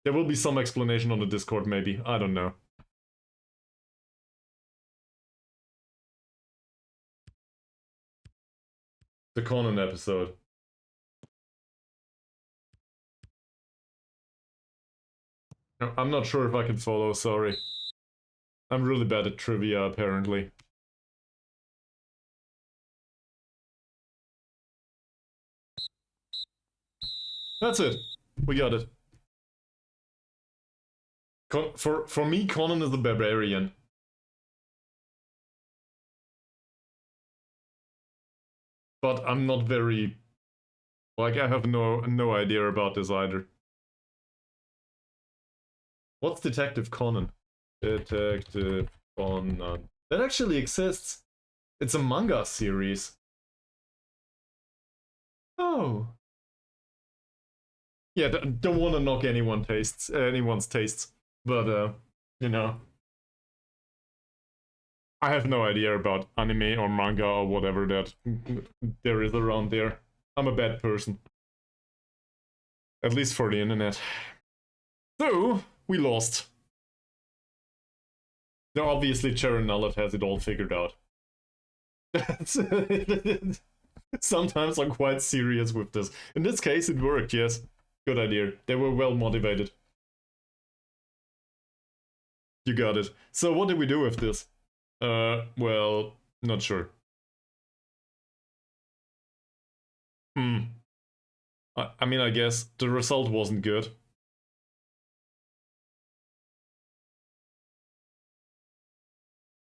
Speaker 1: There will be some explanation on the Discord maybe, I don't know. The Conan episode. I'm not sure if I can follow, sorry. I'm really bad at trivia, apparently. That's it. We got it. For me, Conan is a barbarian. But I'm not very... like, I have no idea about this either. What's Detective Conan? Detective Conan. That actually exists. It's a manga series. Oh. Yeah, don't want to knock anyone's tastes, but you know. I have no idea about anime or manga or whatever that there is around there. I'm a bad person. At least for the internet. So, we lost. Now obviously Cherenad has it all figured out. Sometimes I'm quite serious with this. In this case it worked, yes. Good idea. They were well motivated. You got it. So what did we do with this? Well, not sure. I mean, I guess the result wasn't good.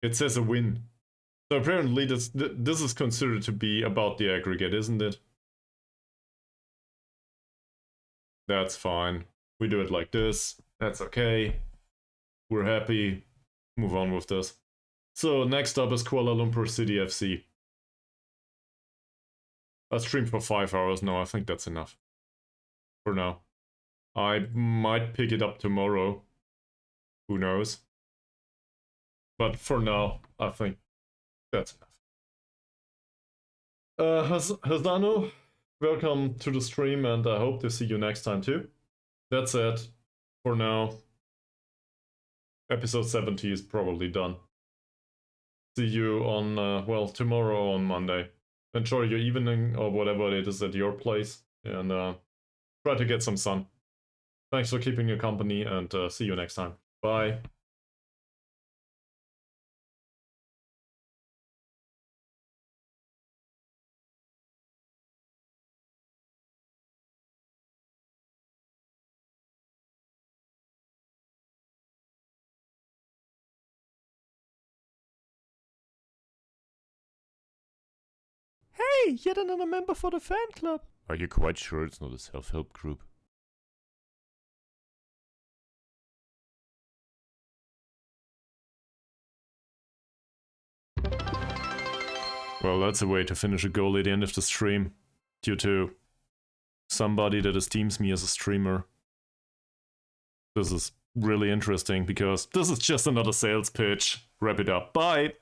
Speaker 1: It says a win. So apparently this is considered to be about the aggregate, isn't it? That's fine. We do it like this. That's okay. We're happy. Move on with this. So next up is Kuala Lumpur City FC. I streamed for 5 hours now. I think that's enough. For now. I might pick it up tomorrow. Who knows? But for now, I think that's enough. Hasano, welcome to the stream, and I hope to see you next time too. That's it. For now, episode 70 is probably done. See you on, well, tomorrow on Monday. Enjoy your evening or whatever it is at your place, and try to get some sun. Thanks for keeping your company, and see you next time. Bye.
Speaker 2: Hey, yet another member for the fan club.
Speaker 3: Are you quite sure it's not a self-help group?
Speaker 1: Well, that's a way to finish a goal at the end of the stream. Due to somebody that esteems me as a streamer. This is really interesting because this is just another sales pitch. Wrap it up. Bye!